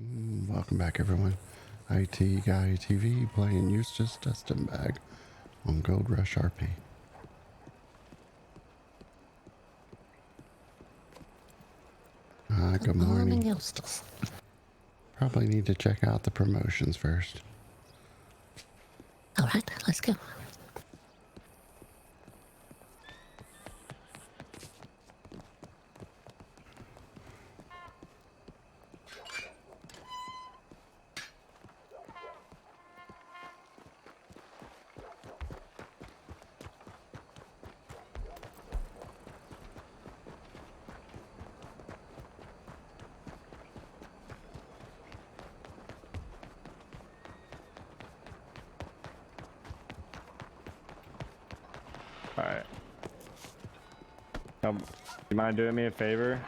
Welcome back, everyone. ITeaGuyTV playing Eustace Dustinbagg on goldrushrp. Good morning. Eustace. Probably need to check out the promotions first. All right, let's go. Alright. You mind doing me a favor?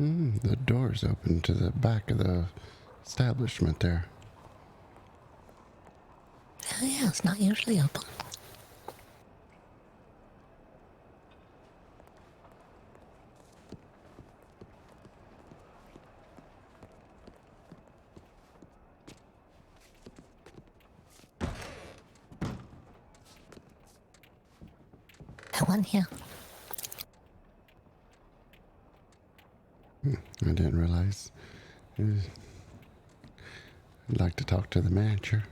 The door's open to the back of the establishment there. Oh, yeah, it's not usually open. No one here. I didn't realize. I'd like to talk to the manager.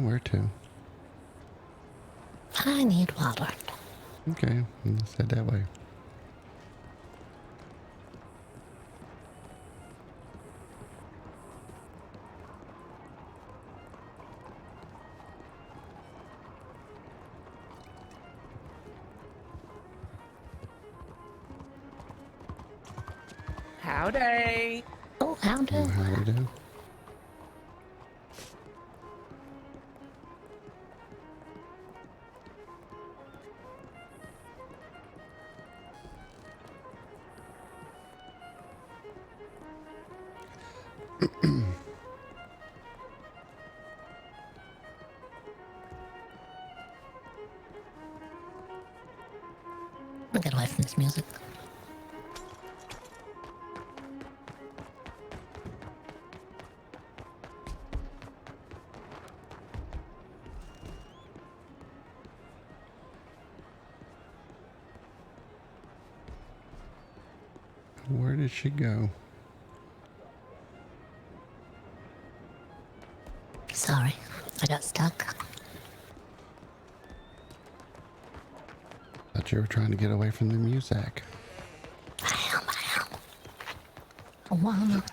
Where to? I need water. Okay, let's head that way. Howdy. Oh, how do? How we do? Get away from this music. Where did she go? Sorry, I got stuck. Thought you were trying to get away from the music. I am. I wanna.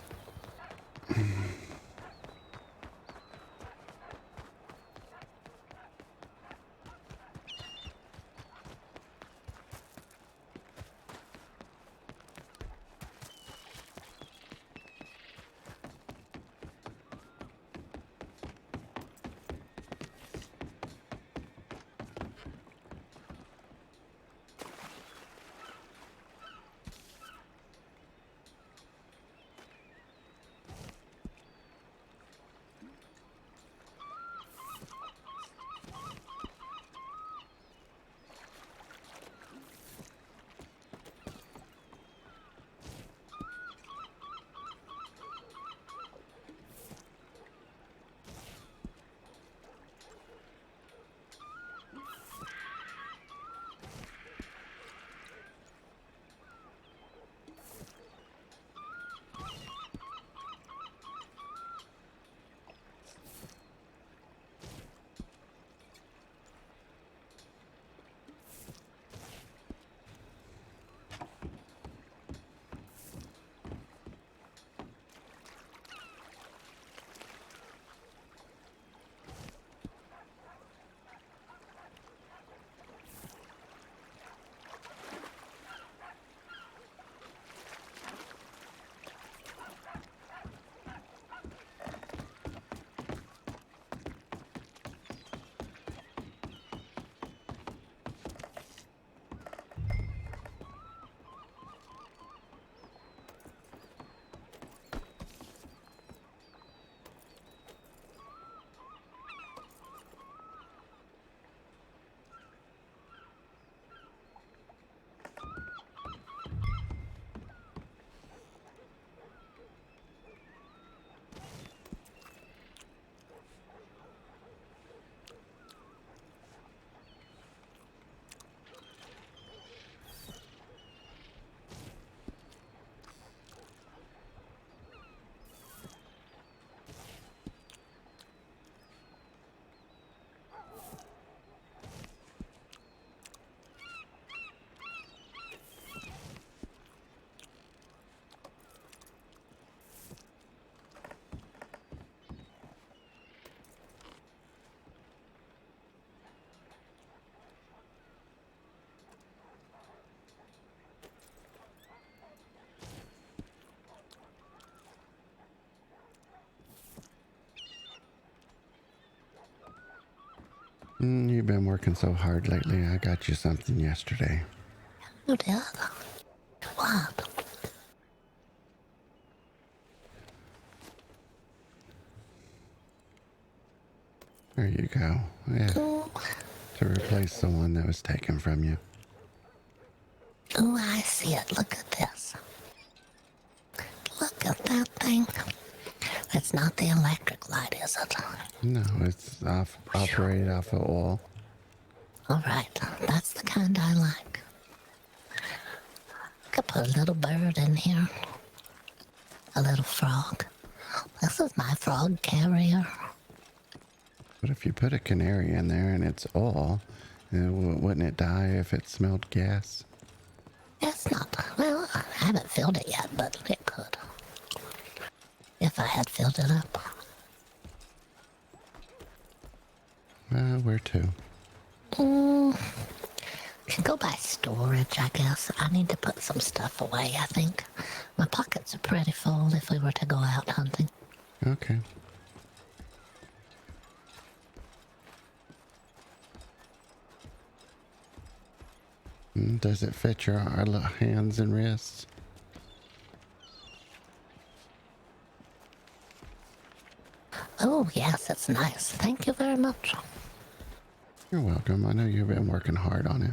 You've been working so hard lately. I got you something yesterday. You did? What? There you go. Yeah, Ooh, to replace the one that was taken from you. ooh, I see it. Look at this. Look at that thing. It's not the electric light, is it? No, it's operated off of oil. All right, that's the kind I like. Could put a little bird in here. A little frog. This is my frog carrier. But if you put a canary in there and it's oil, wouldn't it die if it smelled gas? It's not. Well, I haven't filled it yet, but it could. If I had filled it up. Where to? Can go by storage, I guess. I need to put some stuff away, I think. My pockets are pretty full if we were to go out hunting. Okay. Does it fit your hands and wrists? Oh, yes, it's nice. Thank you very much. You're welcome. I know you've been working hard on it.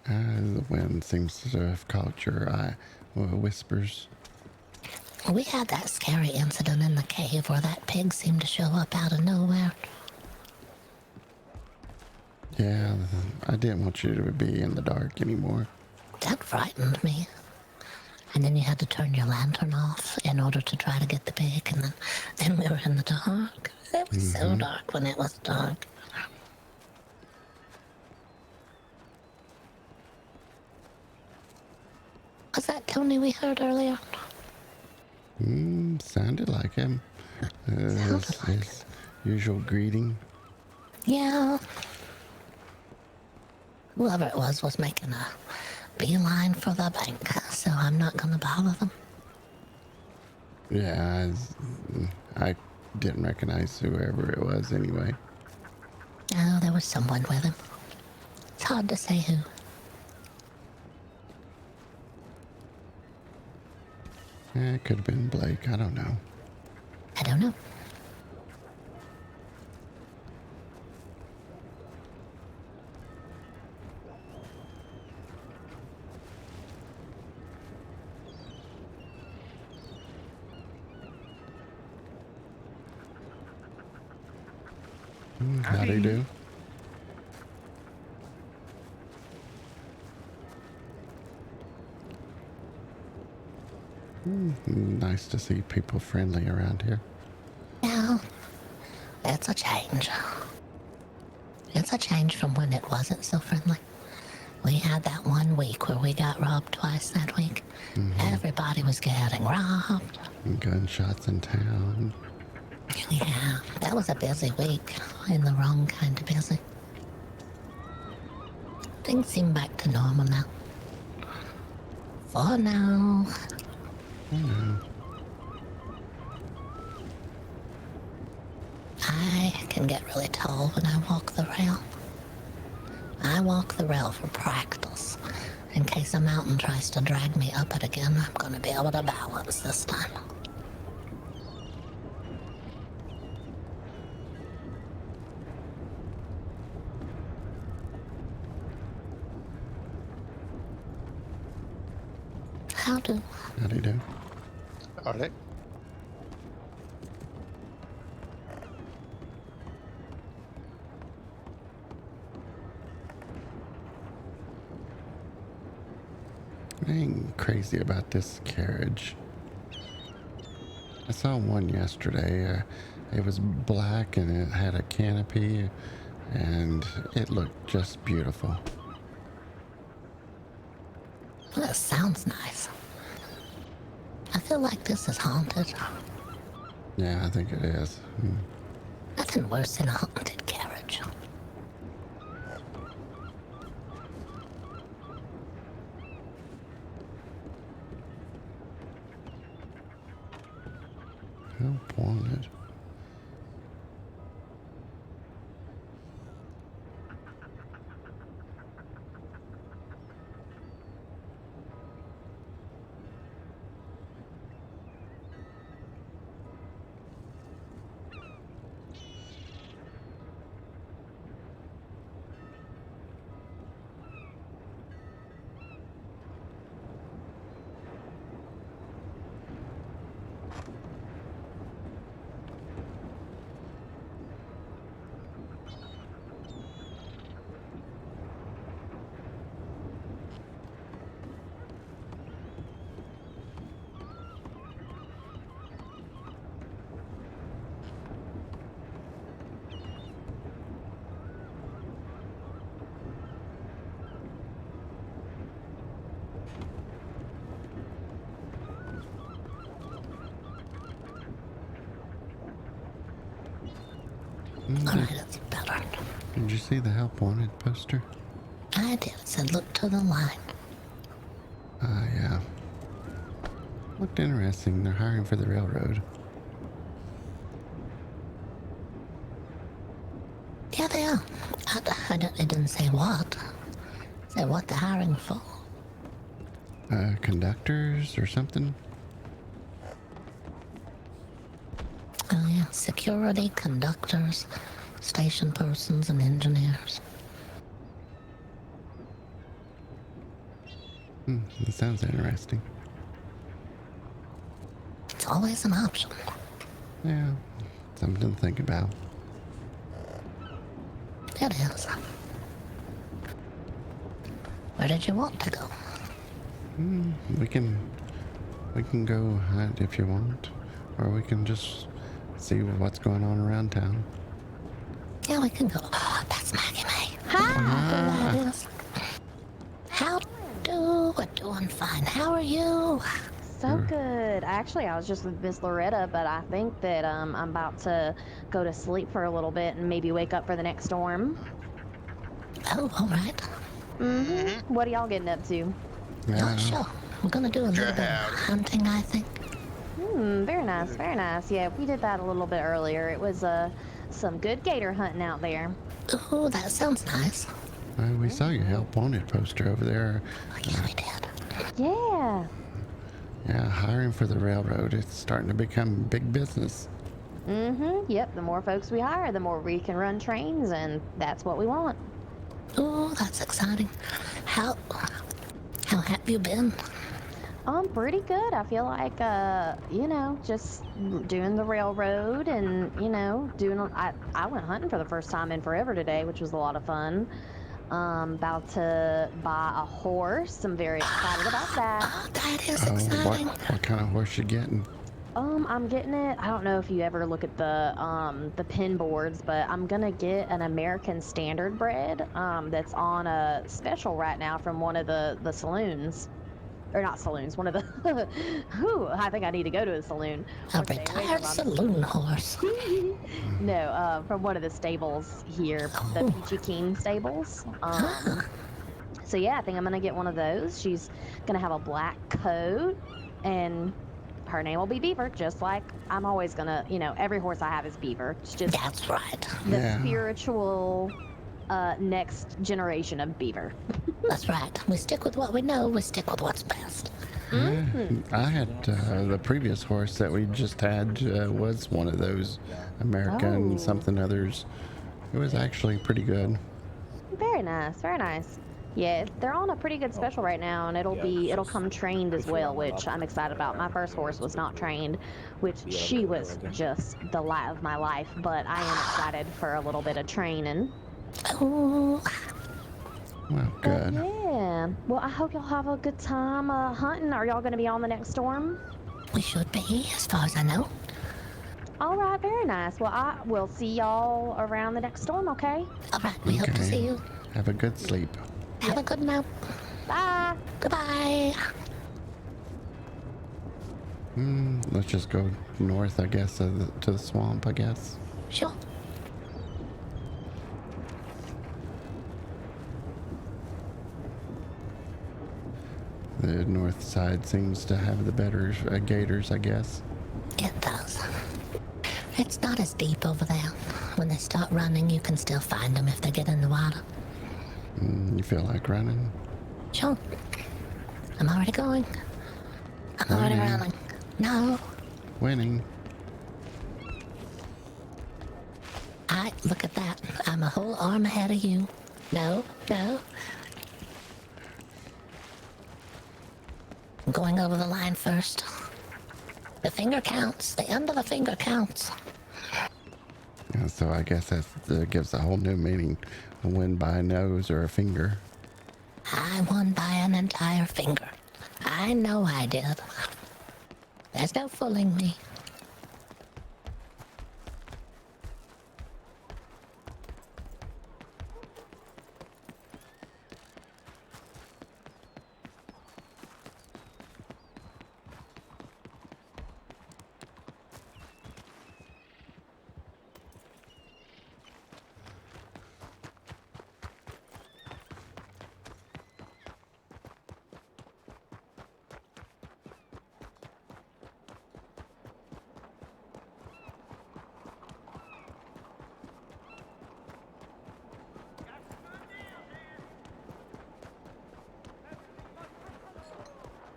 The wind seems to have caught your eye. Whispers. We had that scary incident in the cave where that pig seemed to show up out of nowhere. Yeah, I didn't want you to be in the dark anymore. That frightened me. And then you had to turn your lantern off in order to try to get the pig, and then we were in the dark. It was so dark when it was dark. Was that Tony we heard earlier? Sounded like him. His usual greeting. Yeah. Whoever it was making a beeline for the bank, so I'm not gonna bother them. Yeah, I didn't recognize whoever it was anyway. Oh, there was someone with him. It's hard to say who. It could have been Blake. I don't know. I don't know. How do you do? Nice to see people friendly around here. Yeah, it's a change. It's a change from when it wasn't so friendly. We had that one week where we got robbed twice that week. Everybody was getting robbed. Gunshots in town. Yeah, that was a busy week. In the wrong kind of busy. Things seem back to normal now. For now. I can get really tall when I walk the rail. I walk the rail for practice. In case a mountain tries to drag me up it again, I'm gonna be able to balance this time. How do? How do you do? All right. I ain't crazy about this carriage. I saw one yesterday. It was black and it had a canopy and it looked just beautiful. That sounds nice. I feel like this is haunted. Yeah, I think it is. Nothing worse than a haunted carriage. Help wanted. Alright, it's better. Did you see the help wanted poster? I did. It said look to the line. Ah, yeah. Looked interesting. They're hiring for the railroad. Yeah, they are. It didn't say what. It said what they're hiring for. Conductors or something? Oh yeah, security, conductors, station persons, and engineers. That sounds interesting. It's always an option. Yeah, something to think about. It is. Where did you want to go? We can go hunt if you want, or we can just see what's going on around town. Yeah, we can go. Oh, that's Maggie May. Ah. That is. How do? We're doing fine. How are you? So good. Actually, I was just with Miss Loretta, but I think that I'm about to go to sleep for a little bit and maybe wake up for the next storm. Oh, all right. What are y'all getting up to? Not sure. We're gonna do a little bit of hunting, I think. Very nice, very nice. Yeah, we did that a little bit earlier. It was some good gator hunting out there. Ooh, that sounds nice. We saw your help wanted poster over there. Oh, yeah, we did. Yeah. Yeah, hiring for the railroad. It's starting to become big business. Yep, the more folks we hire, the more we can run trains, and that's what we want. Ooh, that's exciting. How have you been? Pretty good. I feel like, just doing the railroad and, I went hunting for the first time in forever today, which was a lot of fun. About to buy a horse. I'm very excited about that. Oh, that is Oh, exciting. what kind of horse you getting? I'm getting it. I don't know if you ever look at the pin boards, but I'm gonna get an American Standard bred that's on a special right now from one of the saloons. Or not saloons, one of the whew, I think I need to go to a saloon. A Or stay away retired from 'em. saloon horse. No, from one of the stables here, the Peachy King stables. So yeah, I think I'm gonna get one of those. She's gonna have a black coat, and her name will be Beaver, just like I'm always gonna, every horse I have is Beaver. It's just That's right. the Yeah. spiritual next generation of Beaver. That's right. We stick with what we know. We stick with what's best. Yeah, I had the previous horse that we just had was one of those American Oh. something others. It was actually pretty good. Very nice, very nice. Yeah, they're on a pretty good special right now, and it'll come trained as well, which I'm excited about. My first horse was not trained, which she was just the light of my life, but I am excited for a little bit of training. Ooh, Well, But good. yeah. Well, I hope y'all have a good time hunting. Are y'all going to be on the next storm? we should be, as far as I know. All right, very nice. Well, I will see y'all around the next storm, okay? All right, we hope to Okay. see you. Have a good sleep. Have a good night. Bye. Goodbye. Let's just go north, I guess, to the swamp, I guess. Sure. The north side seems to have the better gators, I guess. It does. It's not as deep over there. When they start running, you can still find them if they get in the water. You feel like running? Sure. I'm already going. I'm already Winning. running. No. Winning. Look at that. I'm a whole arm ahead of you. No, no. I'm going over the line first. The finger counts. The end of the finger counts. Yeah, so I guess that gives a whole new meaning. A win by a nose or a finger. I won by an entire finger. I know I did. There's no fooling me.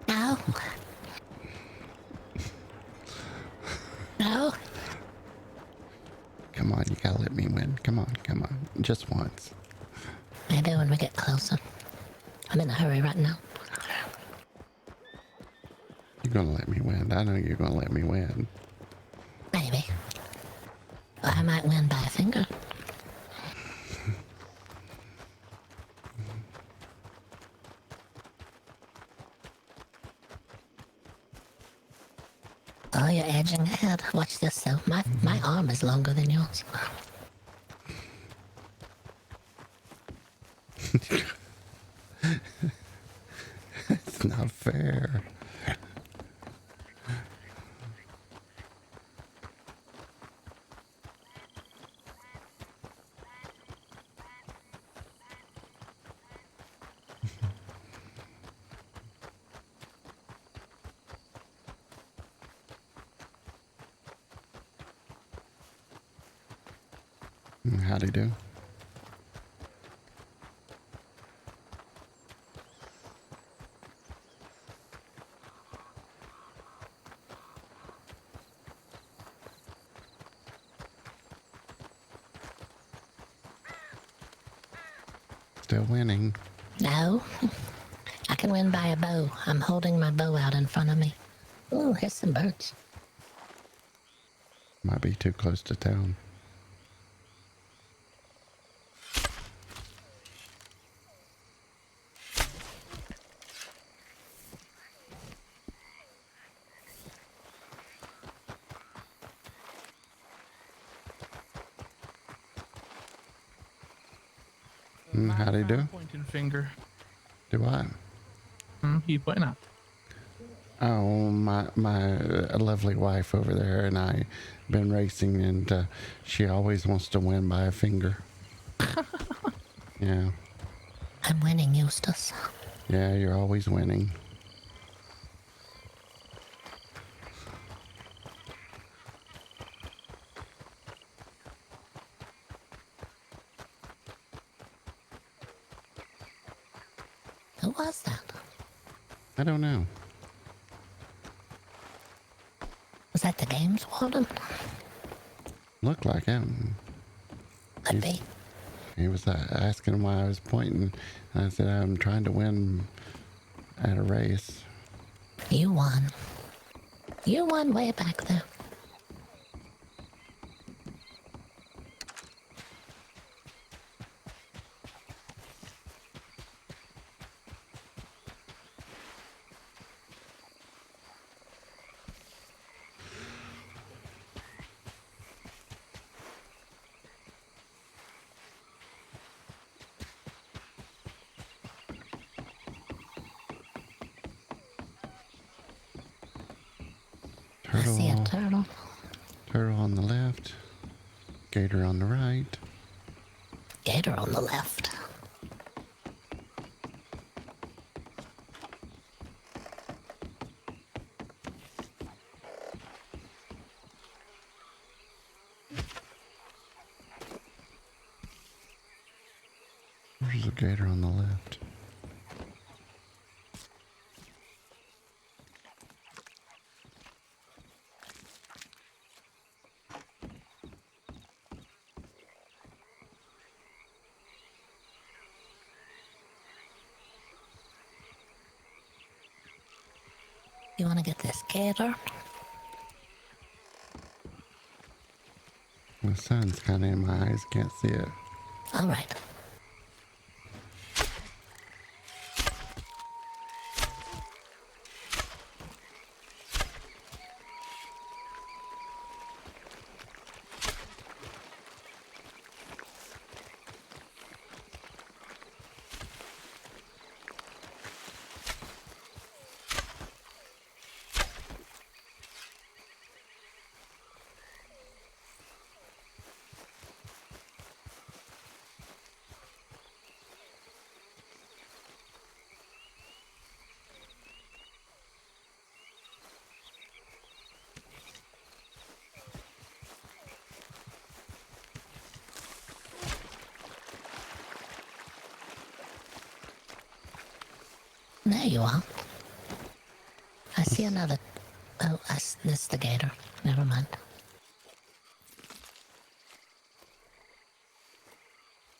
No. No. Come on, you gotta let me win. Come on, come on. Just once. Maybe when we get closer. I'm in a hurry right now. You're gonna let me win. I know you're gonna let me win. Maybe. Or I might win by a finger. Oh, you're edging ahead. Watch this though. My arm is longer than yours. It's not fair. How'd he do? Still winning. No. I can win by a bow. I'm holding my bow out in front of me. Ooh, here's some birds. Might be too close to town. How'd he do? Pointing finger. Do I? He point at. Oh, my lovely wife over there and I been racing, and she always wants to win by a finger. Yeah. I'm winning, Eustace. Yeah, you're always winning. Who was that? I don't know. Was that the games warden? Looked like him. Could be. He was asking why I was pointing, and I said I'm trying to win at a race. You won. You won way back there. I see a turtle. Turtle on the left. Gator on the right. Gator on the left. There's a gator on the left. You want to get this gator? The sun's kind of in my eyes, can't see it. All right. There you are. I see another. Oh, this is the gator. Never mind.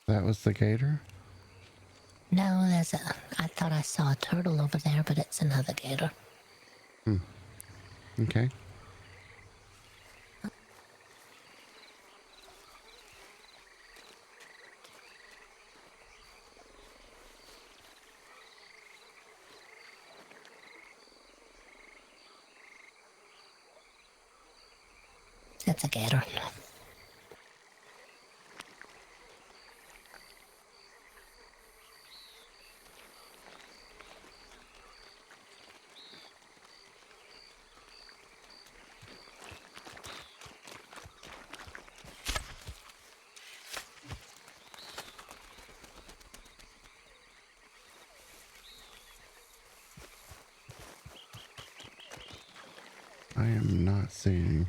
That was the gator? No, there's a. I thought I saw a turtle over there, but it's another gator. Okay. It's a gator. I am not seeing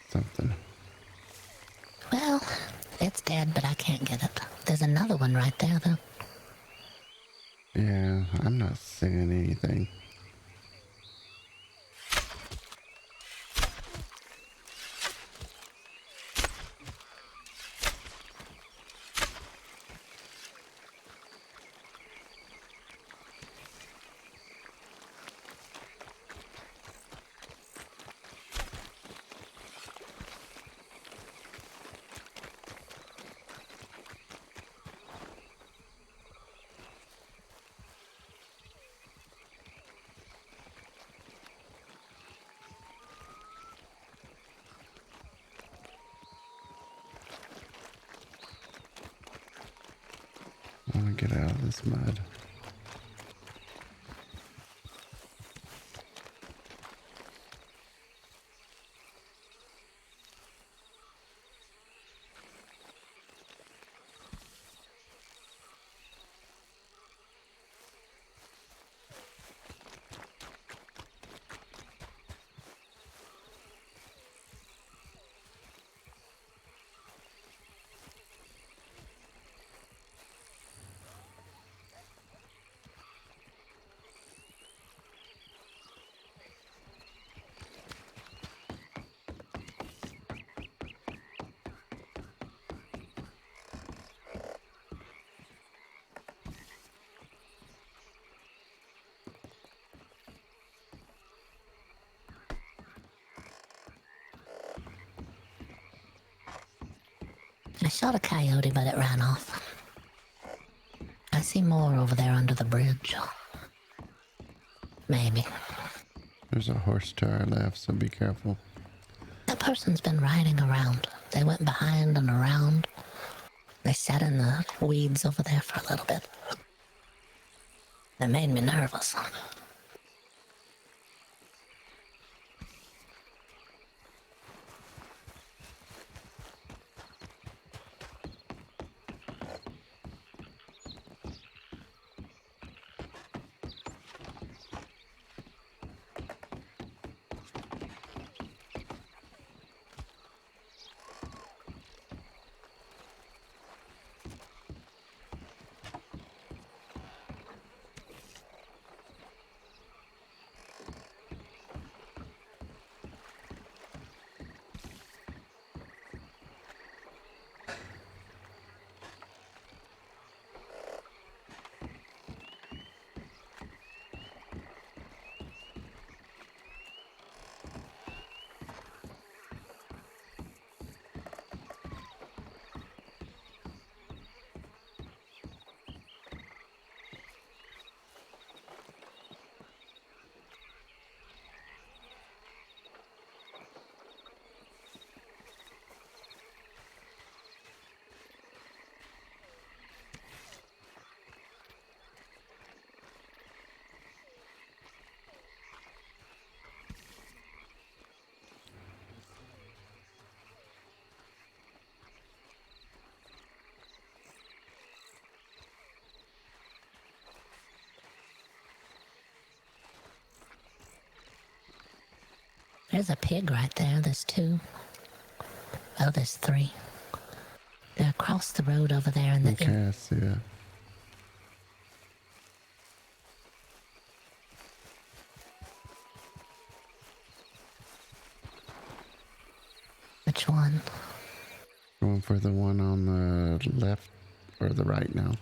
something. Well, it's dead, but I can't get it. There's another one right there, though. Yeah, I'm not seeing anything. I want to get out of this mud. I shot a coyote, but it ran off. I see more over there under the bridge. Maybe. There's a horse to our left, so be careful. That person's been riding around. They went behind and around. They sat in the weeds over there for a little bit. They made me nervous. There's a pig right there. There's two. Oh, there's three. They're across the road over there in the Okay, I see it. Which one? Going for the one on the left or the right now.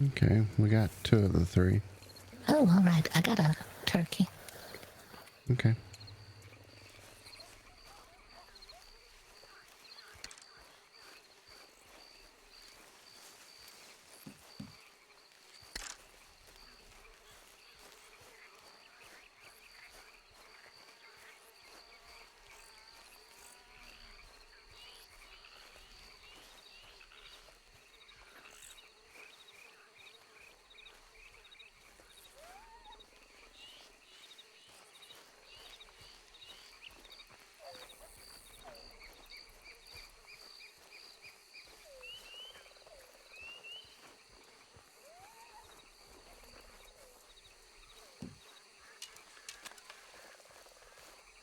Okay, we got two of the three. Oh, all right. I got a turkey. Okay.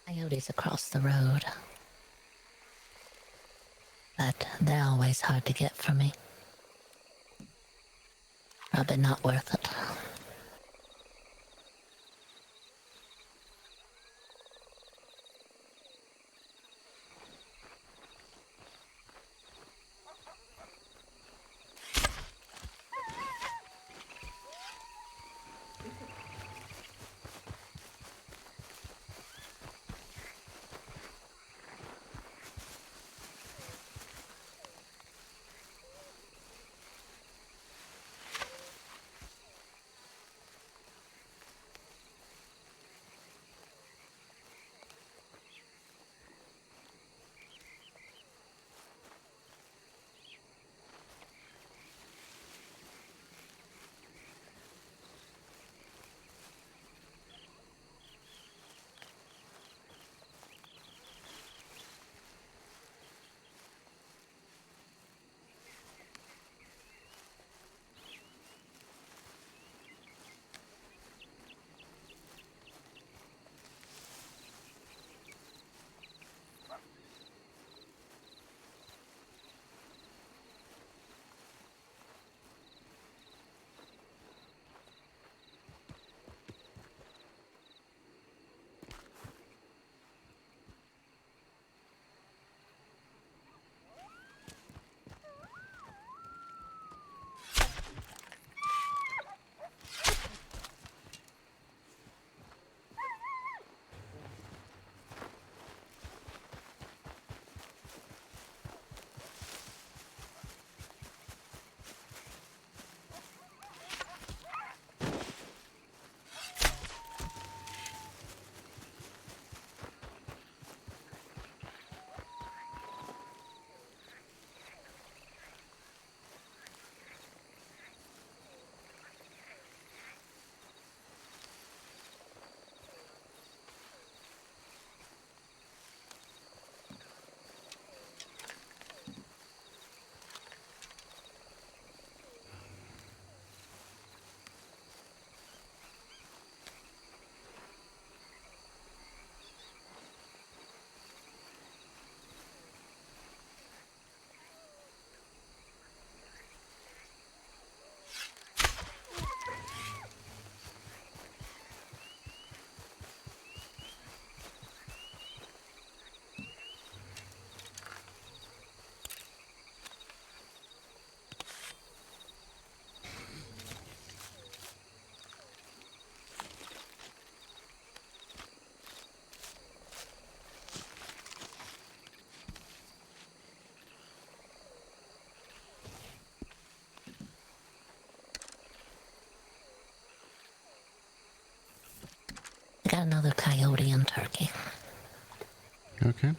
Coyotes across the road. But they're always hard to get for me. Probably not worth it. got another coyote and turkey. Okay.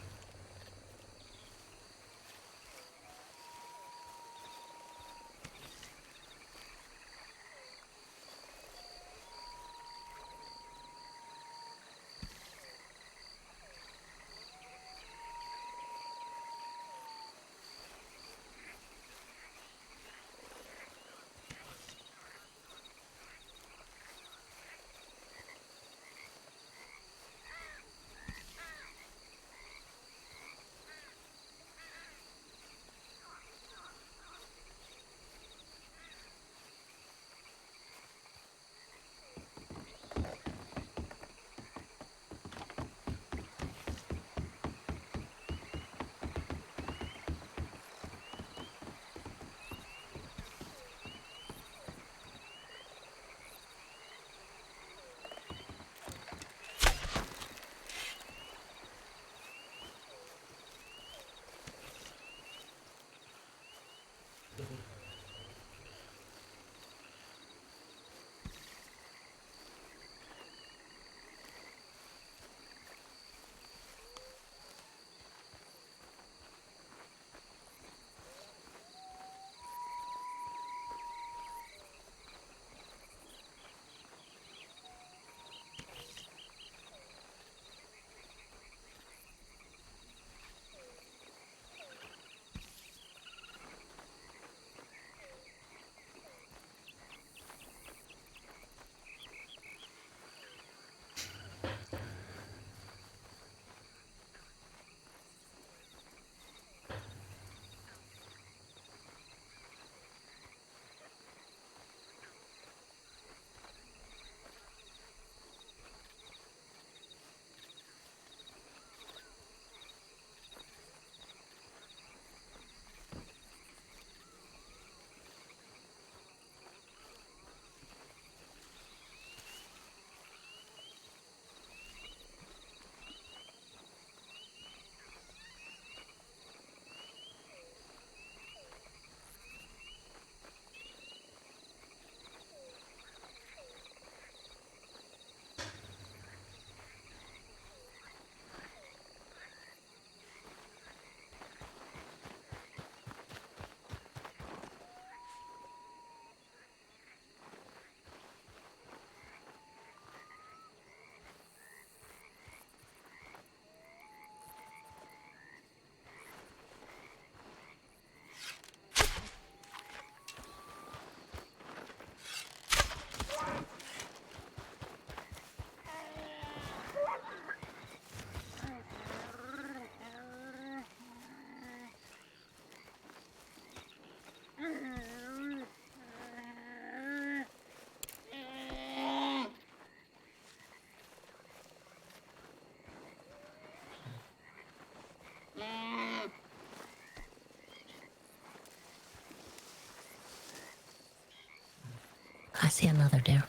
I see another deer.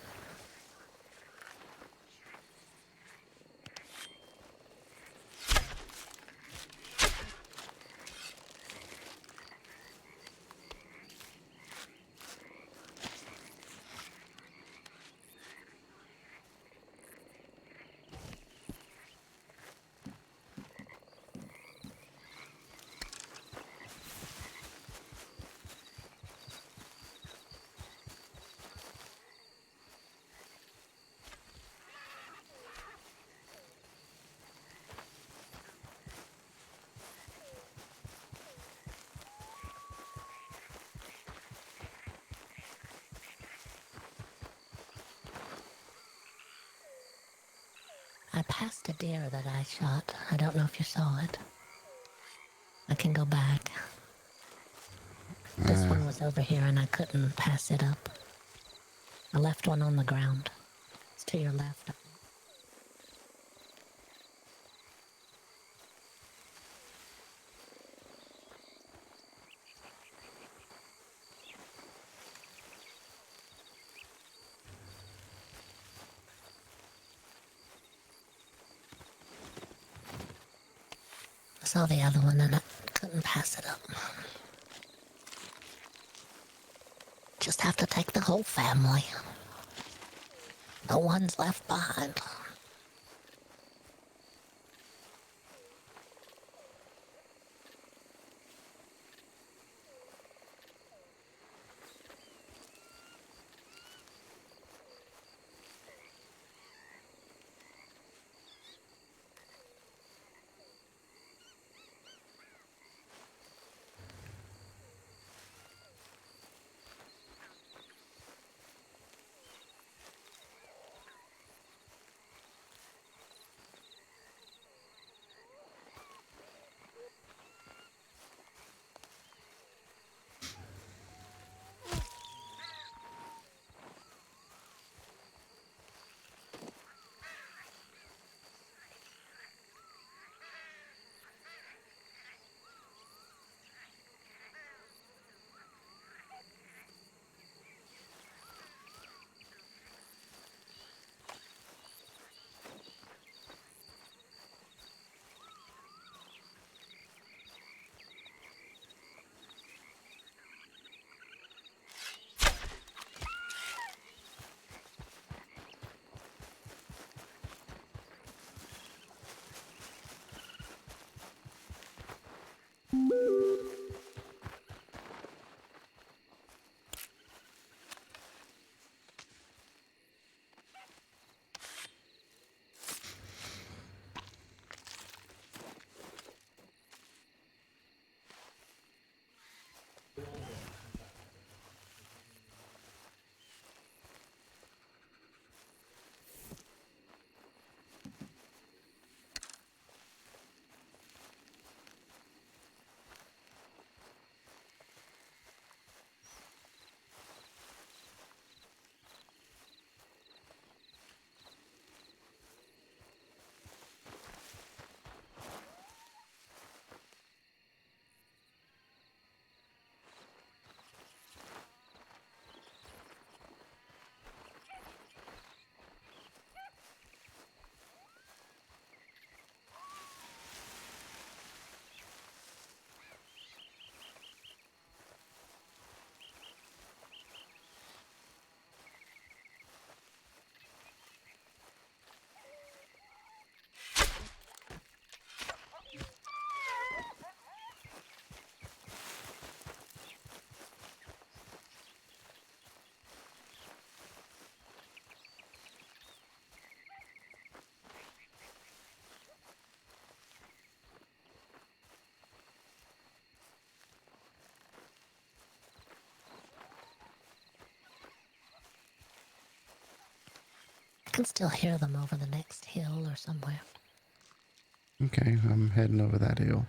I passed a deer that I shot. I don't know if you saw it. I can go back. This one was over here and I couldn't pass it up. I left one on the ground. It's to your left. I saw the other one and I couldn't pass it up. Just have to take the whole family. No one's left behind. I can still hear them over the next hill or somewhere. Okay, I'm heading over that hill.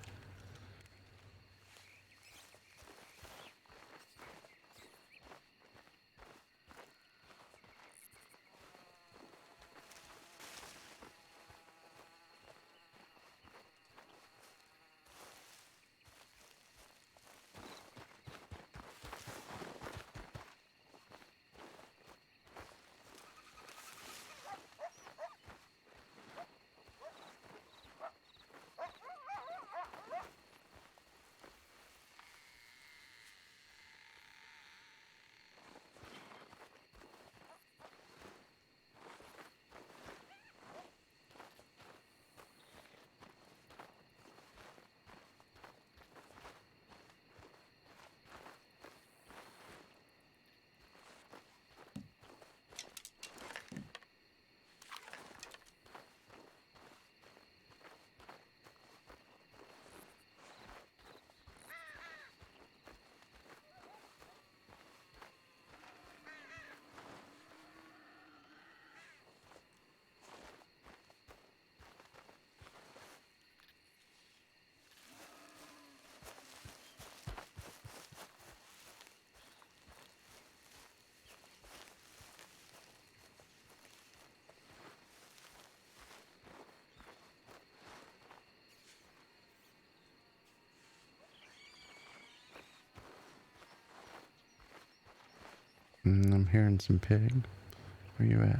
I'm hearing some pig. Where you at?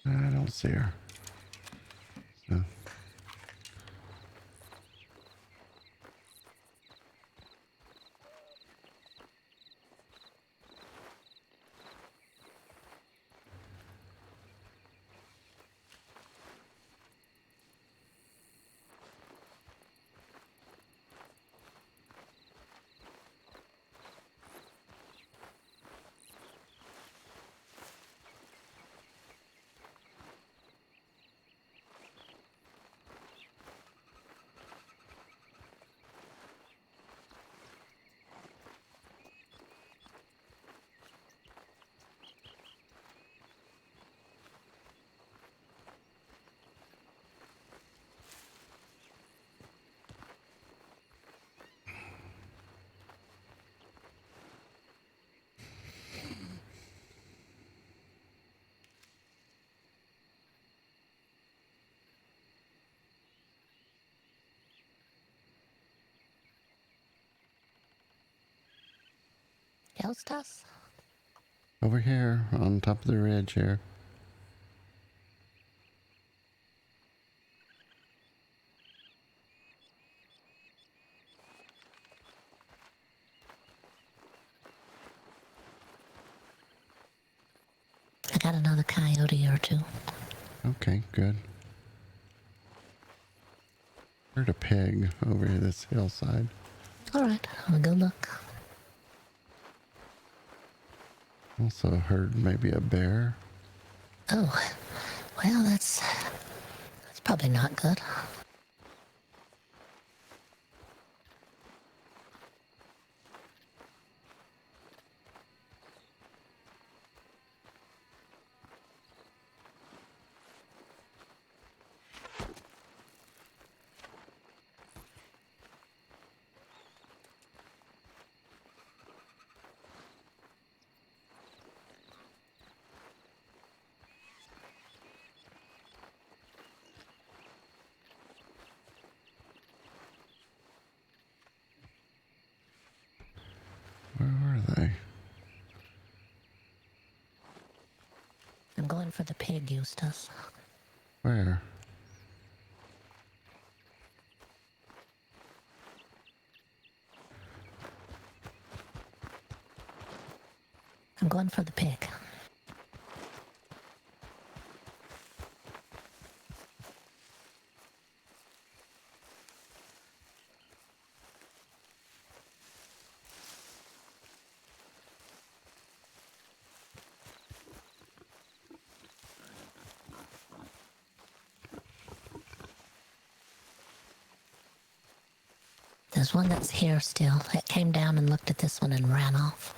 I don't see her. So. Eustace? Over here, on top of the ridge here. got another coyote or two. Okay, good. Heard a pig over this hillside. All right, well, good luck. Also heard maybe a bear. Oh, well, that's probably not good. Where are they? I'm going for the pig, Eustace. Where? I'm going for the pig. There's one that's here still. It came down and looked at this one and ran off.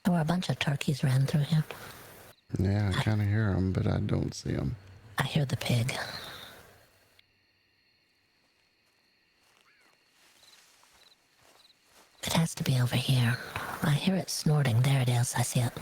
There were a bunch of turkeys ran through here. Yeah, I kind of hear them, but I don't see them. I hear the pig. It has to be over here. I hear it snorting. There it is. I see it.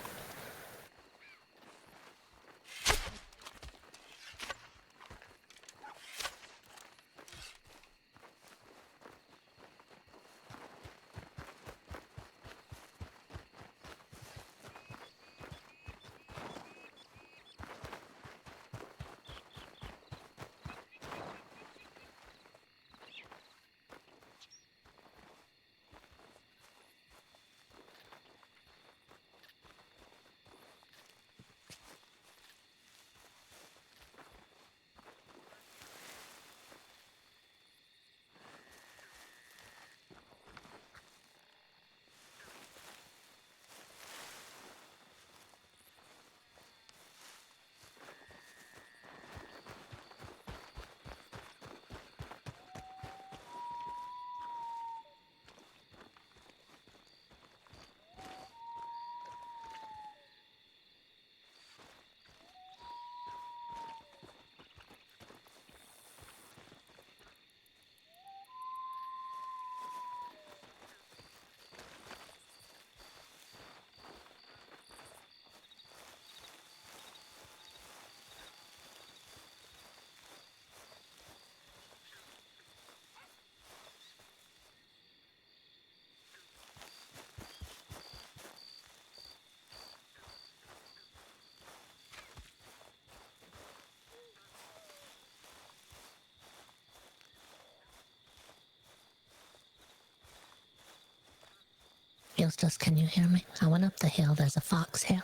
Eustace, can you hear me? I went up the hill. There's a fox here.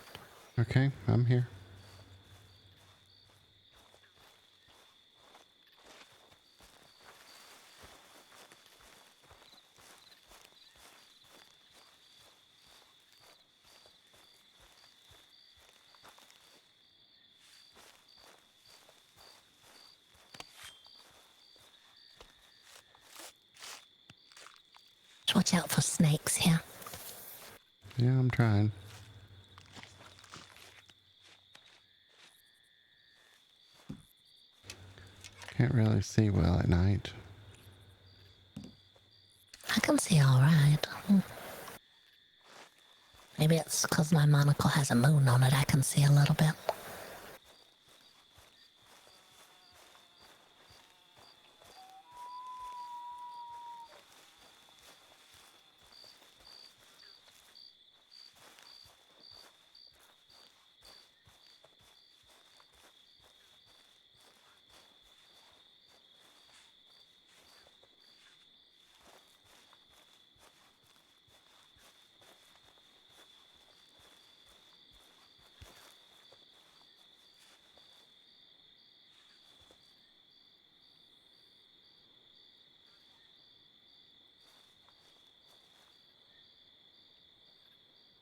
Okay, I'm here. Just watch out for snakes here. Yeah, I'm trying. Can't really see well at night. I can see all right. Maybe it's because my monocle has a moon on it. I can see a little bit.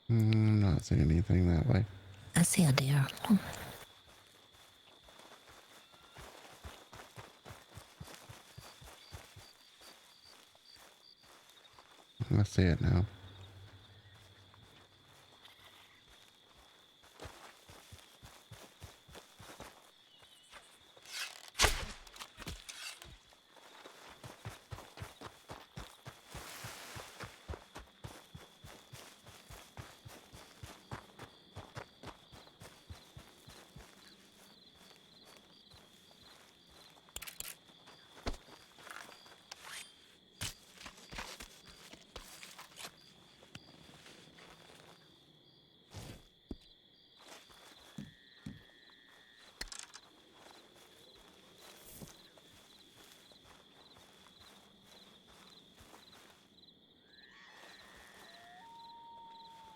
I'm not seeing anything that way. I see a deer. I see it now.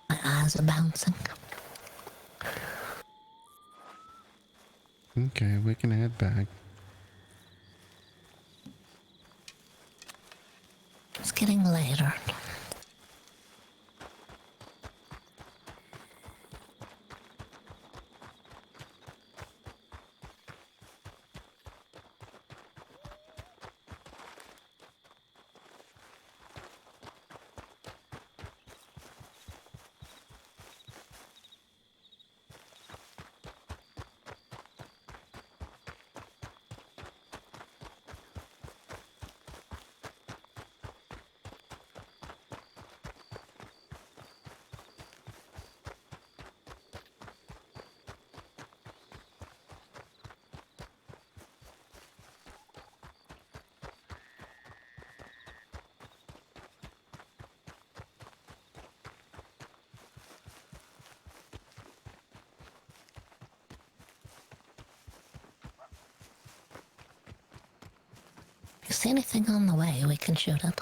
My eyes are bouncing. Okay, we can head back. It's getting later. You see anything on the way we can shoot at?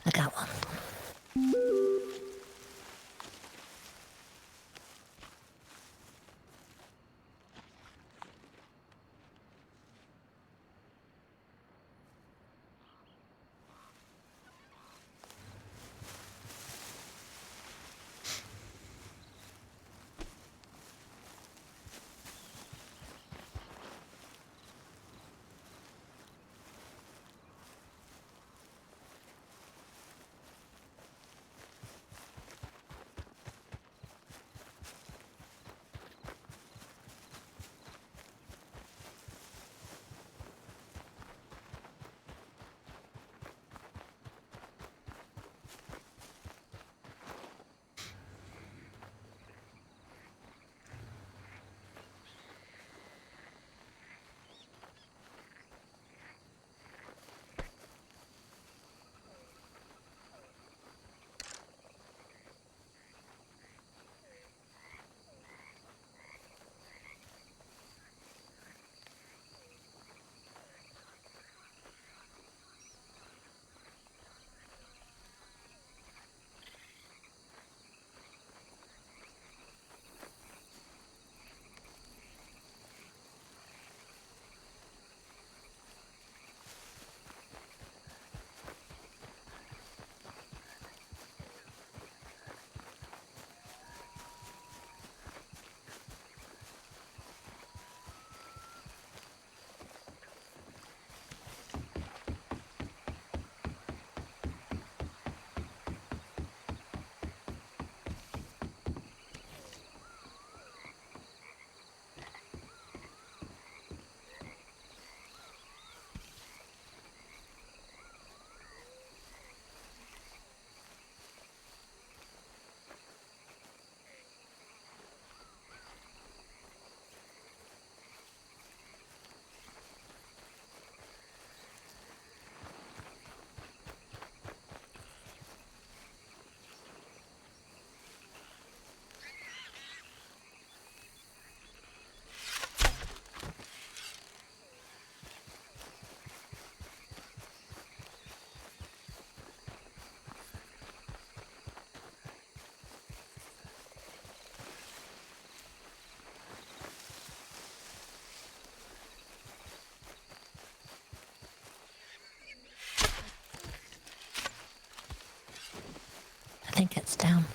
I got one. think it's down.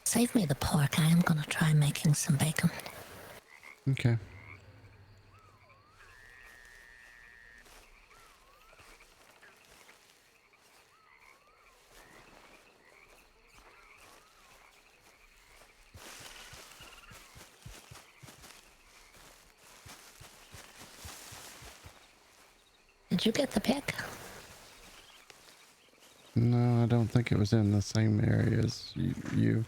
Save me the pork. I am gonna try making some bacon. Okay. Did you get the pig? No, I don't think it was in the same area as you.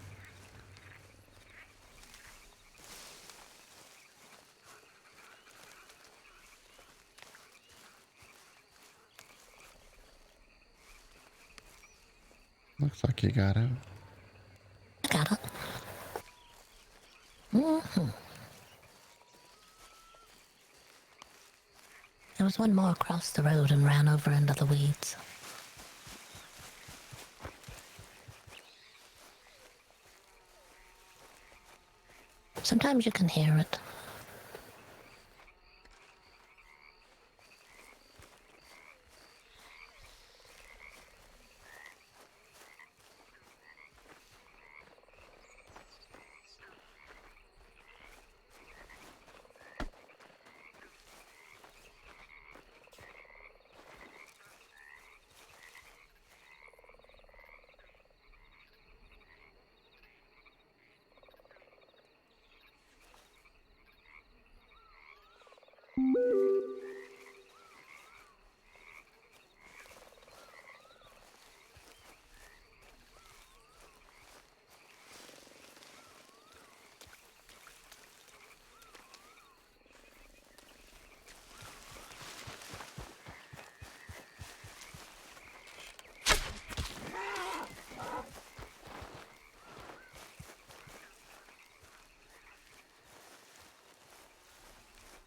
Looks like you got it. I got it. There was one more across the road and ran over into the weeds. Sometimes you can hear it.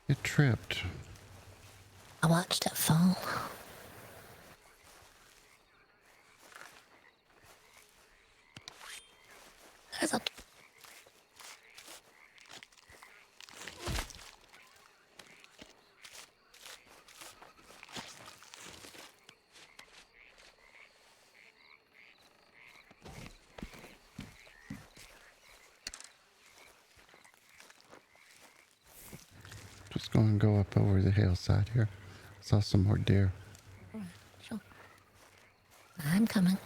It tripped. I watched it fall. There's a... Just going to go up over the hillside here. Saw some more deer. Sure. I'm coming.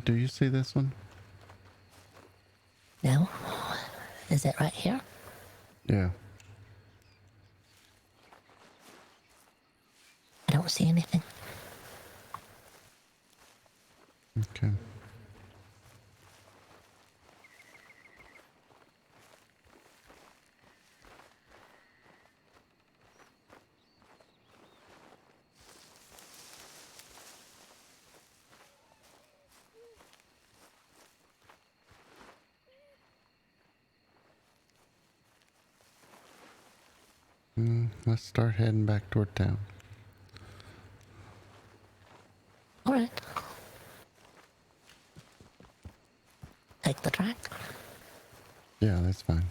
Do you see this one? No? Is it right here? Yeah. don't see anything. Okay. Let's start heading back toward town. All right. Take the track. Yeah, that's fine.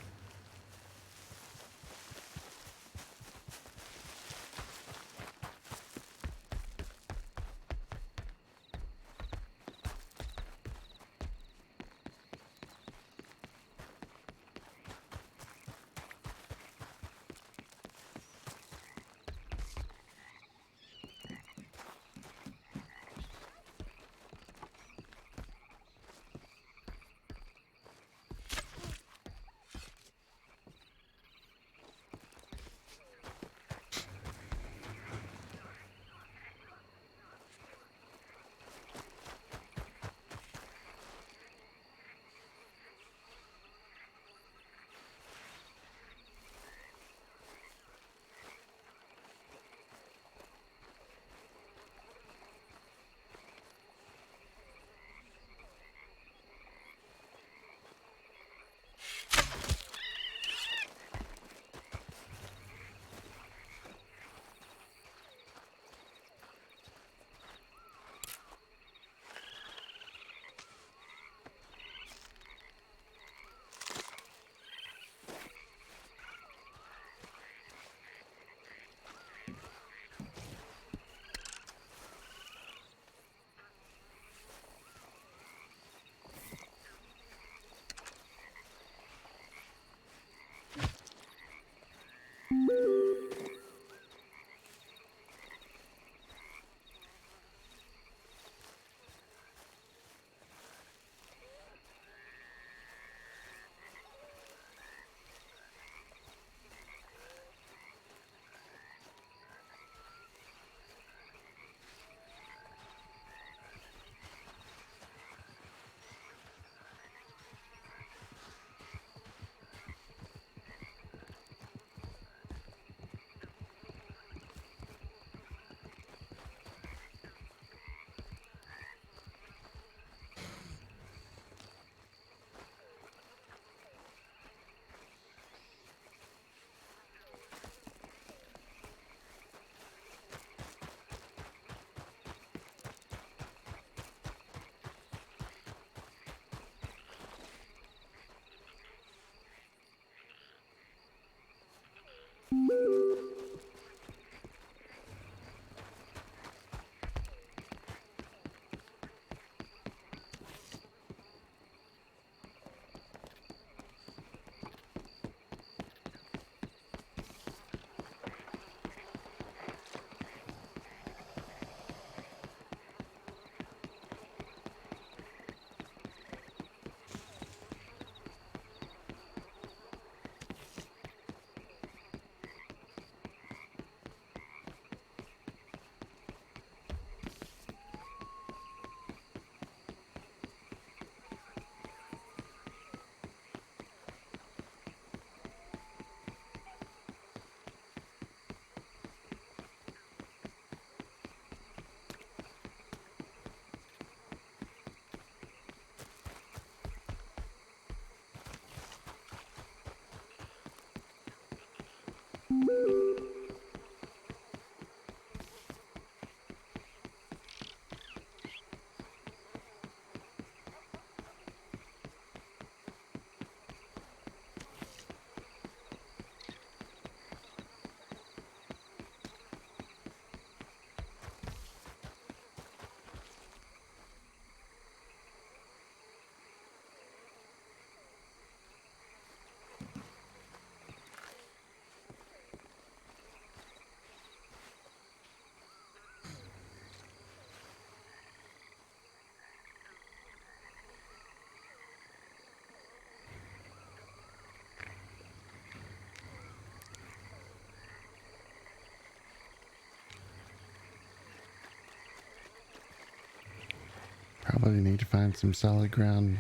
Probably need to find some solid ground.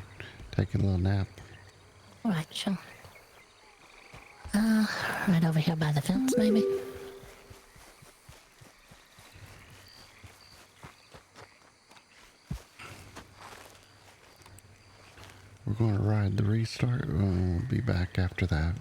Take a little nap. All right, sure. Right over here by the fence, maybe? We're going to ride the restart. We'll be back after that.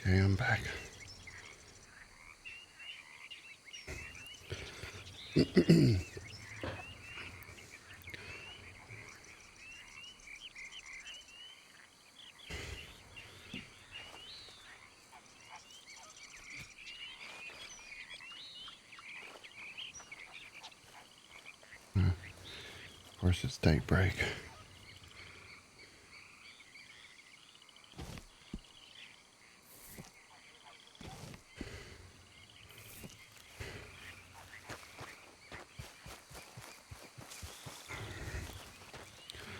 Okay, I'm back. Of course, it's daybreak.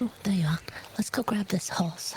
Oh, there you are. Let's go grab this horse.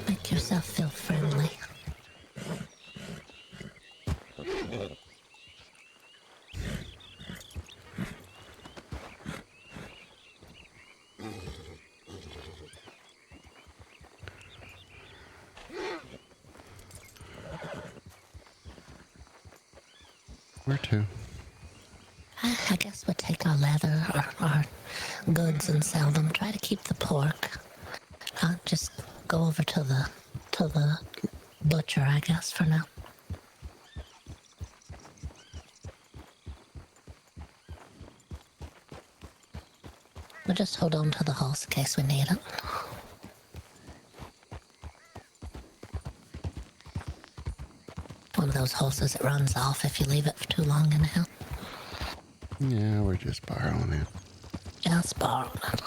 Make yourself feel friendly. Where to? I guess we'll take our leather or our goods and sell them. Try to keep the pork. I'll just go over to the butcher, I guess, for now. We'll just hold on to the horse in case we need it. One of those horses that runs off if you leave it for too long in the house. Yeah, we're just borrowing it. Just borrowing it.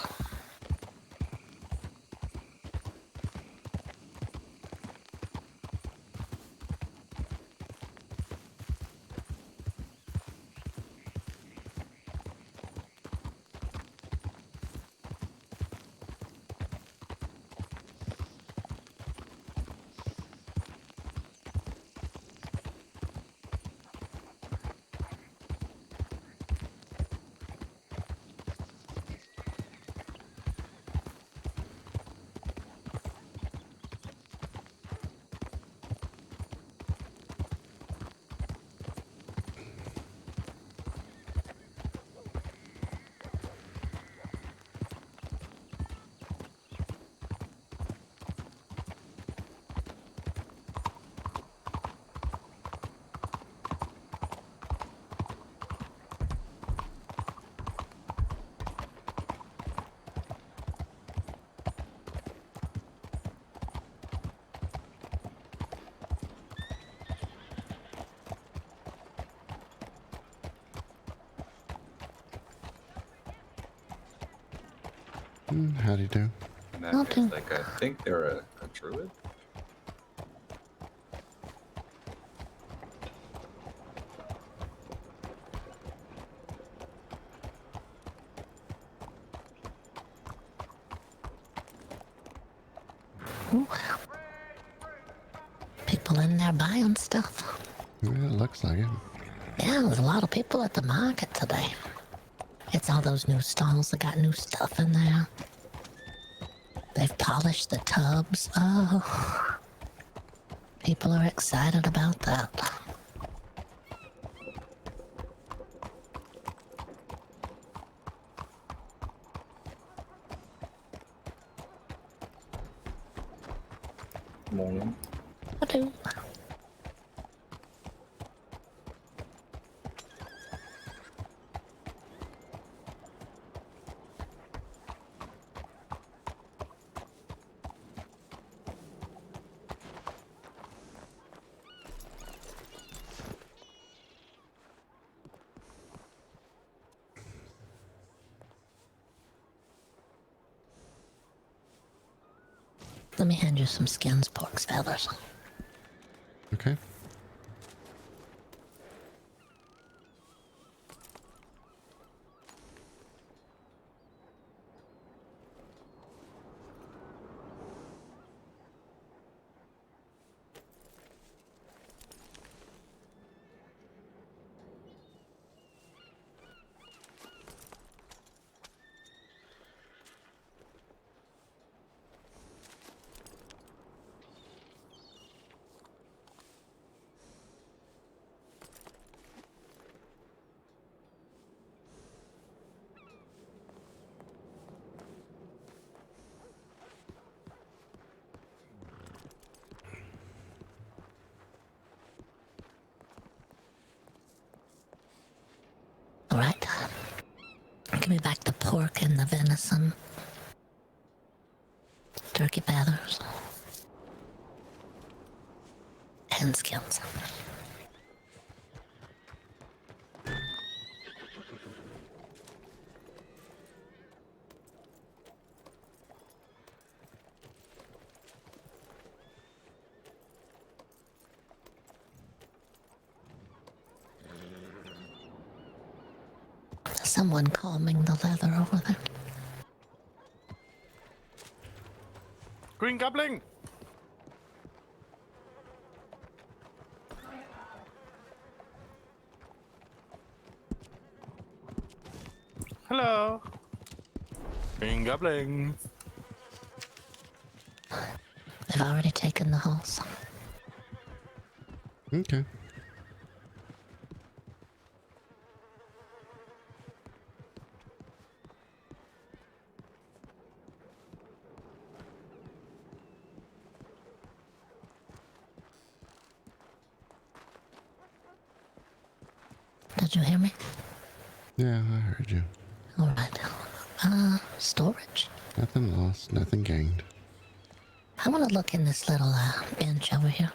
How'd he do? In that Okay. case, like, I think they're a druid. Ooh. People in there buying stuff. Yeah, it looks like it. Yeah, there's a lot of people at the market today. It's all those new stalls that got new stuff in there. They've polished the tubs. Oh, people are excited about that. Morning. I do. Let me hand you some skins, pork's feathers. Okay. All right. Give me back the pork and the venison. Turkey feathers. And skins. Someone calming the leather over there. Green Goblin! Hello. Green Goblin. They've already taken the house. Okay. Did you hear me? Yeah, I heard you. All right. Storage. Nothing lost, nothing gained. I want to look in this little bench over here.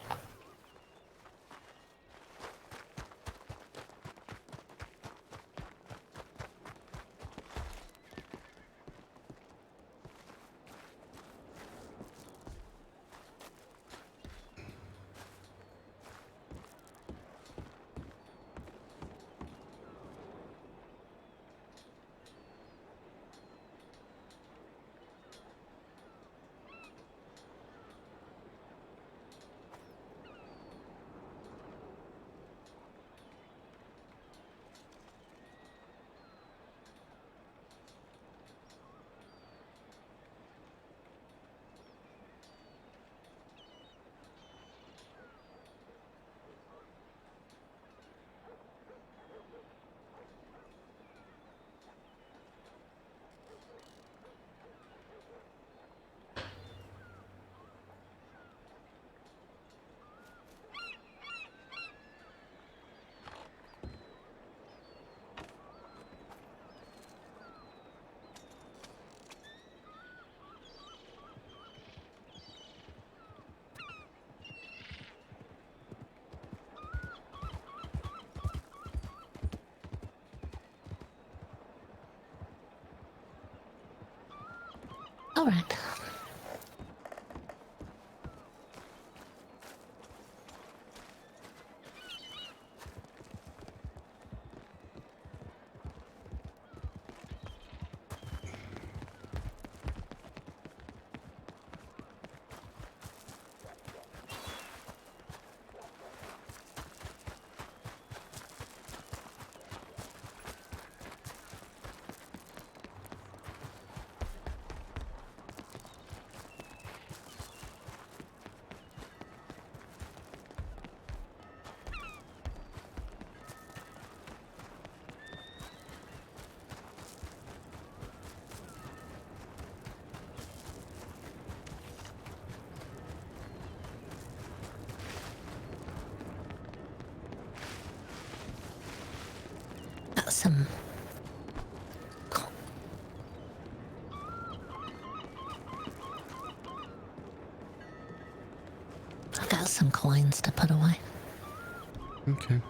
All right. Got some. I've got some coins to put away. Okay.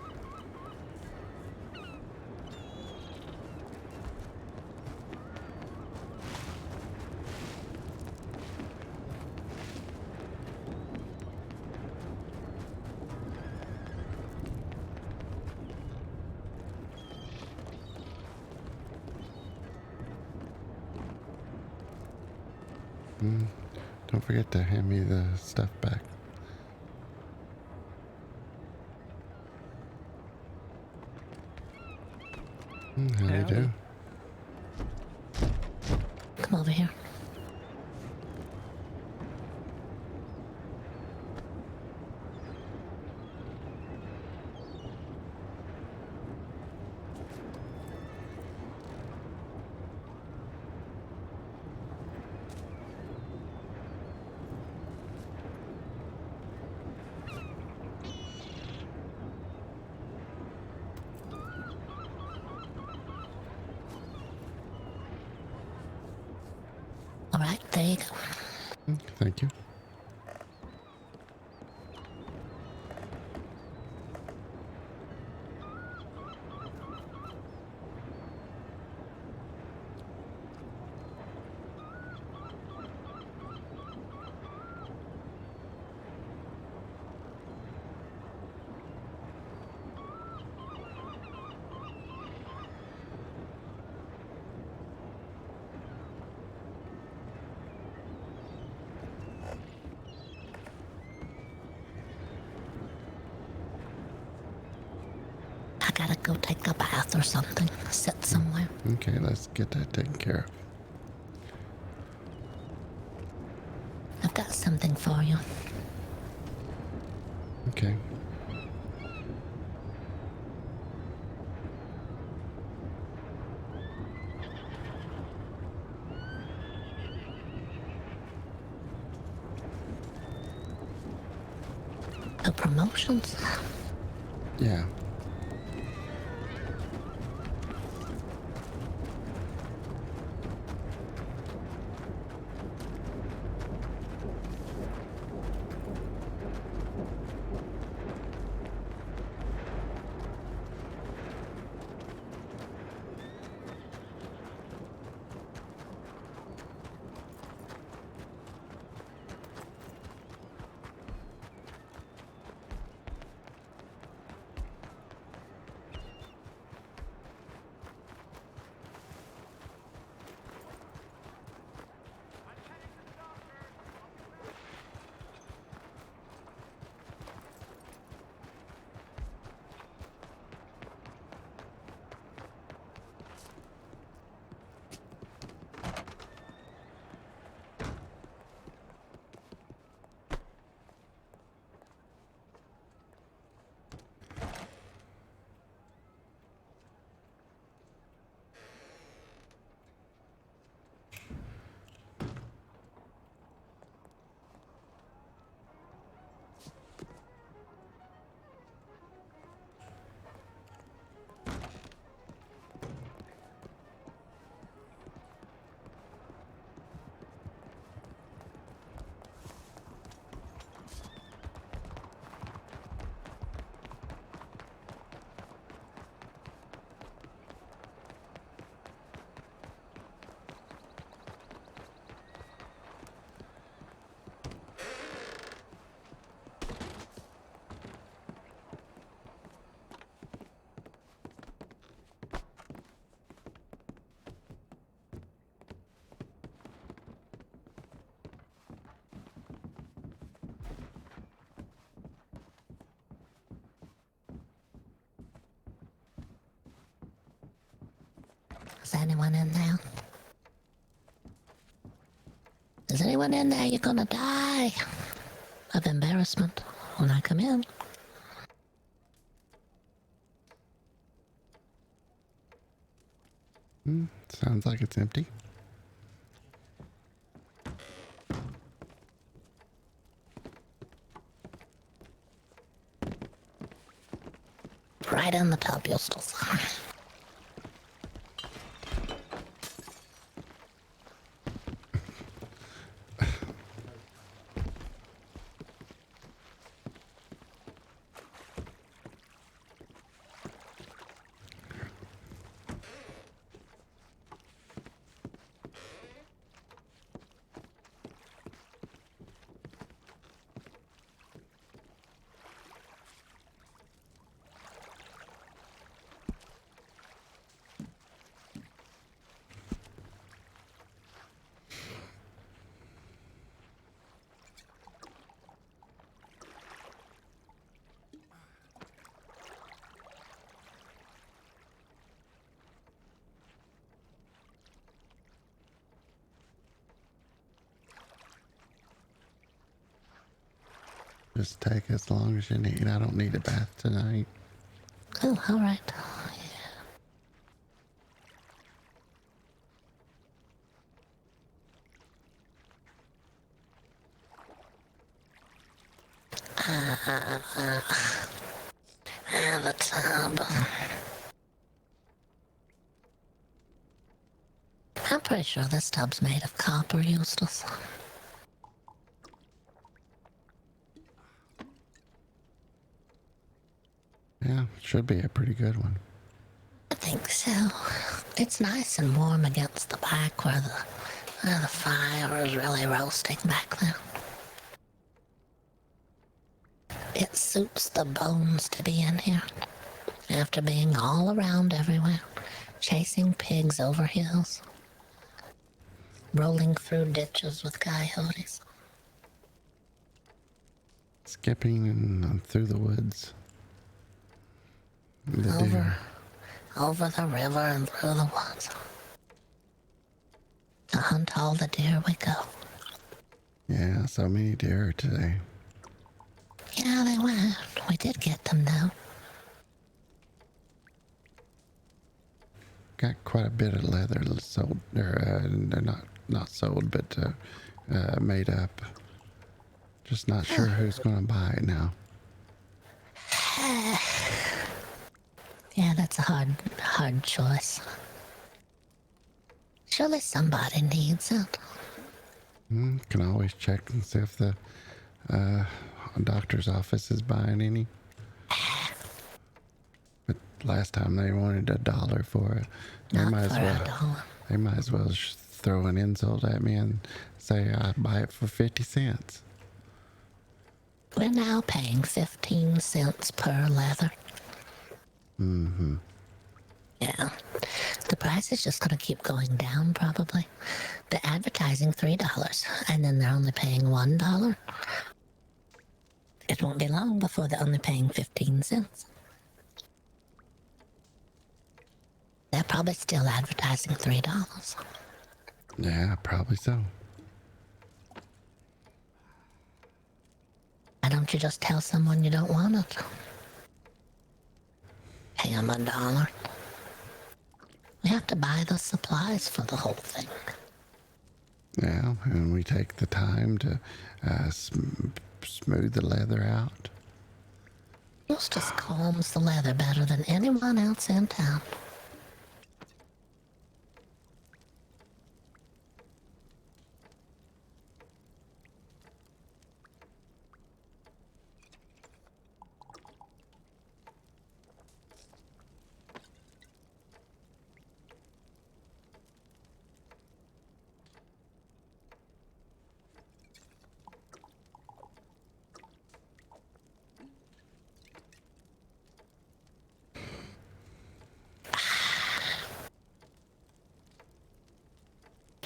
Don't forget to hand me the stuff back. How do you Howdy. do? Come over here. All right, there you go. Thank you. I gotta go take a bath or something. Sit somewhere. Okay, let's get that taken care of. I've got something for you. Okay. No promotions. Yeah. Is anyone in there? Is anyone in there? You're gonna die of embarrassment when I come in. Sounds like it's empty. Right in the tub, Eustace. Just take as long as you need. I don't need a bath tonight. Oh, all right. The tub. I'm pretty sure this tub's made of copper, Eustace. Yeah, should be a pretty good one. I think so. It's nice and warm against the back where the fire is really roasting back there. It suits the bones to be in here. After being all around everywhere, chasing pigs over hills, rolling through ditches with coyotes. Skipping and through the woods. The deer. Over the river and through the woods. To hunt all the deer we go. Yeah, so many deer today. Yeah, they were. We did get them though. Got quite a bit of leather sold. They're not sold, but made up. Just not sure who's gonna buy it now. Yeah, that's a hard choice. Surely somebody needs it. Can always check and see if the doctor's office is buying any. But last time they wanted $1 for it. They Not might as for well. $1. They might as well throw an insult at me and say I buy it for 50 cents. We're now paying 15 cents per leather. Mm-hmm. Yeah. The price is just going to keep going down, probably. They're advertising $3, and then they're only paying $1. It won't be long before they're only paying 15 cents. They're probably still advertising $3. Yeah, probably so. Why don't you just tell someone you don't want it? Pay them $1. We have to buy the supplies for the whole thing. Yeah, and we take the time to smooth the leather out. Eustace combs the leather better than anyone else in town.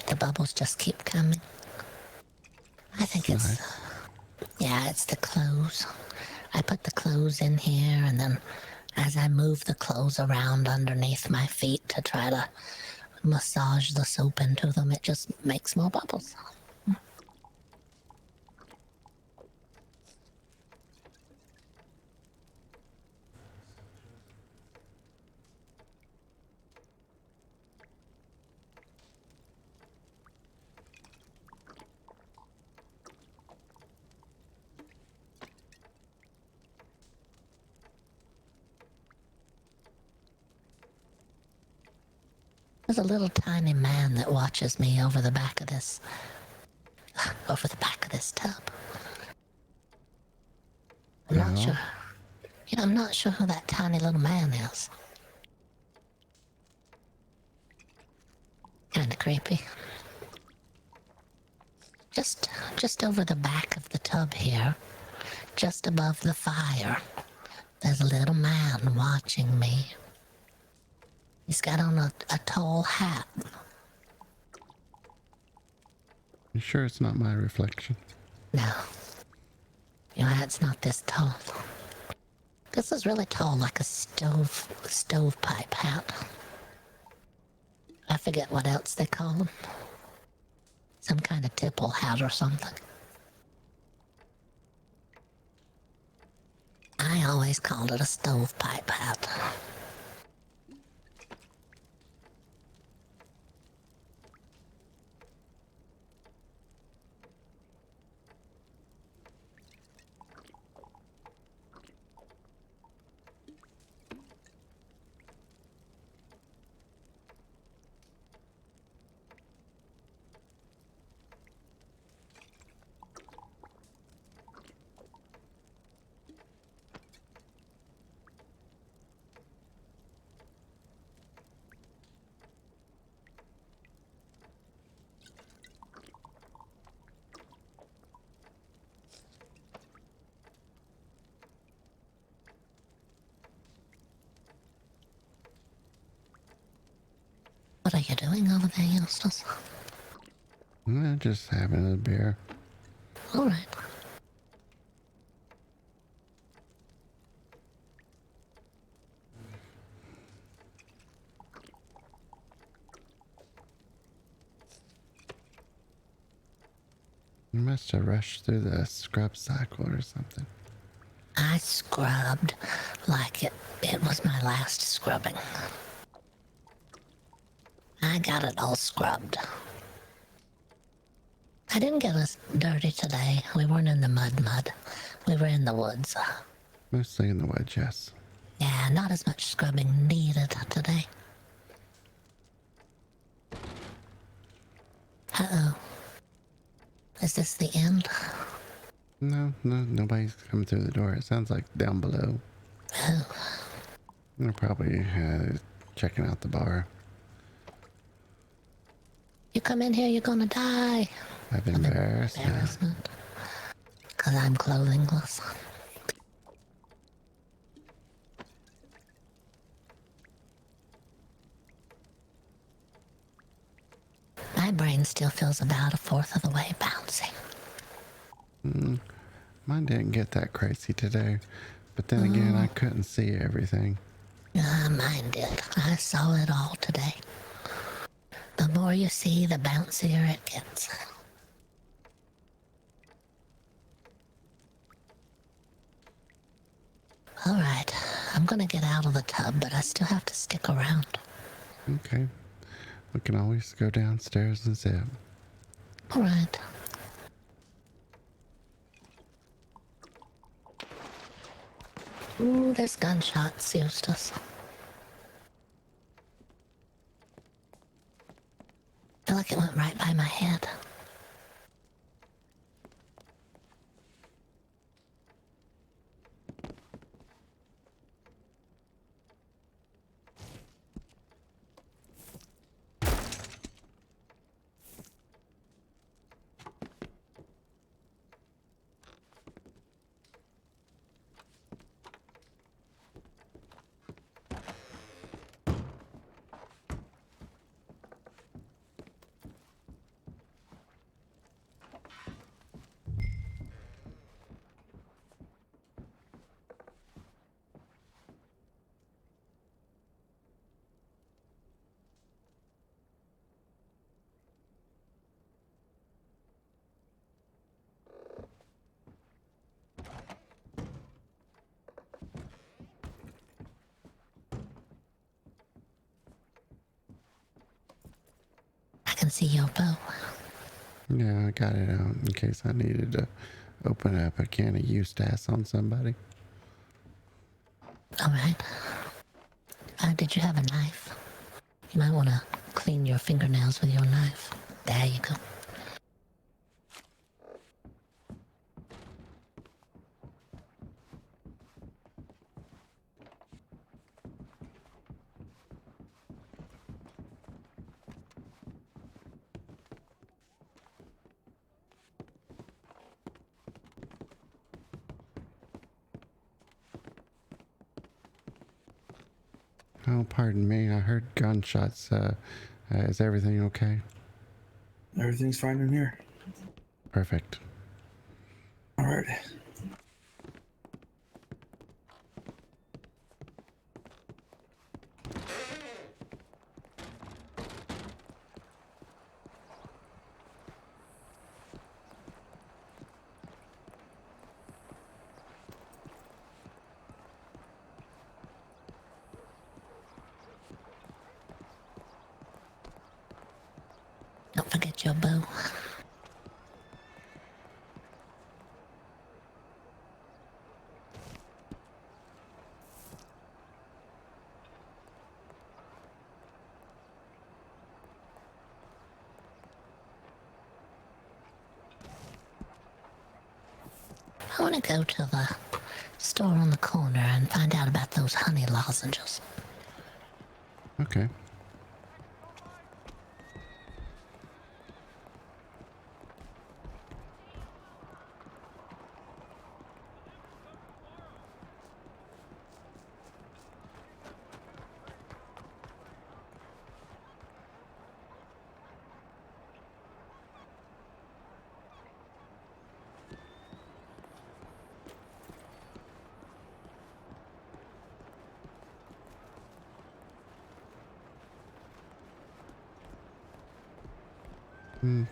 The bubbles just keep coming. I think it's... Nice. Yeah, it's the clothes. I put the clothes in here, and then as I move the clothes around underneath my feet to try to massage the soap into them, it just makes more bubbles. There's a little tiny man that watches me over the back of this tub. I'm not Yeah. sure. Yeah, I'm not sure who that tiny little man is. Kinda creepy. Just over the back of the tub here, just above the fire, there's a little man watching me. He's got on a tall hat. You sure it's not my reflection? No. Your hat's not this tall. This is really tall, like a stovepipe hat. I forget what else they call them. Some kind of tipple hat or something. always called it a stovepipe hat. What are you doing over there, Eustace? Just having a beer. All right. You must have rushed through the scrub cycle or something. I scrubbed like it was my last scrubbing. I got it all scrubbed. I didn't get us dirty today. We weren't in the mud. We were in the woods. Mostly in the woods, yes. Yeah, not as much scrubbing needed today. Uh-oh. Is this the end? No, nobody's coming through the door. It sounds like down below. Oh, They're probably checking out the bar. you come in here, you're gonna die. Of embarrassment. Embarrassment. 'Cause I'm clothingless. My brain still feels about a fourth of the way bouncy. Mine didn't get that crazy today. But then again, I couldn't see everything. Mine did. I saw it all today. The more you see, the bouncier it gets. All right, I'm gonna get out of the tub, but I still have to stick around. Okay. We can always go downstairs and zip. All right. Ooh, there's gunshots, Eustace. I feel like it went right by my head. I can see your bow. Yeah, I got it out in case I needed to open up a can of Eustace on somebody. All right. Did you have a knife? You might want to clean your fingernails with your knife. There you go. Oh, pardon me. I heard gunshots. Is everything okay? Everything's fine in here. Perfect. All right. forget your boo. I want to go to the store on the corner and find out about those honey lozenges. Okay.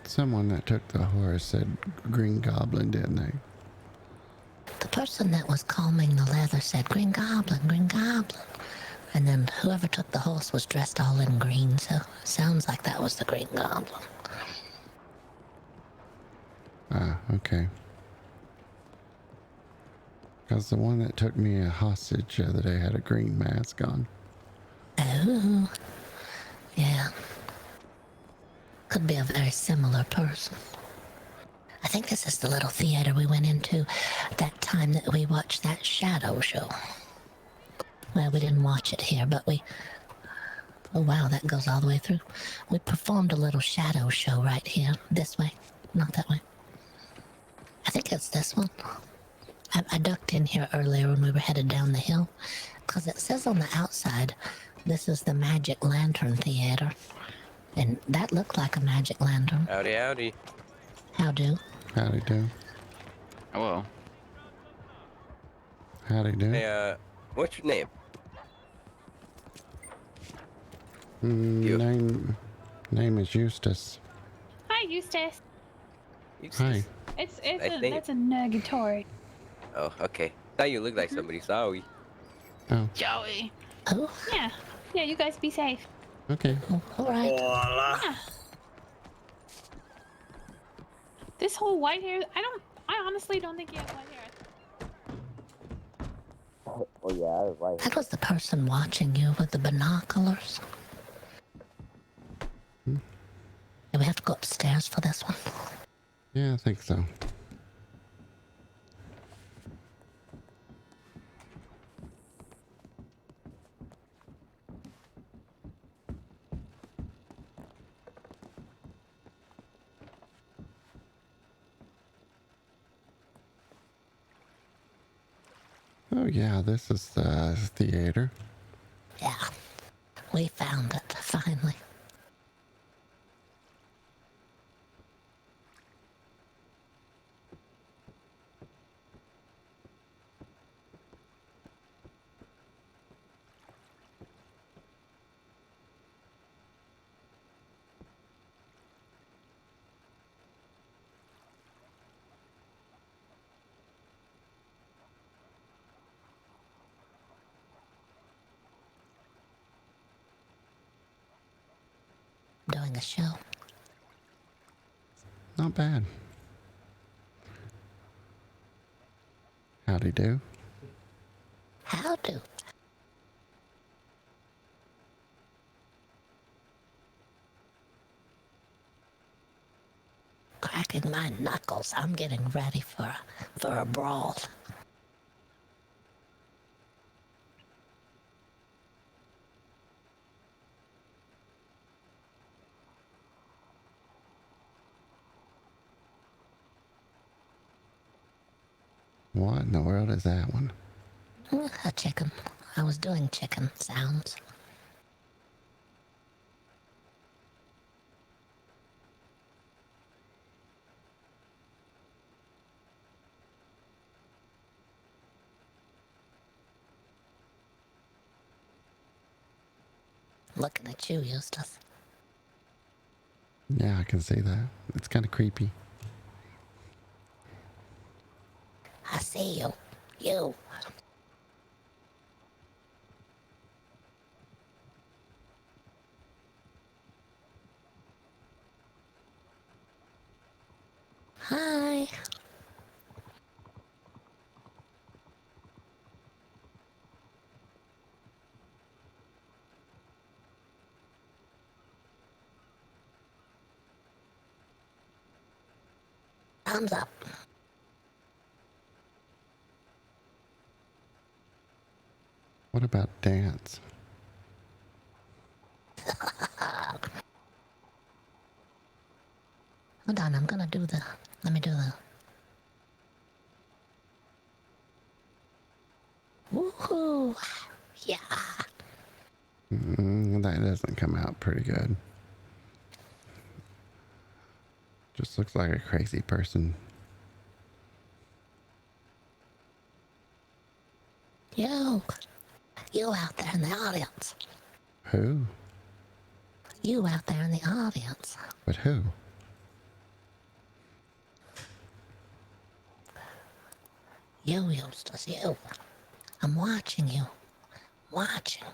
Someone that took the horse said Green Goblin, didn't they? The person that was calming the leather said, Green Goblin, Green Goblin. And then whoever took the horse was dressed all in green, so it sounds like that was the Green Goblin. Ah, okay. Because the one that took me a hostage the other day had a green mask on. Oh, yeah. Could be a very similar person. I think this is the little theater we went into that time that we watched that shadow show. Well, we didn't watch it here, but we... Oh, wow, that goes all the way through. We performed a little shadow show right here. This way, not that way. I think it's this one. I ducked in here earlier when we were headed down the hill, because it says on the outside, this is the Magic Lantern Theater. And that looked like a magic lantern. Howdy, howdy. How do? Howdy do. Hello. Howdy do. Hey, what's your name? You. Name is Eustace. Hi, Eustace. Hi. That's a negatory. Oh, okay. Thought you looked like somebody. Sorry. Oh, Joey. Oh, Yeah. Yeah, you guys be safe. okay. oh, all right. Yeah. This whole white hair, I honestly don't think you have white hair. Oh, yeah, I was right. That was the person watching you with the binoculars. Do we have to go upstairs for this one? Yeah, I think so. Oh yeah, this is the theater. Yeah. We found it, finally. Doing a show. Not bad. Howdy do. How do? Cracking my knuckles. I'm getting ready for a brawl. What in the world is that one? A chicken. I was doing chicken sounds. Looking at you, Eustace. Yeah, I can see that. It's kind of creepy. I see you. You. Hi. Thumbs up. What about dance? Hold on, I'm gonna do the. Let me do the. Woohoo! Yeah. That doesn't come out pretty good. Just looks like a crazy person. You out there in the audience. Who? You out there in the audience. But who? You, Eustace, you. I'm watching you. Watching.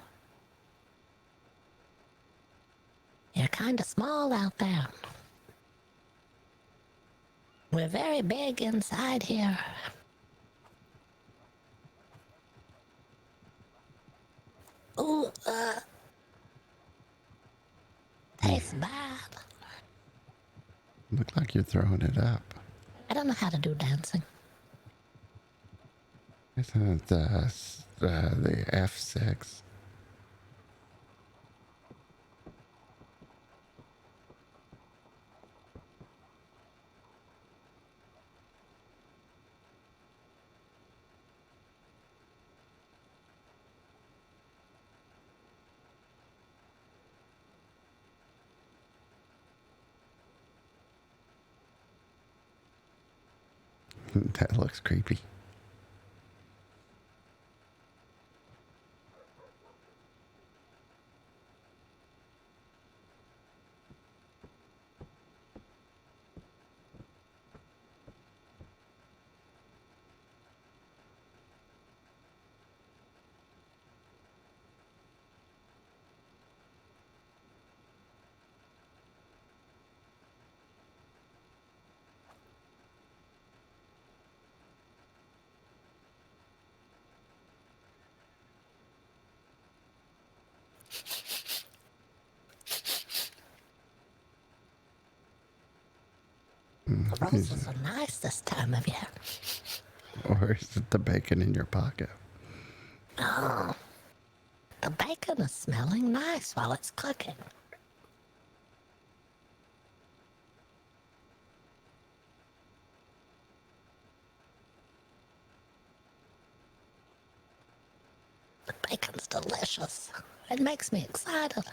You're kinda small out there. We're very big inside here. Ooh, tastes bad. Look like you're throwing it up. I don't know how to do dancing. Isn't it the F6? That looks creepy. The roses are nice this time of year. Or is it the bacon in your pocket? Oh, the bacon is smelling nice while it's cooking. The bacon's delicious. It makes me excited.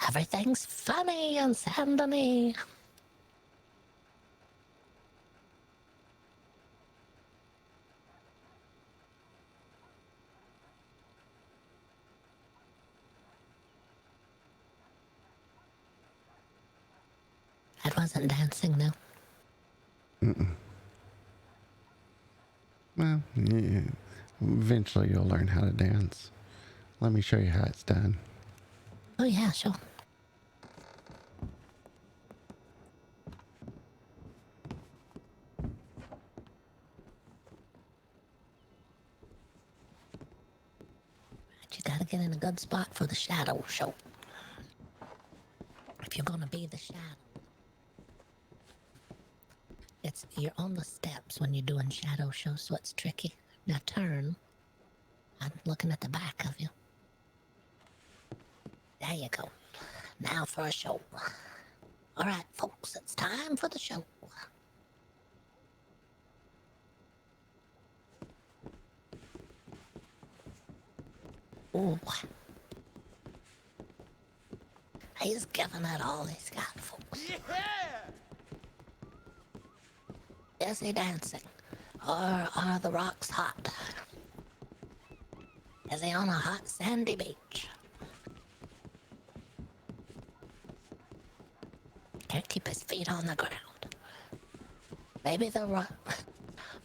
Everything's funny and sandy. That wasn't dancing, though. Well, yeah, eventually you'll learn how to dance. Let me show you how it's done. Oh, yeah, sure. But you gotta get in a good spot for the shadow show. If you're gonna be the shadow. You're on the steps when you're doing shadow show, so it's tricky. Now turn. I'm looking at the back of you. There you go. Now for a show. All right, folks, it's time for the show. Ooh. He's giving it all he's got, folks. Is he dancing? Or are the rocks hot? Is he on a hot sandy beach? Can't keep his feet on the ground. Maybe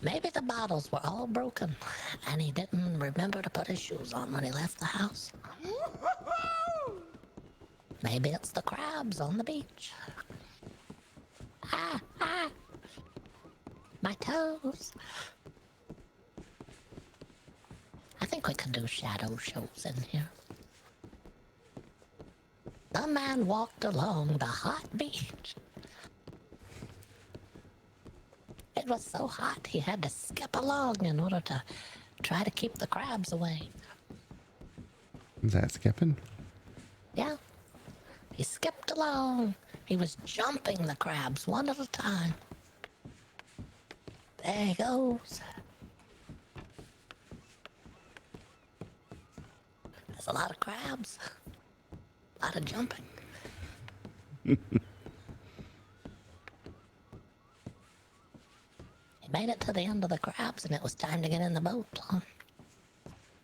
maybe the bottles were all broken and he didn't remember to put his shoes on when he left the house. Maybe it's the crabs on the beach. Ah, ah, my toes. I think we could do shadow shows in here. The man walked along the hot beach. It was so hot he had to skip along in order to try to keep the crabs away. Is that skipping? Yeah. He skipped along. He was jumping the crabs one at a time. There he goes. There's a lot of crabs. A lot of jumping. He made it to the end of the crabs and it was time to get in the boat.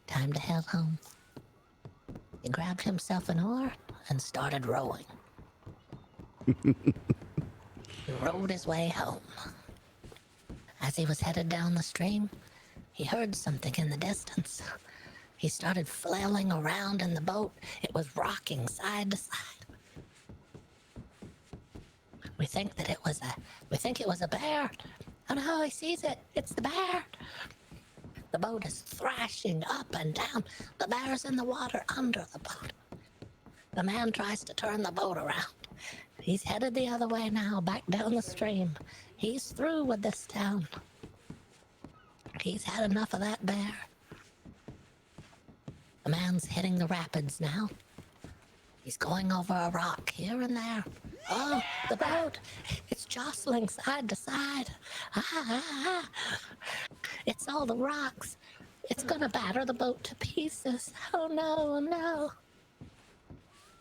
Time to head home. He grabbed himself an oar and started rowing. He rowed his way home. As he was headed down the stream, he heard something in the distance. He started flailing around in the boat. It was rocking side to side. We think it was a bear. Oh no, he sees it. It's the bear. The boat is thrashing up and down. The bear's in the water under the boat. The man tries to turn the boat around. He's headed the other way now, back down the stream. He's through with this town. He's had enough of that bear. The man's hitting the rapids now. He's going over a rock here and there. Oh, the boat! It's jostling side to side. Ah. It's all the rocks. It's gonna batter the boat to pieces. Oh no, no.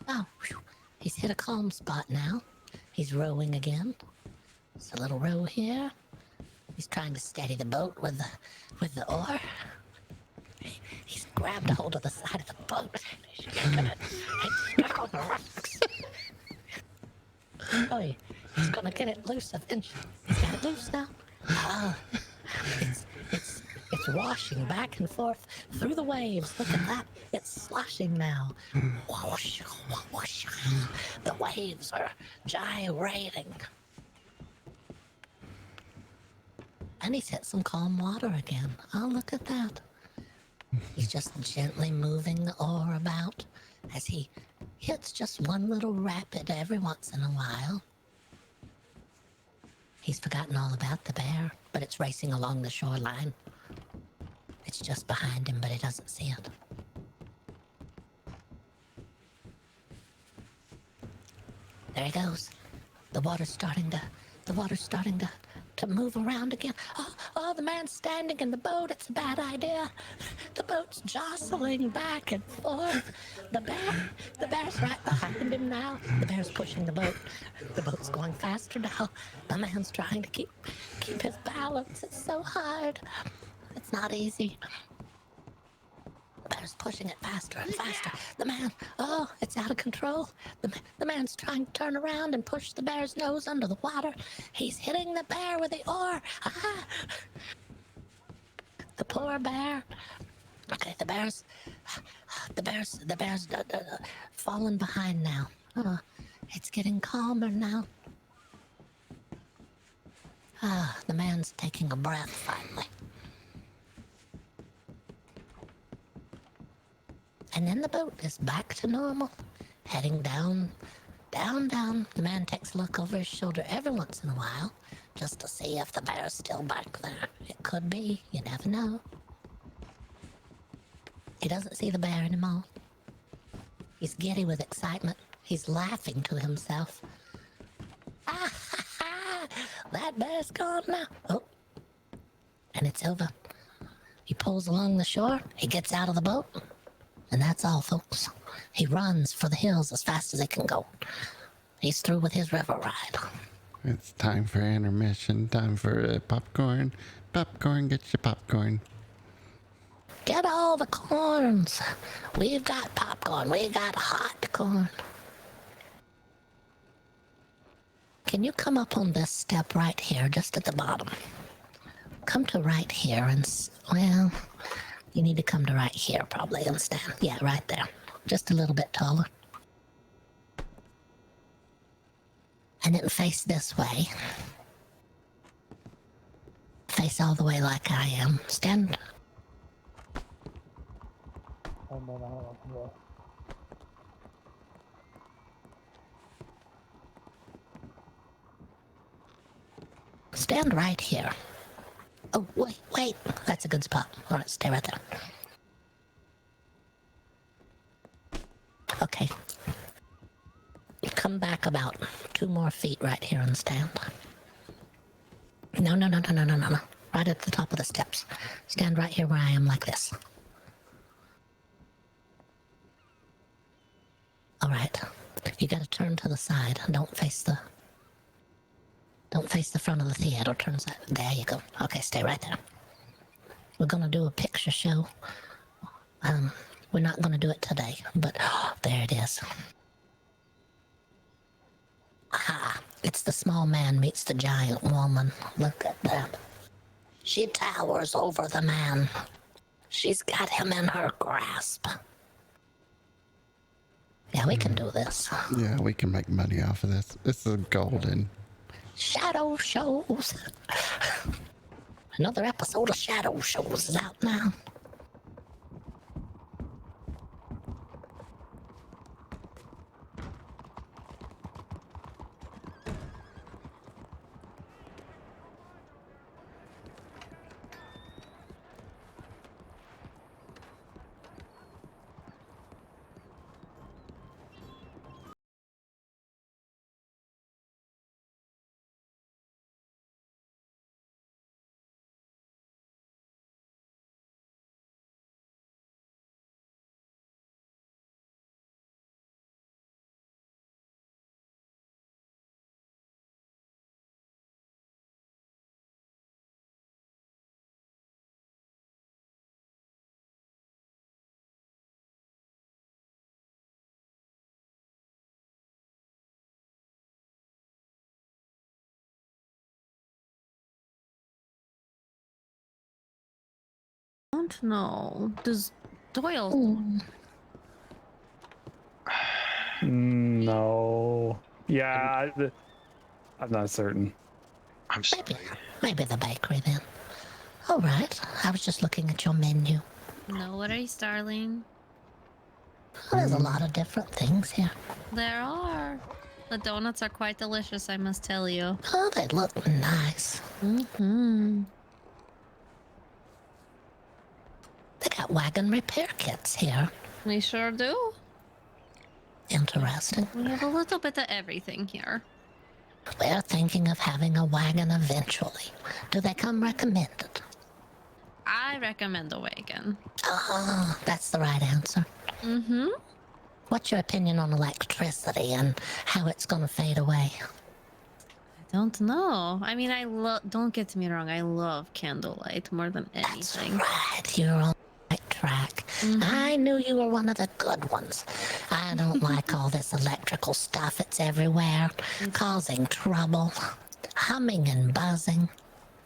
Oh, whew. He's hit a calm spot now. He's rowing again. It's a little row here. He's trying to steady the boat with the oar. He's grabbed a hold of the side of the boat. He's stuck on the rocks. Oh, he's gonna get it loose eventually. He's got it loose now. It's washing back and forth through the waves. Look at that. It's sloshing now. Whoosh, whoosh. The waves are gyrating. And he's hit some calm water again. Oh, look at that. He's just gently moving the oar about as he hits just one little rapid every once in a while. He's forgotten all about the bear, but it's racing along the shoreline. It's just behind him, but he doesn't see it. There he goes. The water's starting to move around again. Oh, the man's standing in the boat. It's a bad idea. The boat's jostling back and forth. The bear's right behind him now. The bear's pushing the boat. The boat's going faster now. The man's trying to keep his balance. It's so hard. It's not easy. The bear's pushing it faster and faster. The man, it's out of control. The man's trying to turn around and push the bear's nose under the water. He's hitting the bear with the oar. Ah! The poor bear. Okay, the bear's fallen behind now. It's getting calmer now. The man's taking a breath finally. And then the boat is back to normal, heading down, down, down. The man takes a look over his shoulder every once in a while, just to see if the bear's still back there. It could be, you never know. He doesn't see the bear anymore. He's giddy with excitement. He's laughing to himself. Ah, ha, ha! That bear's gone now. Oh, and it's over. He pulls along the shore. He gets out of the boat. And that's all, folks. He runs for the hills as fast as he can go. He's through with his river ride. It's time for intermission. Time for popcorn. Popcorn, get your popcorn. Get all the corns. We've got popcorn. We got hot corn. Can you come up on this step right here, just at the bottom? Come to right here and, well, you need to come to right here probably and stand. Yeah, right there. Just a little bit taller. And then face this way. Face all the way like I am. Stand. Stand right here. Oh, wait. That's a good spot. All right, stay right there. Okay. Come back about 2 more feet right here and stand. No. Right at the top of the steps. Stand right here where I am like this. All right. You gotta turn to the side. Don't face the front of the theater. Turn side. There you go. Okay, stay right there. We're gonna do a picture show. We're not gonna do it today, but there it is. Ah, it's the small man meets the giant woman. Look at that. She towers over the man. She's got him in her grasp. Yeah, we can do this. Yeah, we can make money off of this. This is golden. Shadow shows. Another episode of Shadow Shows is out now. Don't know. Does Doyle? No. Yeah, I'm not certain. I'm sorry. Maybe the bakery then. All right. I was just looking at your menu. No worries, darling. Well, there's a lot of different things here. There are. The donuts are quite delicious, I must tell you. Oh, they look nice. Mm-hmm. They got wagon repair kits here. We sure do. Interesting. We have a little bit of everything here. We're thinking of having a wagon eventually. Do they come recommended? I recommend a wagon. Oh, that's the right answer. Mm-hmm. What's your opinion on electricity and how it's gonna fade away? I don't know. I mean, don't get me wrong, I love candlelight more than anything. Right, you're on the right track. I knew you were one of the good ones. I don't like all this electrical stuff. It's everywhere, causing trouble, humming and buzzing.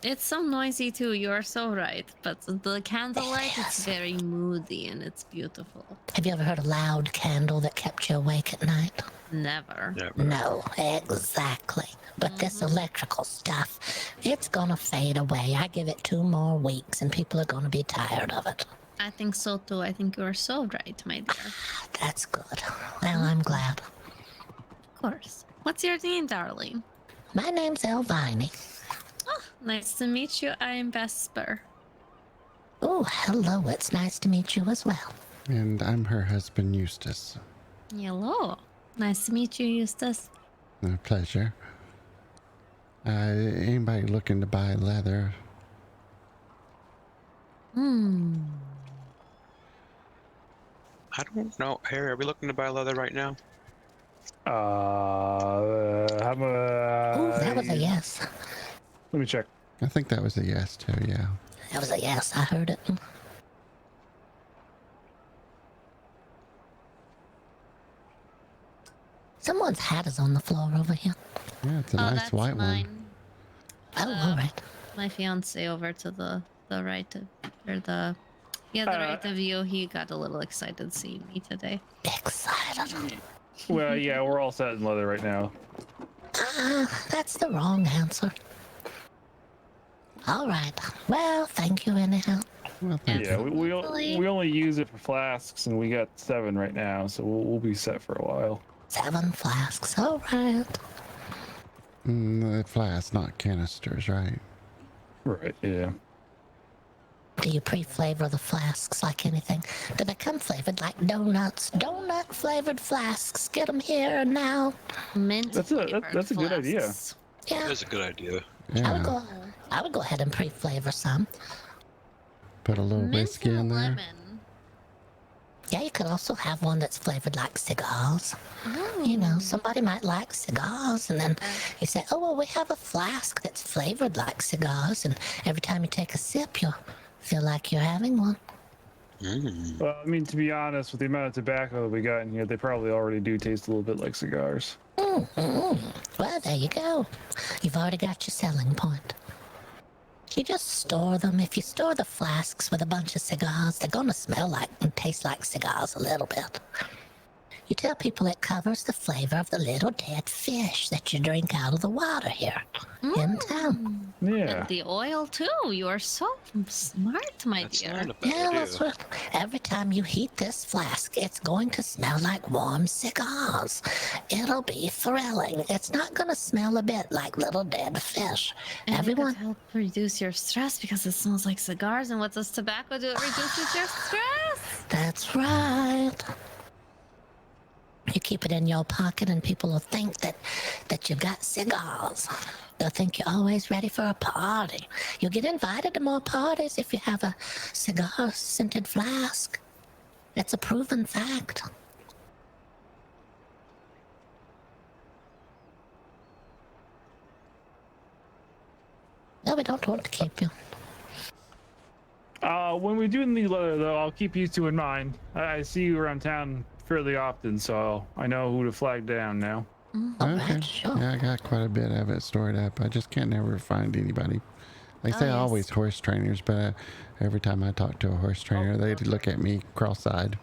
It's so noisy too, you're so right. But the candlelight, it's very moody and it's beautiful. Have you ever heard a loud candle that kept you awake at night? Never. No, exactly. But this electrical stuff, it's gonna fade away. I give it 2 more weeks and people are gonna be tired of it. I think so too. I think you're so right, my dear. That's good. Well, I'm glad. Of course. What's your name, darling? My name's Elvini. Oh, nice to meet you. I'm Vesper. Oh, hello. It's nice to meet you as well. And I'm her husband, Eustace. Hello. Nice to meet you, Eustace. A pleasure. Anybody looking to buy leather? I don't know. Harry, are we looking to buy leather right now? How about? Oh, that was a yes. Let me check. I think that was a yes too, yeah. That was a yes. I heard it. Someone's hat is on the floor over here. Yeah, it's a nice that's white mine. Oh, all right. My fiance over to the right of, or the right of you. He got a little excited seeing me today. Excited. Well, yeah, we're all set in leather right now. That's the wrong answer. All right. Well, thank you anyhow. Well, thank Yeah, you. we only use it for flasks, and we got 7 right now, so we'll be set for a while. 7 flasks. All right. The flasks, not canisters, right? Right. Yeah. Do you pre-flavor the flasks like anything? Do they come flavored like donuts? Donut-flavored flasks. Get them here and now. Mint. That's a good idea. flasks. Yeah. That's a good idea. Yeah. I would go ahead and pre-flavor some. Put a little Mint whiskey and in there. lemon. Yeah, you could also have one that's flavored like cigars. You know, somebody might like cigars, and then you say, oh, well, we have a flask that's flavored like cigars, and every time you take a sip, you'll feel like you're having one. Well, I mean, to be honest, with the amount of tobacco that we got in here, they probably already do taste a little bit like cigars. Well, there you go. You've already got your selling point. You just store them. If you store the flasks with a bunch of cigars, they're gonna smell like and taste like cigars a little bit. You tell people it covers the flavor of the little dead fish that you drink out of the water here in town. Yeah. And the oil too. You are so smart, my That's dear. not a bad Yeah, idea. that's what. Every time you heat this flask, it's going to smell like warm cigars. It'll be thrilling. It's not gonna smell a bit like little dead fish. And Everyone. it could help reduce your stress because it smells like cigars. And what does tobacco do? It reduces your stress. That's right. You keep it in your pocket and people will think that you've got cigars. They'll think you're always ready for a party. You'll get invited to more parties if you have a cigar-scented flask. It's a proven fact. No, we don't want to keep you. When we do need leather, though, I'll keep you 2 in mind. I see you around town fairly often, so I know who to flag down now. All Okay. right, sure. Yeah, I got quite a bit of it stored up. I just can't never find anybody. They say yes. always horse trainers, but every time I talk to a horse trainer, they look at me cross-eyed.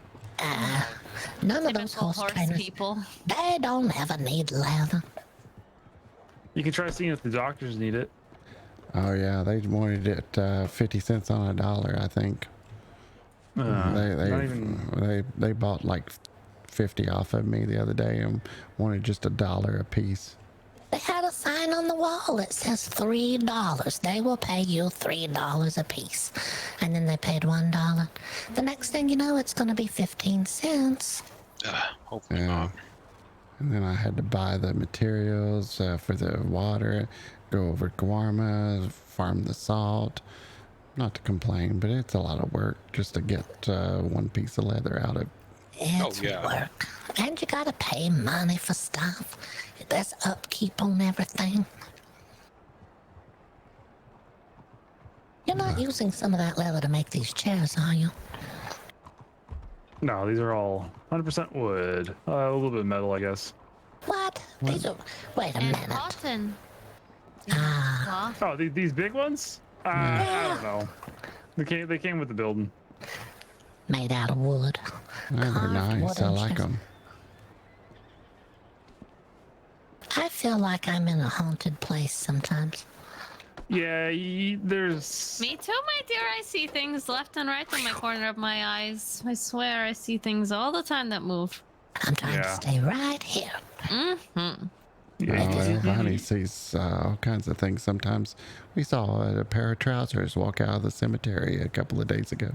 None of those Typical horse trainers, people. they don't ever need leather. You can try seeing if the doctors need it. Oh yeah, they wanted it 50 cents on a dollar, I think. Not even. They bought like 50 off of me the other day and wanted just $1 a piece. They had a sign on the wall that says $3. They will pay you $3 a piece. And then they paid $1. The next thing you know, it's going to be 15 cents. Hopefully Yeah. not. And then I had to buy the materials for the water, go over to Guarma, farm the salt. Not to complain, but it's a lot of work just to get 1 piece of leather out of. It's yeah. work. And you got to pay money for stuff. There's upkeep on everything. You're not using some of that leather to make these chairs, are you? No, these are all 100% wood. A little bit of metal, I guess. What? These are... Wait a And minute. cotton. Ah. Cloth. Oh, these big ones? I don't know. They came with the building. Made out of wood. Oh, they're Carved nice. I wooden like chairs. them. I feel like I'm in a haunted place sometimes. Yeah, there's. Me too, my dear. I see things left and right in my corner of my eyes. I swear I see things all the time that move. I'm trying to Yeah. stay right here. Mm-hmm. Yeah, Oh, everybody sees all kinds of things sometimes. We saw a pair of trousers walk out of the cemetery a couple of days ago.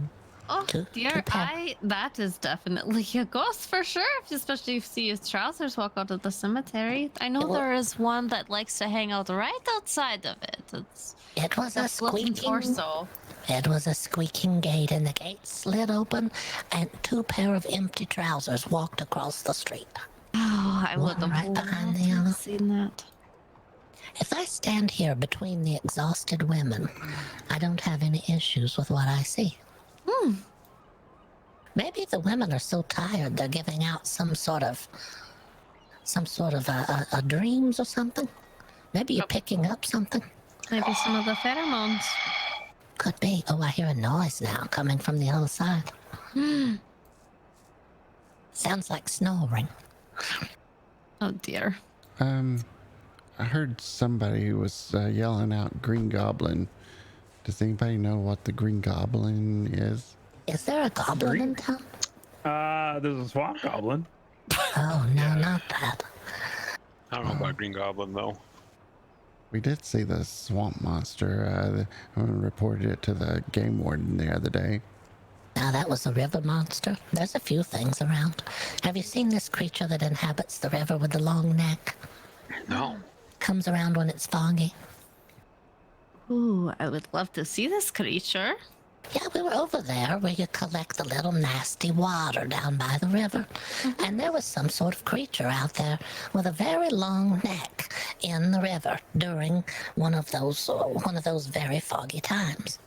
Oh, Two dear, pair. that is definitely a ghost for sure. Especially if you see his trousers walk out of the cemetery. I know Well- there is one that likes to hang out right outside of it. It's It was a looking squeaking torso. It was a squeaking gate, and the gate slid open, and 2 pair of empty trousers walked across the street. Oh, I would One have right behind the loved to other. have seen that. If I stand here between the exhausted women, I don't have any issues with what I see. Maybe the women are so tired they're giving out some sort of some sort of a dreams or something? Maybe you're picking up something. Maybe some of the pheromones. Could be. Oh, I hear a noise now coming from the other side. Sounds like snoring. Oh dear. I heard somebody was yelling out Green Goblin. Does anybody know what the Green Goblin is? Is there a goblin in town? There's a swamp goblin. Oh, no, not that. I don't know about Green Goblin though. We did see the swamp monster. I reported it to the game warden the other day. Now, that was a river monster. There's a few things around. Have you seen this creature that inhabits the river with the long neck? No. Comes around when it's foggy. Ooh, I would love to see this creature. Yeah, we were over there where you collect the little nasty water down by the river. And there was some sort of creature out there with a very long neck in the river during one of those very foggy times.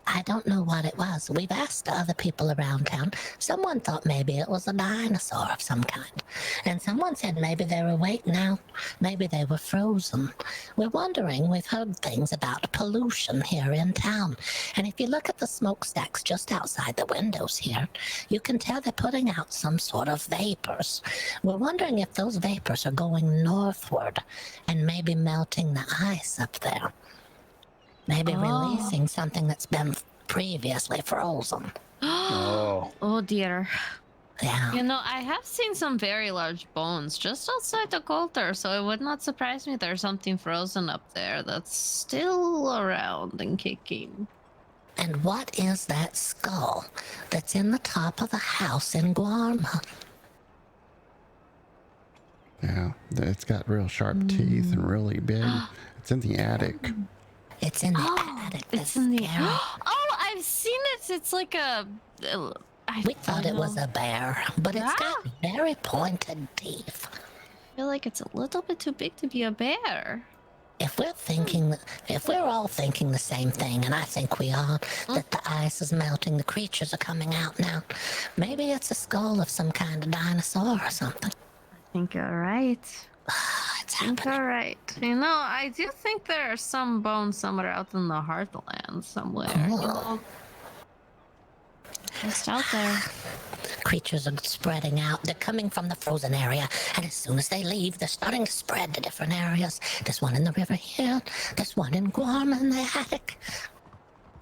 I don't know what it was. We've asked other people around town. Someone thought maybe it was a dinosaur of some kind. And someone said maybe they were awake now. Maybe they were frozen. We're wondering, we've heard things about pollution here in town. And if you look at the smokestacks just outside the windows here, you can tell they're putting out some sort of vapors. We're wondering if those vapors are going northward and maybe melting the ice up there. Maybe releasing something that's been previously frozen. Oh dear. Yeah. You know, I have seen some very large bones just outside the Coulter, so it would not surprise me there's something frozen up there that's still around and kicking. And what is that skull that's in the top of the house in Guarma? Yeah, it's got real sharp teeth and really big. It's in the attic. It's in the attic. It's in the Oh, I've seen it. It's like a. We thought it was a bear, but it's got very pointed teeth. I feel like it's a little bit too big to be a bear. If we're all thinking the same thing, and I think we are, that the ice is melting, the creatures are coming out now. Maybe it's a skull of some kind of dinosaur or something. I think you're right. It's happening. All right. You know, I do think there are some bones somewhere out in the Heartland somewhere. You know, just out there. Creatures are spreading out. They're coming from the frozen area, and as soon as they leave, they're starting to spread to different areas. There's one in the river here. There's one in Guam in the attic.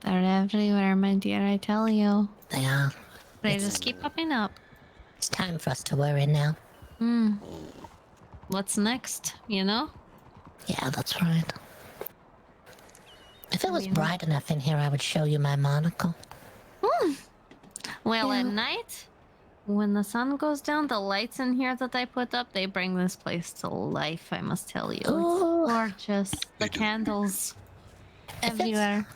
They're everywhere, my dear, I tell you. They are. They just keep popping up. It's time for us to worry now. What's next, you know? Yeah, that's right. If it was bright enough in here, I would show you my monocle. Well, at night, when the sun goes down, the lights in here that I put up, they bring this place to life, I must tell you. Ooh. It's gorgeous. The candles everywhere.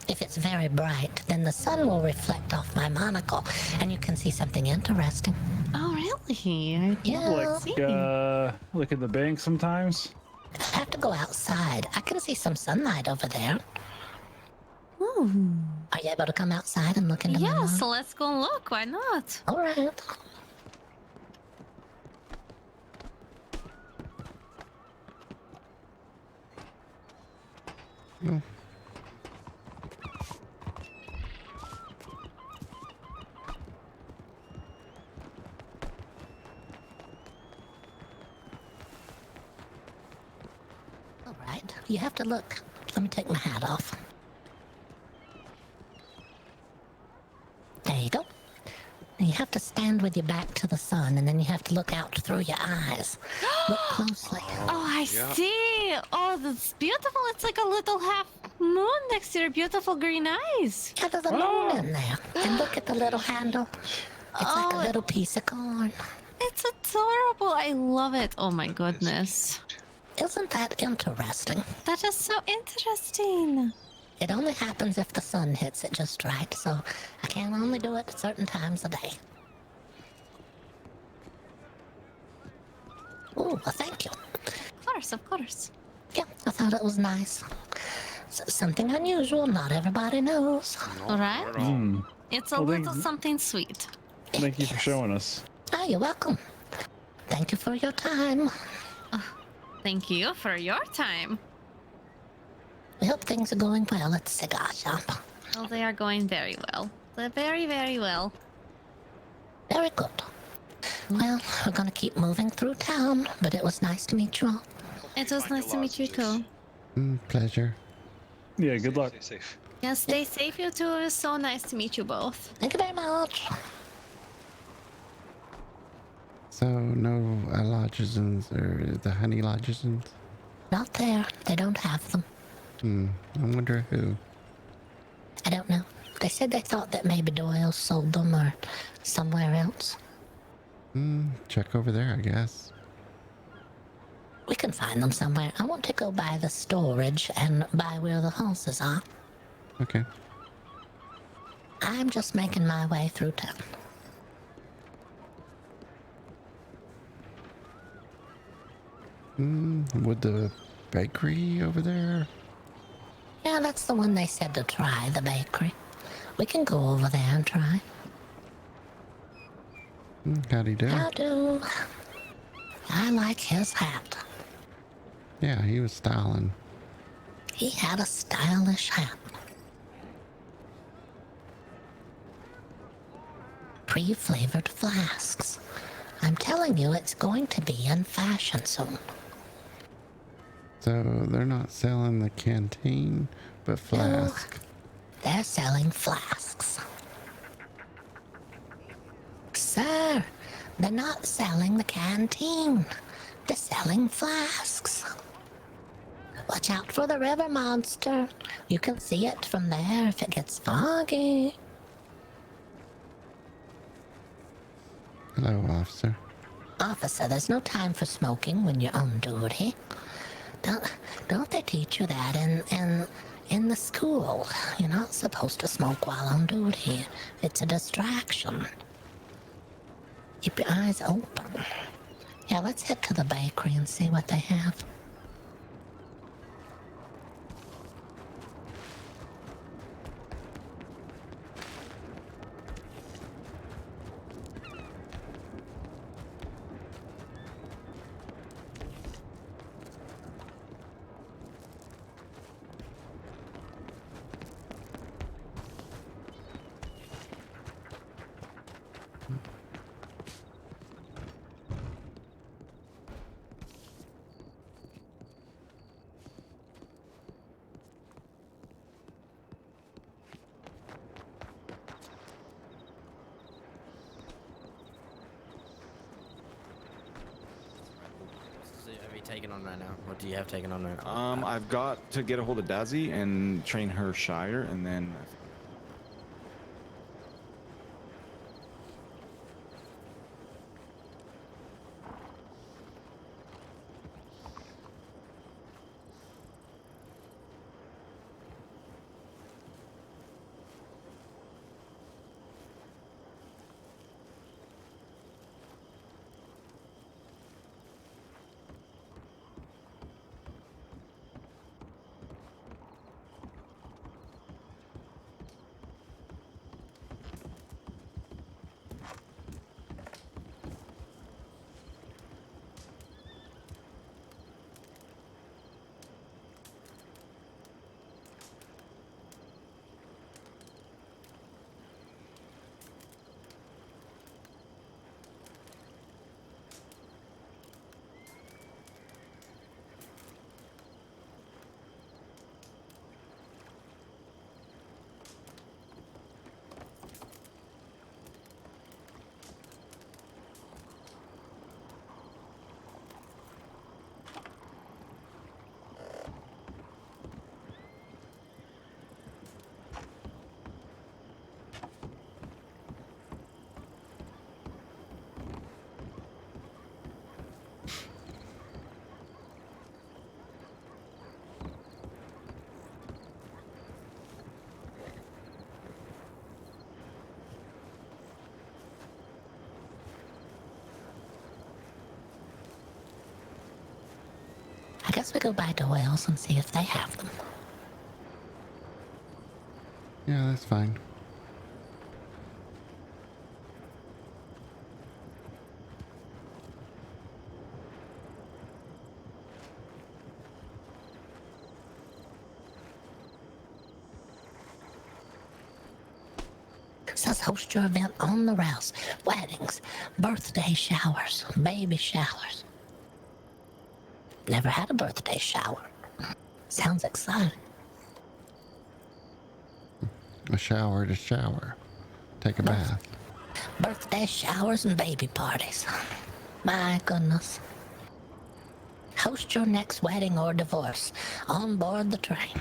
If it's very bright, then the sun will reflect off my monocle, and you can see something interesting. Oh, really? Yeah. Look at the bank sometimes. I have to go outside. I can see some sunlight over there. Are you able to come outside and look into my Yes, monocle? let's go look. Why not? All right. All right. You have to look. Let me take my hat off. There you go. You have to stand with your back to the sun, and then you have to look out through your eyes. Look closely. Oh, I see. Oh, that's beautiful. It's like a little half moon next to your beautiful green eyes. Yeah, there's a moon in there. And look at the little handle. It's like a little piece of corn. It's adorable. I love it. Oh my goodness. Isn't that interesting? That is so interesting. It only happens if the sun hits it just right, so I can only do it at certain times of day. Ooh, well, thank you. Of course, of course. Yeah, I thought it was nice. Something unusual, not everybody knows. All right. It's a little something sweet. Thank you for showing us. Oh, you're welcome. Thank you for your time. Thank you for your time. We hope things are going well at the cigar shop. Well, they are going very well. They're very, very well. Very good. Well, we're gonna keep moving through town, but it was nice to meet you all. It was nice to meet you too. Pleasure. Yeah, good luck. Stay safe. Yeah, stay safe, you two. It was so nice to meet you both. Thank you very much. So no lodgesons or the honey lodgesons? Not there. They don't have them. I wonder who. I don't know. They said they thought that maybe Doyle sold them or somewhere else. Check over there, I guess. We can find them somewhere. I want to go by the storage and by where the horses are. Okay. I'm just making my way through town. Would the bakery over there? Yeah, that's the one they said to try, the bakery. We can go over there and try. Howdy do. How do? I like his hat. Yeah, he was styling. He had a stylish hat. Pre-flavored flasks. I'm telling you, it's going to be in fashion soon. So they're not selling the canteen, but flask. They're selling flasks. Sir, they're not selling the canteen. They're selling flasks. Watch out for the river monster. You can see it from there if it gets foggy. Hello, officer. Officer, there's no time for smoking when you're on duty. Don't they teach you that in the school? You're not supposed to smoke while on duty. It's a distraction. Keep your eyes open. Yeah, let's head to the bakery and see what they have. Have you taken on right now? What do you have taken on right now? I've got to get a hold of Dazzy and train her Shire, and then I guess we go by Doyle's and see if they have them. Yeah, that's fine. says host your event on the rails. Weddings, birthday showers, baby showers. Never had a birthday shower. Sounds exciting. A shower to shower. Take a bath. Birthday showers and baby parties. My goodness. Host your next wedding or divorce on board the train.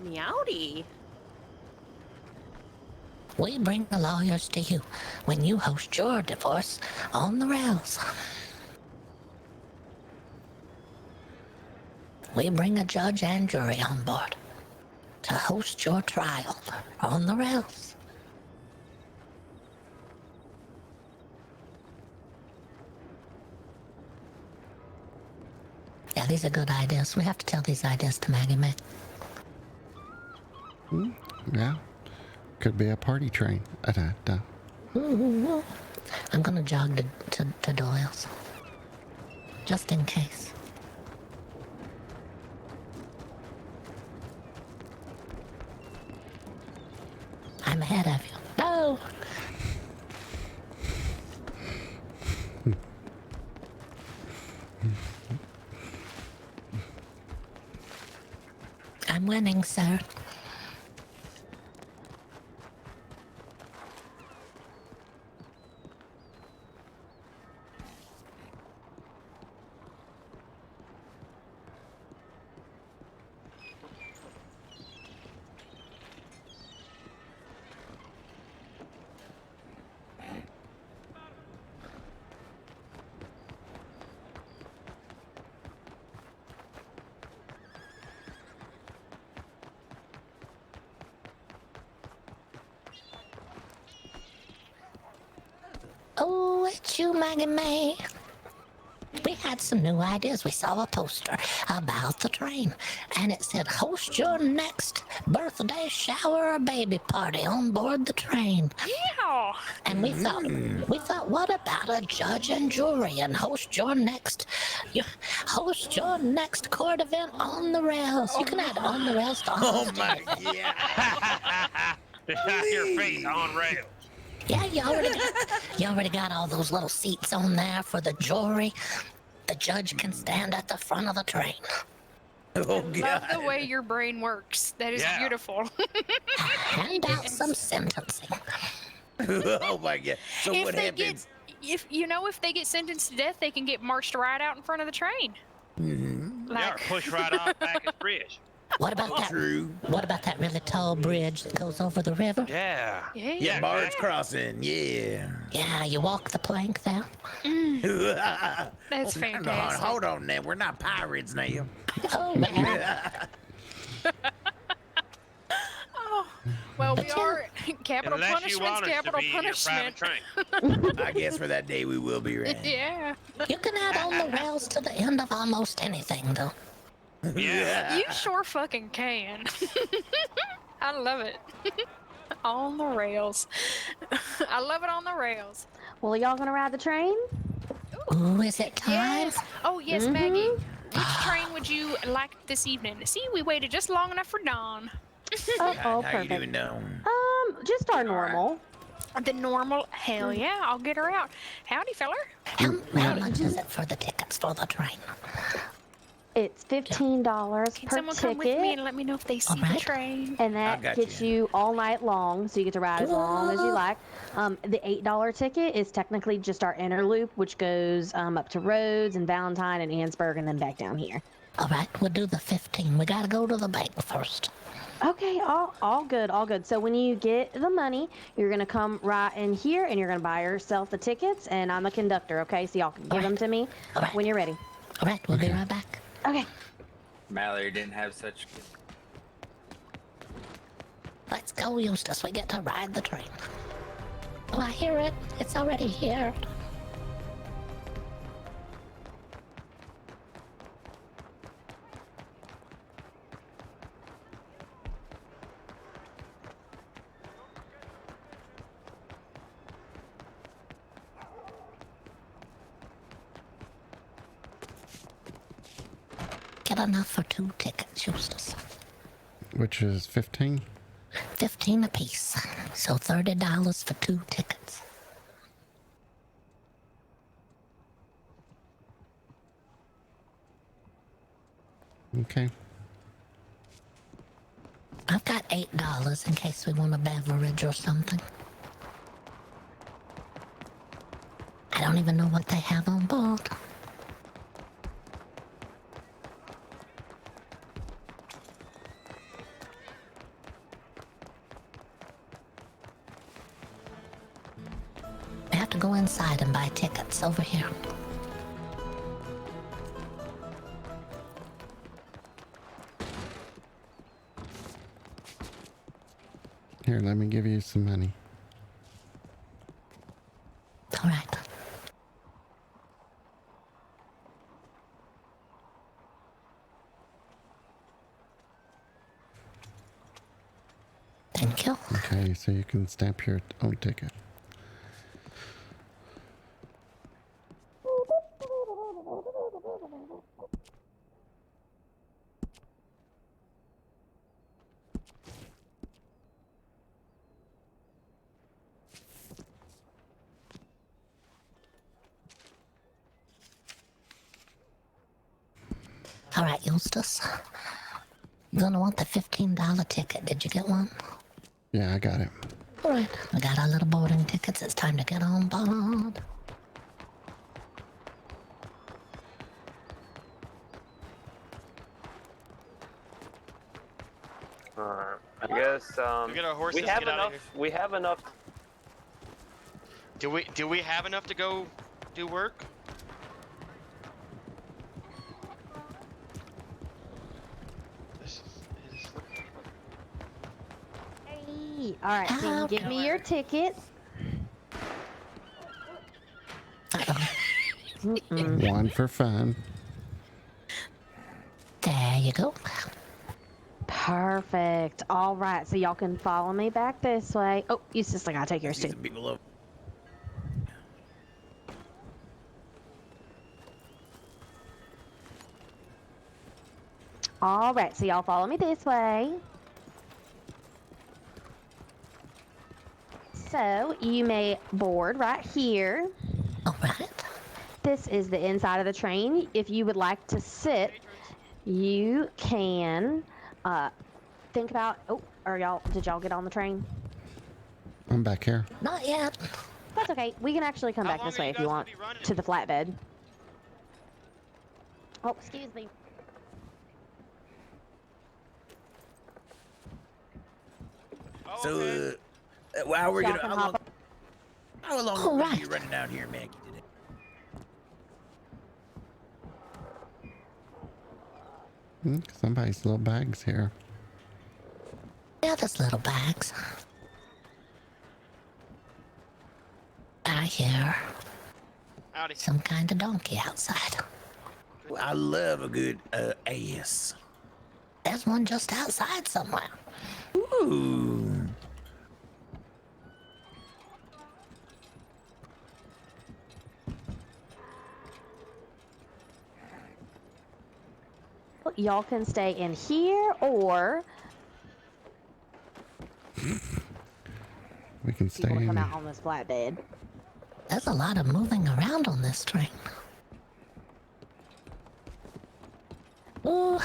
Meowdy. We bring the lawyers to you when you host your divorce on the rails. We bring a judge and jury on board to host your trial on the rails. Yeah, these are good ideas. We have to tell these ideas to Maggie May. Yeah. Could be a party train. I'm gonna jog to Doyle's. Just in case. I'm ahead of you. No! I'm winning, sir. Oh, it's you, Maggie May. We had some new ideas. We saw a poster about the train, and it said, host your next birthday shower or baby party on board the train. Yeah. And we thought, what about a judge and jury and host your next court event on the rails? You can add on the rails to all. Oh my god. Your face on rails. Yeah, you already got all those little seats on there for the jury. The judge can stand at the front of the train. Oh god. Love the way your brain works. That is beautiful. Hand out some sentencing. Oh my god. So if what they happens? If they get sentenced to death, they can get marched right out in front of the train. Like, push right off back at the bridge. What about that? True. What about that really tall bridge that goes over the river? Yeah. Yeah. Barge crossing. Yeah. Yeah, you walk the plank there. That's fantastic. Hold on now. We're not pirates now. Oh man. Oh, well, we are capital Unless you want punishment's us to capital be your private punishment. train. I guess for that day we will be ready. Yeah. You can add on the rails to the end of almost anything, though. Yeah. You sure fucking can. I love it. On the rails. I love it on the rails. Well, y'all gonna ride the train? Ooh, is it time? Yes. Oh, yes, Maggie. Which train would you like this evening? See, we waited just long enough for dawn. Oh, How you perfect. doing now? Just our normal. The normal? Hell yeah, I'll get her out. Howdy, feller. How much is it for the tickets for the train? It's $15 Can per someone come with me ticket, and let me know if they see the Alright. train? and I that got gets you. you all night long, so you get to ride as long as you like. The $8 ticket is technically just our inner loop, which goes up to Rhodes and Valentine and Annsburg, and then back down here. All right, we'll do the 15. We gotta go to the bank first. Okay, all good, all good. So when you get the money, you're gonna come right in here, and you're gonna buy yourself the tickets, and I'm the conductor. Okay, so y'all can give them to me Alright. when you're ready. All right, we'll be right back. Okay. Mallory didn't have such good. Let's go, Eustace. We get to ride the train. Oh, I hear it. It's already here. Get enough for 2 tickets, Eustace. which is 15. 15 apiece. So $30 for 2 tickets. Okay. I've got $8 in case we want a beverage or something. I don't even know what they have on board. We have to go inside and buy tickets over here. Here, let me give you some money. All right. Thank you. Okay, so you can stamp your own ticket. All right, Eustace. You're gonna want the $15 ticket. Did you get one? Yeah, I got it. All right. We got our little boarding tickets. It's time to get on board. I guess We get our horses. we have Get out of enough. here. We have enough. Do we have enough to go do work? Hey, all right, can you give me your ticket? One for fun. There you go. Perfect. All right, so y'all can follow me back this way. Oh, Eustace, I gotta take yours too. All right, so y'all follow me this way. So you may board right here. All right. This is the inside of the train. If you would like to sit, you can think about. Oh, did y'all get on the train? I'm back here. Not yet. That's okay. We can actually come back this way if you want to the flatbed. Oh, excuse me. So, wow, we're Y'all gonna. can How hop long, how long All are we right. be running down here, Maggie? Today? Somebody's little bag's here. Yeah, there's little bags. I hear Howdy. some kind of donkey outside. Well, I love a good ass. There's one just outside somewhere. Ooh. Y'all can stay in here, or We can you stay want to in. come out on this flatbed. There's a lot of moving around on this train. Ooh,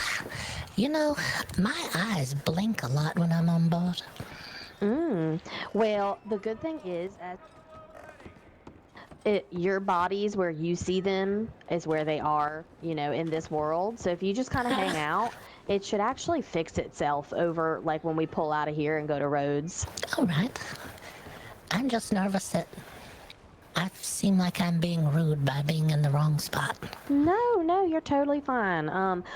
you know, my eyes blink a lot when I'm on board. Well, the good thing is, your bodies where you see them is where they are, in this world. So if you just kind of hang out, it should actually fix itself over, like, when we pull out of here and go to Rhodes. All right. I'm just nervous that I seem like I'm being rude by being in the wrong spot. No, you're totally fine.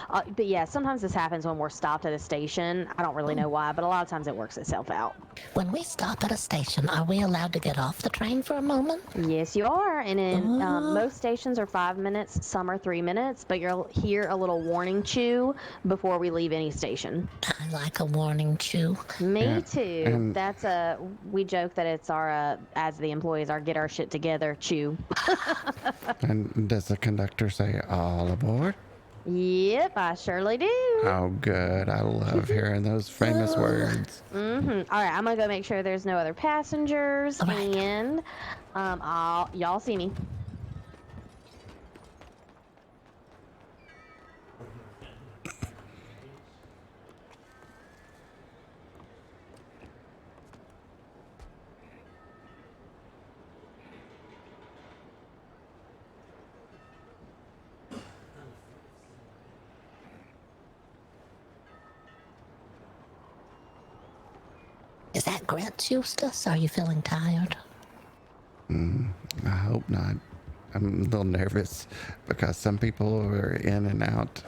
But yeah, sometimes this happens when we're stopped at a station. I don't really know why, but a lot of times it works itself out. When we stop at a station, are we allowed to get off the train for a moment? Yes, you are. And in most stations are 5 minutes, some are 3 minutes, but you'll hear a little warning chew before we leave any station. I like a warning chew. Me Yeah, too. and- That's we joke that it's our, as the employees, our get our shit together chew. And does the conductor say all aboard? Yep, I surely do. Oh, good. I love hearing those famous words. Mm-hmm. All right, I'm gonna go make sure there's no other passengers, and y'all see me. Is that Grant, Eustace? Are you feeling tired? I hope not. I'm a little nervous because some people are in and out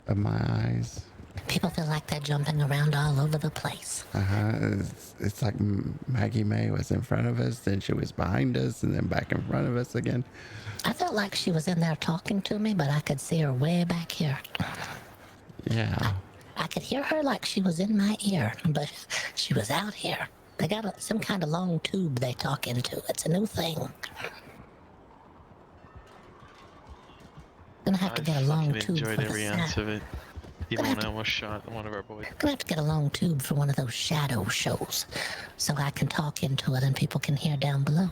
of my eyes. People feel like they're jumping around all over the place. It's like Maggie May was in front of us, then she was behind us, and then back in front of us again. I felt like she was in there talking to me, but I could see her way back here. Yeah. I could hear her like she was in my ear, but she was out here. They got some kind of long tube they talk into. It's a new thing. Gonna have to get a long tube enjoyed for every the ounce sound. of it. Even when I almost shot one of our boys. Gonna have to get a long tube for one of those shadow shows, so I can talk into it and people can hear down below.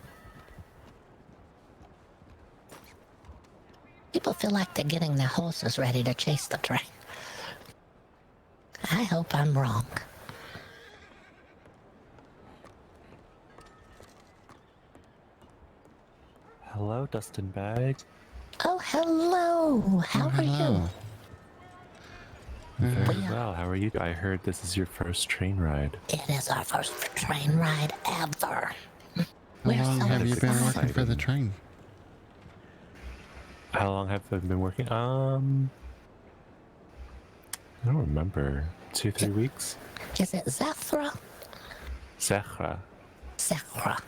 People feel like they're getting their horses ready to chase the train. I hope I'm wrong. Hello, Dustinbagg. Oh, hello. How are you? Very well. How are you? I heard this is your first train ride. It is our first train ride ever. How long have you been working for the train? How long have I been working? I don't remember. 2-3 weeks? Is it Zethra? Zethra. Zethra.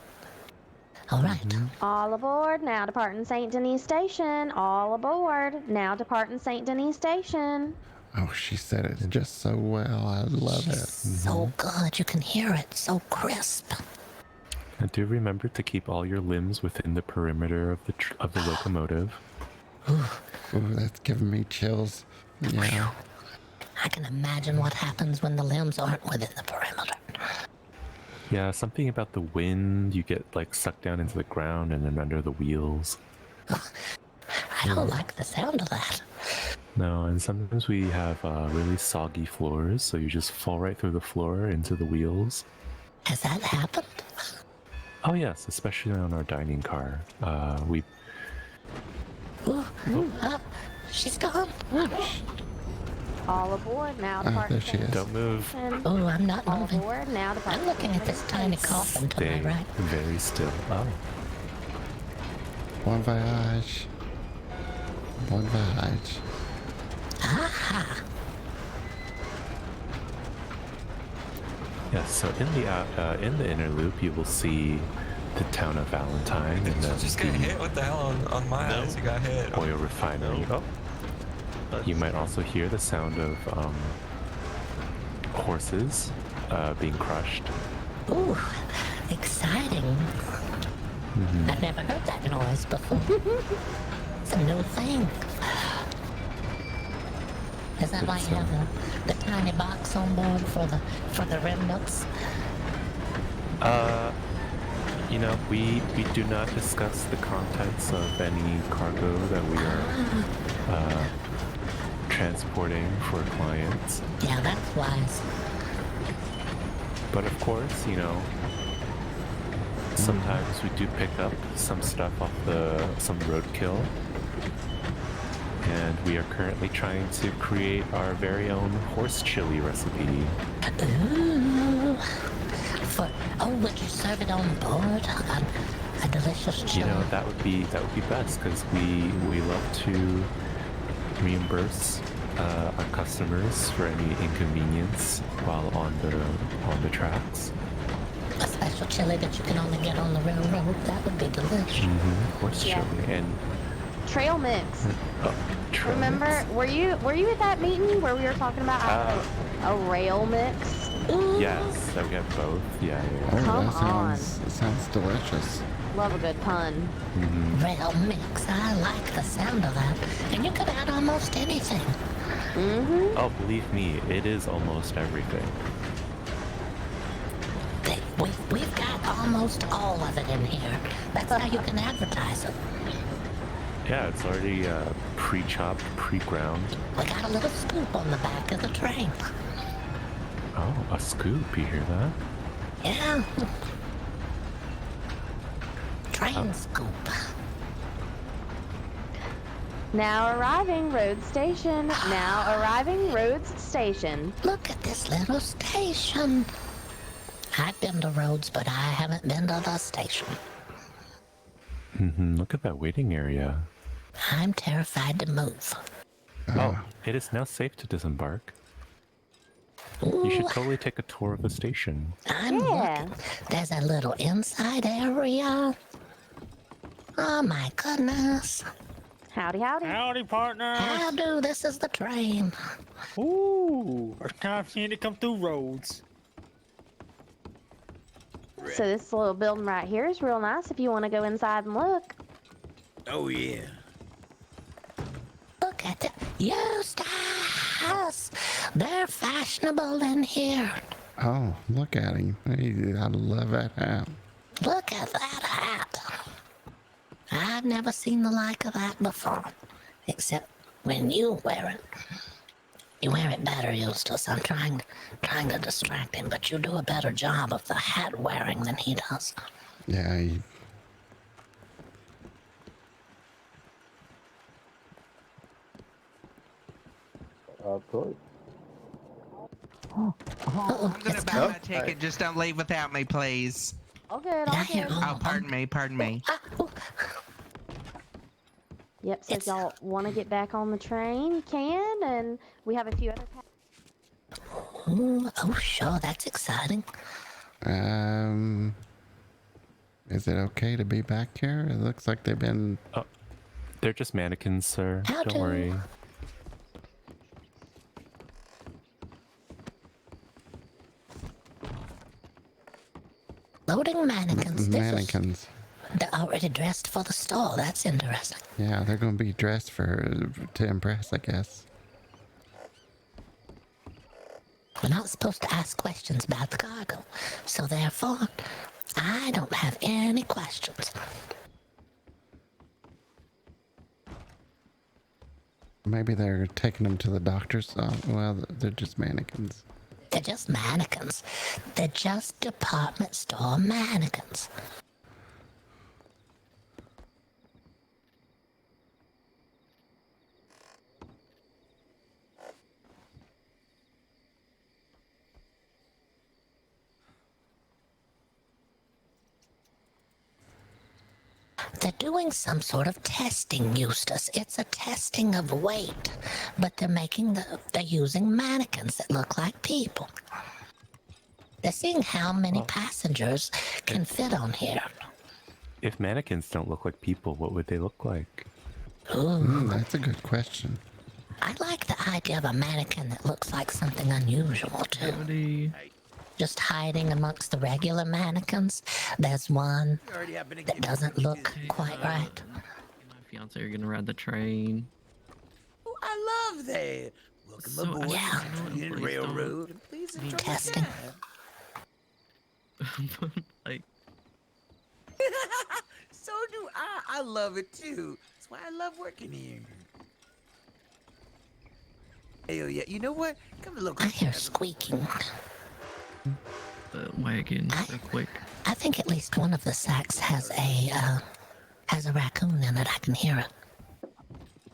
All right. All aboard, now departing St. Denis Station. All aboard, now departing St. Denis Station. Oh, she said it just so well. I love it. So good. You can hear it so crisp. And do remember to keep all your limbs within the perimeter of the locomotive. Ooh, that's giving me chills. Yeah. I can imagine what happens when the limbs aren't within the perimeter. Yeah, something about the wind. You get like sucked down into the ground and then under the wheels. I don't like the sound of that. No, and sometimes we have really soggy floors, so you just fall right through the floor into the wheels. Has that happened? Oh yes, especially on our dining car. She's gone. All aboard, now departing there she is. Don't move. Oh, I'm not All moving. aboard, now departing. I'm looking at this tiny coffin to Stay my right. very still. Oh. Bon voyage. Bon voyage. Aha! Yes, so in the inner loop, you will see the town of Valentine and then just got hit. What the hell on my eyes? You got hit. oil refinery. Oh. You might also hear the sound of horses being crushed. Ooh, exciting. I've never heard that noise before. It's a new thing. Is that why you have the tiny box on board for the remnants? You know, we do not discuss the contents of any cargo that we are transporting for clients. Yeah, that's wise. But of course, you know, sometimes we do pick up some stuff off some roadkill. And we are currently trying to create our very own horse chili recipe. Ooh. Would you serve it on board? A delicious chili. You know, that would be best because we love to reimburse our customers for any inconvenience while on the tracks. A special chili that you can only get on the railroad. That would be delicious. Horse chili and Trail mix. trail Remember, mix. were you at that meeting where we were talking about a rail mix? Yes, that we have both. Yeah. Oh, Come that sounds delicious. Love a good pun. Real mix. I like the sound of that. And you could add almost anything. Oh, believe me, it is almost everything. We've got almost all of it in here. That's how you can advertise it. Yeah, it's already pre-chopped, pre-ground. We got a little scoop on the back of the train. Oh, a scoop, you hear that? Yeah. Train scoop. Now arriving, road station. Now arriving, roads station. Look at this little station. I've been to roads, but I haven't been to the station. Look at that waiting area. I'm terrified to move. Oh, it is now safe to disembark. You should totally take a tour of the station. I'm looking. There's a little inside area. Oh my goodness. Howdy, howdy. Howdy, partner. How do? This is the train. Ooh, first time seeing it come through roads. So this little building right here is real nice if you want to go inside and look. Oh, yeah. Look at it. Eustace! They're fashionable in here. Oh, look at him. I love that hat. Look at that hat. I've never seen the like of that before. Except when you wear it. You wear it better, Eustace. I'm trying to distract him, but you do a better job of the hat wearing than he does. Yeah, Of course. Uh-oh, I'm gonna it's buy coming. my ticket. Just don't leave without me, please. All good, all good. Oh, pardon me, pardon me. Yep, so if y'all want to get back on the train, you can, and we have a few other Ooh, oh, sure, that's exciting. Is it okay to be back here? It looks like they've been... Oh, they're just mannequins, sir. Don't worry. Loading mannequins. Mannequins. They're already dressed for the store. That's interesting. Yeah, they're going to be dressed to impress, I guess. We're not supposed to ask questions about the cargo, so therefore, I don't have any questions. Maybe they're taking them to the doctor's. Well, they're just mannequins. They're just mannequins. They're just department store mannequins. They're doing some sort of testing, Eustace. It's a testing of weight, but they're using mannequins that look like people. They're seeing how many passengers can fit on here. If mannequins don't look like people, what would they look like? Ooh. That's a good question. I like the idea of a mannequin that looks like something unusual, too. Just hiding amongst the regular mannequins. There's one that doesn't look quite right. My fiance are gonna ride the train. Oh, I love that. Welcome aboard the Union Railroad. Please enjoy testing. Like, so do I. I love it too. That's why I love working here. Hell yeah. You know what? Come a little I hear squeaking. the wagon real quick. I think at least one of the sacks has a raccoon in it. I can hear it.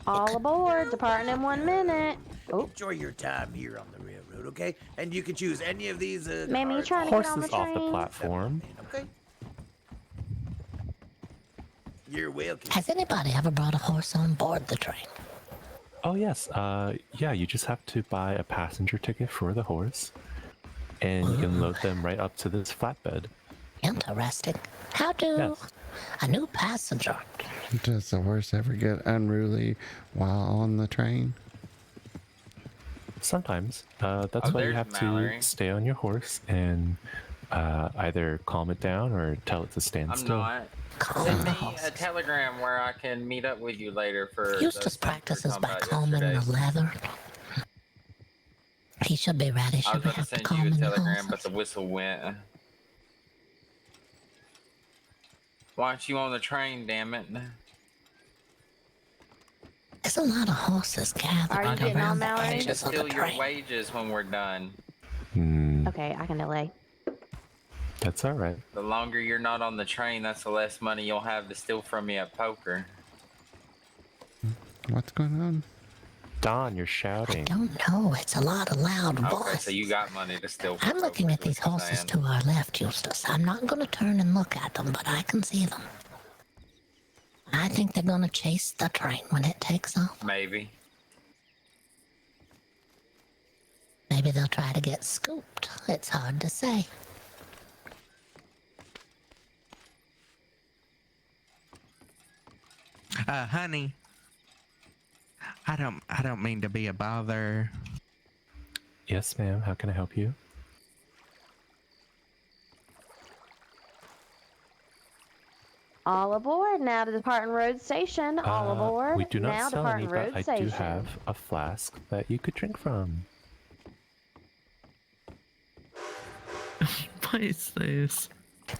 All aboard, departing in 1 minute. Oh. Enjoy your time here on the railroad, okay? And you can choose any of these. Ma'am, are you trying to get on the Horses off the train? platform. Okay. You're welcome. Has anybody ever brought a horse on board the train? Oh yes, yeah, you just have to buy a passenger ticket for the horse, and you can load them right up to this flatbed. Interesting. How do a new passenger? Does the horse ever get unruly while on the train? Sometimes. That's why you there's have Mallory. to stay on your horse and either calm it down or tell it to stand I'm still. not. Send me a telegram where I can meet up with you later for. Eustace practices by calming the leather. He should be ready. I Should was we about to have to send calm you a in the telegram, horses? but the whistle went. Why aren't you on the train, damn it? There's a lot of horses gathered Are you getting on, around the Mallory? I need to edges of the steal your train. wages when we're done. Okay, I can delay. That's all right. The longer you're not on the train, that's the less money you'll have to steal from me at poker. What's going on? Don, you're shouting. I don't know. It's a lot of loud Okay, voice. so you got money to steal from I'm looking at these horses to our left, Eustace. I'm not going to turn and look at them, but I can see them. I think they're going to chase the train when it takes off. Maybe. Maybe they'll try to get scooped. It's hard to say. Honey. I don't mean to be a bother. Yes, ma'am. How can I help you? All aboard now to Departing Road Station. All aboard. We do not now sell any, Departing but Road I Station. do have a flask that you could drink from. What is this?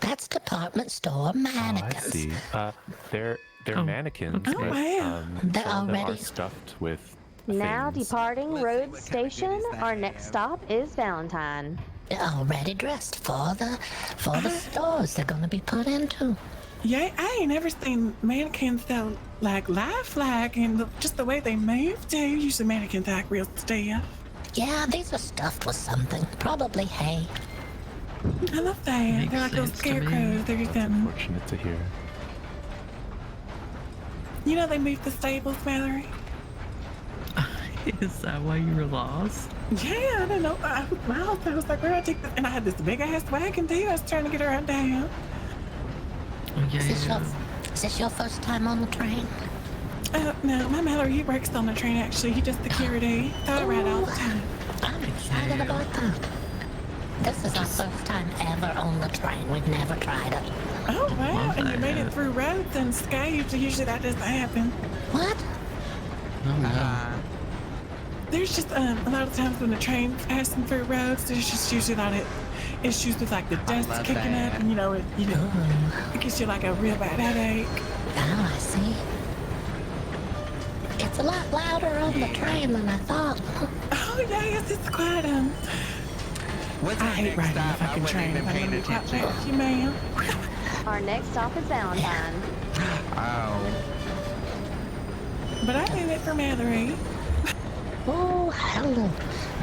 That's department store mannequins. Oh, I see. They're mannequins. Oh, but, wow. They're some of them already are stuffed with Now things. departing Road Station. Our next stop is Valentine. They're already dressed for the stores they're going to be put into. Yeah, I ain't never seen mannequins that like lifelike and just the way they move too. Usually mannequins act real stiff. Yeah, these are stuffed with something. Probably hay. I love that. They're like those scarecrows or something. Unfortunate to hear. You know they moved the stables, Mallory? Is that why you were lost? Yeah, I don't know. I was lost. I was like, where do I take this? And I had this big ass wagon too. I was trying to get around down. Oh, yeah, Is this your first time on the train? No, my Mallory, he works on the train actually. He does security. So I ride all the time. I'm excited about that. This is our first time ever on the train. We've never tried it. Oh, wow. And you made it through roads unscathed. Usually that doesn't happen. What? Oh, no. There's just a lot of times when the train's passing through roads, there's just usually a lot of issues with like the dust kicking up, and it gives you like a real bad headache. Oh, I see. It's a lot louder on the train than I thought. Oh yes, it's quite I hate riding the fucking train. I'm gonna be quite bad with you, ma'am. Our next stop is Valentine. Oh. But I did it for Mallory. Oh, hello.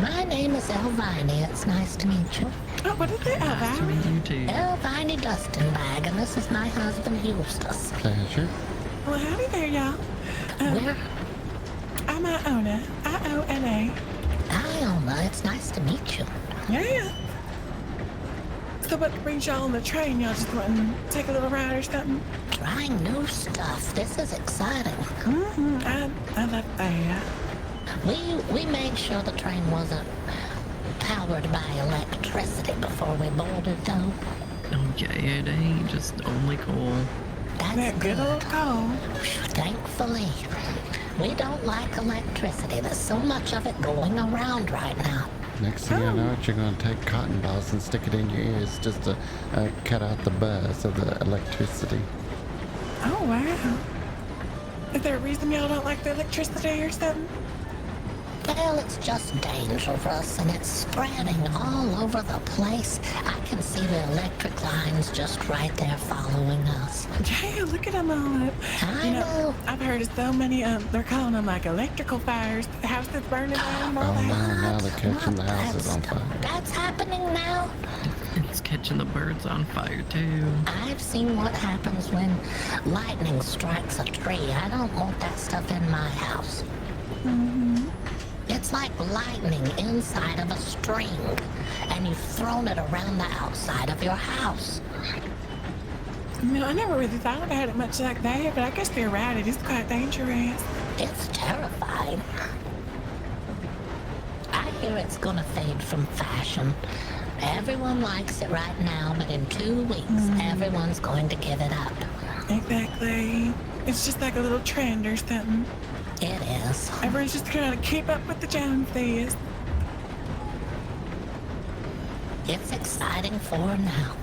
My name is Elvini. It's nice to meet you. Oh, what is it, Elvini? You too. Elvini Dustinbagg, and this is my husband, Eustace. Pleasure. Well, howdy there, y'all. Where? I'm Iona. I-O-N-A. Iona, it's nice to meet you. Yeah. So what brings y'all on the train? Y'all just want to take a little ride or something? Trying new stuff. This is exciting. I love that. We made sure the train wasn't powered by electricity before we boarded, though. Okay, it ain't just only coal. That's that good old coal. Thankfully. We don't like electricity. There's so much of it going around right now. Next thing you know, you're going to take cotton balls and stick it in your ears just to cut out the buzz of the electricity. Oh, wow. Is there a reason y'all don't like the electricity or something? Well, it's just dangerous, and it's spreading all over the place. I can see the electric lines just right there following us. Yeah, look at them all up. I know. I've heard of so many, they're calling them like electrical fires. The houses burning down and all that. Now they're catching the houses on fire. That's happening now. It's catching the birds on fire too. I've seen what happens when lightning strikes a tree. I don't want that stuff in my house. It's like lightning inside of a string, and you've thrown it around the outside of your house. No, I never really thought about it much like that, but I guess you're right. It is quite dangerous. It's terrifying. I hear it's gonna fade from fashion. Everyone likes it right now, but in 2 weeks, everyone's going to give it up. Exactly. It's just like a little trend or something. It is. Everyone's just trying to keep up with the Joneses. It's exciting for now.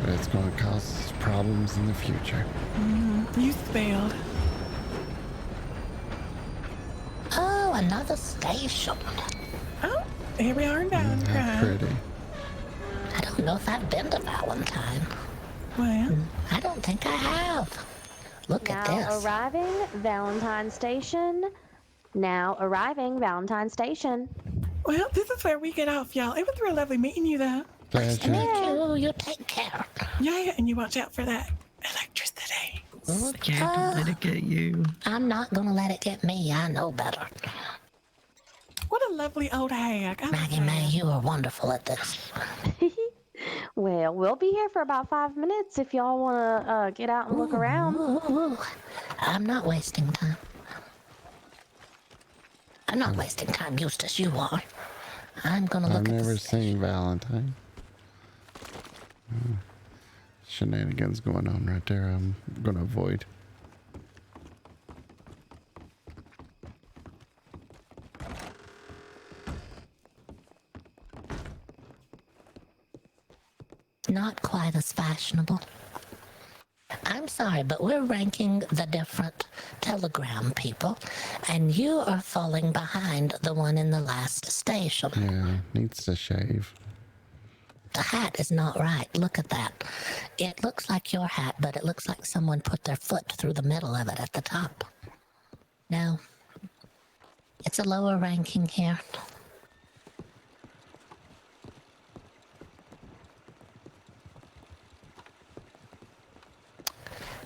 But it's going to cause us problems in the future. You spelled. Oh, another station. Oh, here we are in How Valentine. pretty. I don't know if I've been to Valentine. Well, I don't think I have. Look at Now this. arriving Valentine Station. Now arriving Valentine Station. well, this is where we get off, y'all. It was real lovely meeting you, though. Nice to Pleasure. meet you. You take care. Yeah, and you watch out for that electricity. Scared to let it get you. I'm not gonna let it get me. I know better. What a lovely old hag. I Maggie May, you are wonderful at this. Well, we'll be here for about 5 minutes if y'all want to get out and look around. Ooh, I'm not wasting time. I'm not wasting time, Eustace. You are. I'm gonna look I've at never this. seen Valentine. Shenanigans going on right there. I'm going to avoid. Not quite as fashionable. I'm sorry, but we're ranking the different telegram people, and you are falling behind the one in the last station. Yeah, needs to shave. The hat is not right. Look at that. It looks like your hat, but it looks like someone put their foot through the middle of it at the top. No. It's a lower ranking here.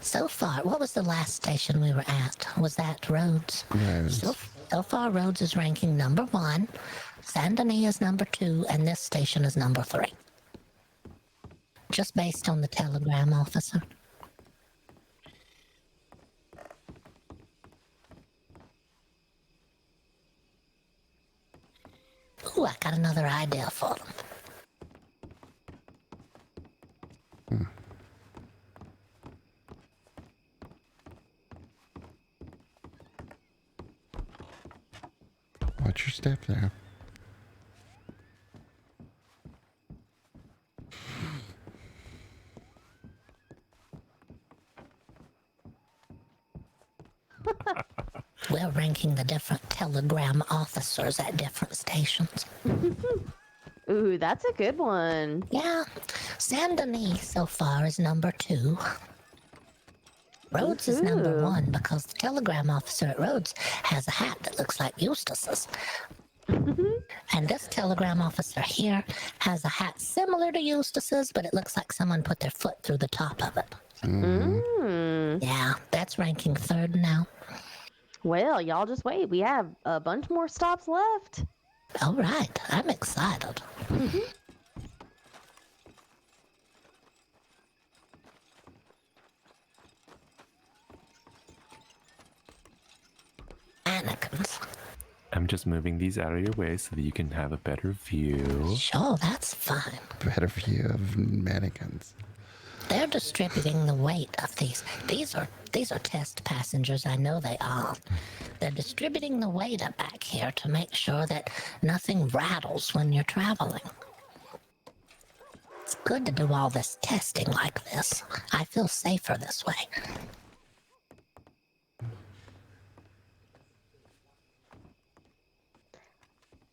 So far, what was the last station we were at? Was that Rhodes? Rhodes. So far, Rhodes is ranking number 1, Saint Denis is number 2, and this station is number 3. Just based on the telegram officer. Ooh, I got another idea for them. Watch your step there. We're ranking the different telegram officers at different stations. Ooh, that's a good one. Yeah, Saint Denis so far is number 2. Rhodes is number 1 because the telegram officer at Rhodes has a hat that looks like Eustace's. And this telegram officer here has a hat similar to Eustace's, but it looks like someone put their foot through the top of it. Yeah, that's ranking 3rd now. Well, y'all just wait. We have a bunch more stops left. All right, I'm excited. Mannequins. I'm just moving these out of your way so that you can have a better view. Sure, that's fine. Better view of mannequins. They're distributing the weight of these. These are test passengers. I know they are. They're distributing the weight up back here to make sure that nothing rattles when you're traveling. It's good to do all this testing like this. I feel safer this way.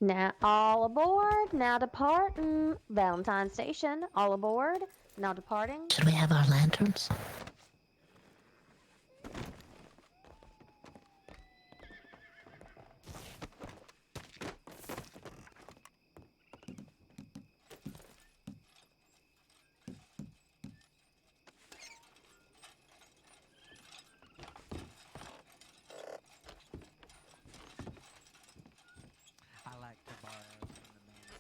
Now, all aboard. Now departing. Valentine Station. All aboard. Now departing. Should we have our lanterns? I like to borrow from the man.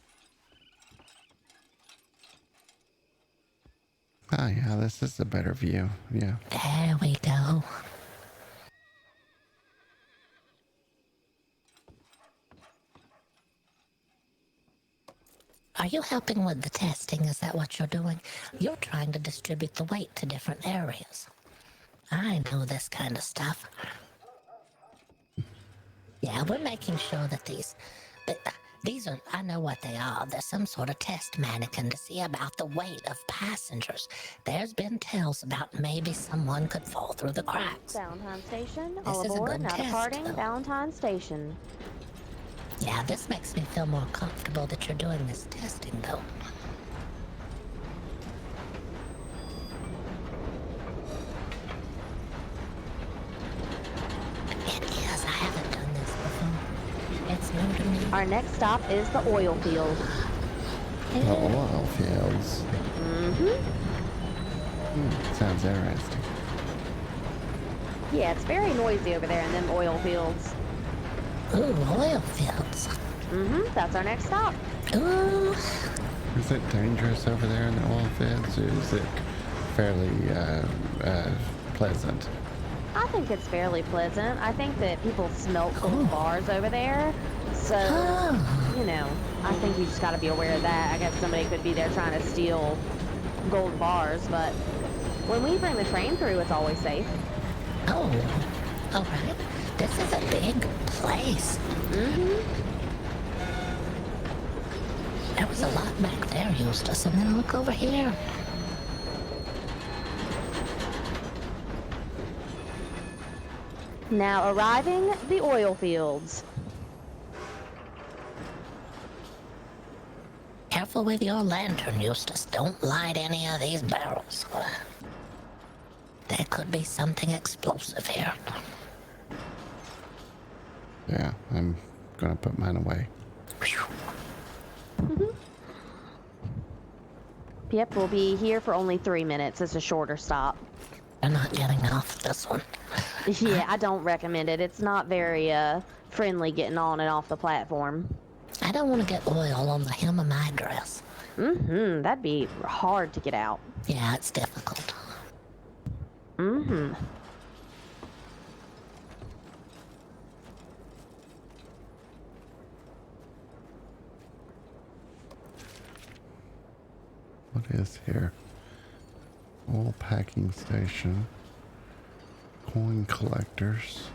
Oh yeah, this is a better view. Yeah. There we go. Are you helping with the testing? Is that what you're doing? You're trying to distribute the weight to different areas. I know this kind of stuff. Yeah, we're making sure that these are, I know what they are. They're some sort of test mannequin to see about the weight of passengers. There's been tales about maybe someone could fall through the cracks. Valentine Station, This all is a aboard, good now test, departing though. Valentine Station. Yeah, this makes me feel more comfortable that you're doing this testing, though. It is. I haven't done this before. It's new to me. Our next stop is the oil field. The oil fields. Sounds interesting. Yeah, it's very noisy over there in them oil fields. Ooh, oil fields. That's our next stop. Ooh. Is it dangerous over there in the oil fields, or is it fairly pleasant? I think it's fairly pleasant. I think that people smelt gold bars over there. So, you know, I think you just got to be aware of that. I guess somebody could be there trying to steal gold bars, but when we bring the train through, it's always safe. Oh, all right. This is a big place. There was a lot back there, Eustace, and then look over here. Now arriving the oil fields. Careful with your lantern, Eustace. Don't light any of these barrels. There could be something explosive here. Yeah, I'm gonna put mine away. Yep, we'll be here for only 3 minutes. It's a shorter stop. I'm not getting off this one. Yeah, I don't recommend it. It's not very friendly getting on and off the platform. I don't want to get oil on the hem of my dress. That'd be hard to get out. Yeah, it's difficult. What is here? Oil packing station. Coin collectors.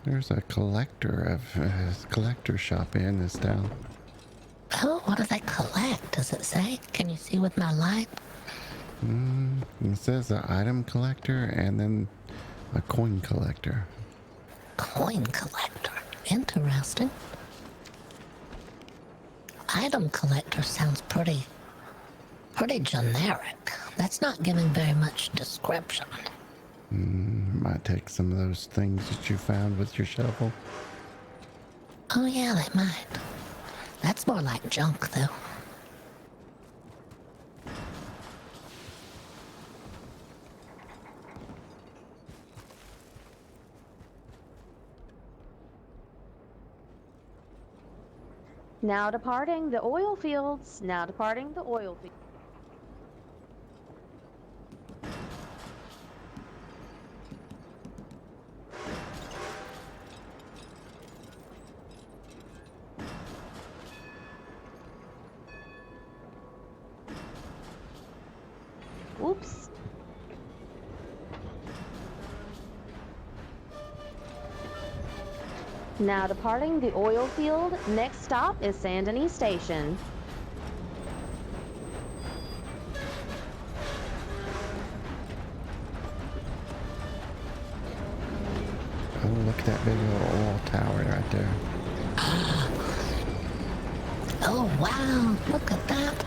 There's a collector shop in this town. Oh, what do they collect? Does it say? Can you see with my light? It says an item collector and then a coin collector. Coin collector. Interesting. Item collector sounds pretty generic. That's not giving very much description. Might take some of those things that you found with your shovel. Oh yeah, they might. That's more like junk, though. Now departing the oil fields. Now departing the oil fields. Oops. Now departing the oil field, next stop is Saint Denis Station. Oh, look at that big little oil tower right there. Oh wow, look at that.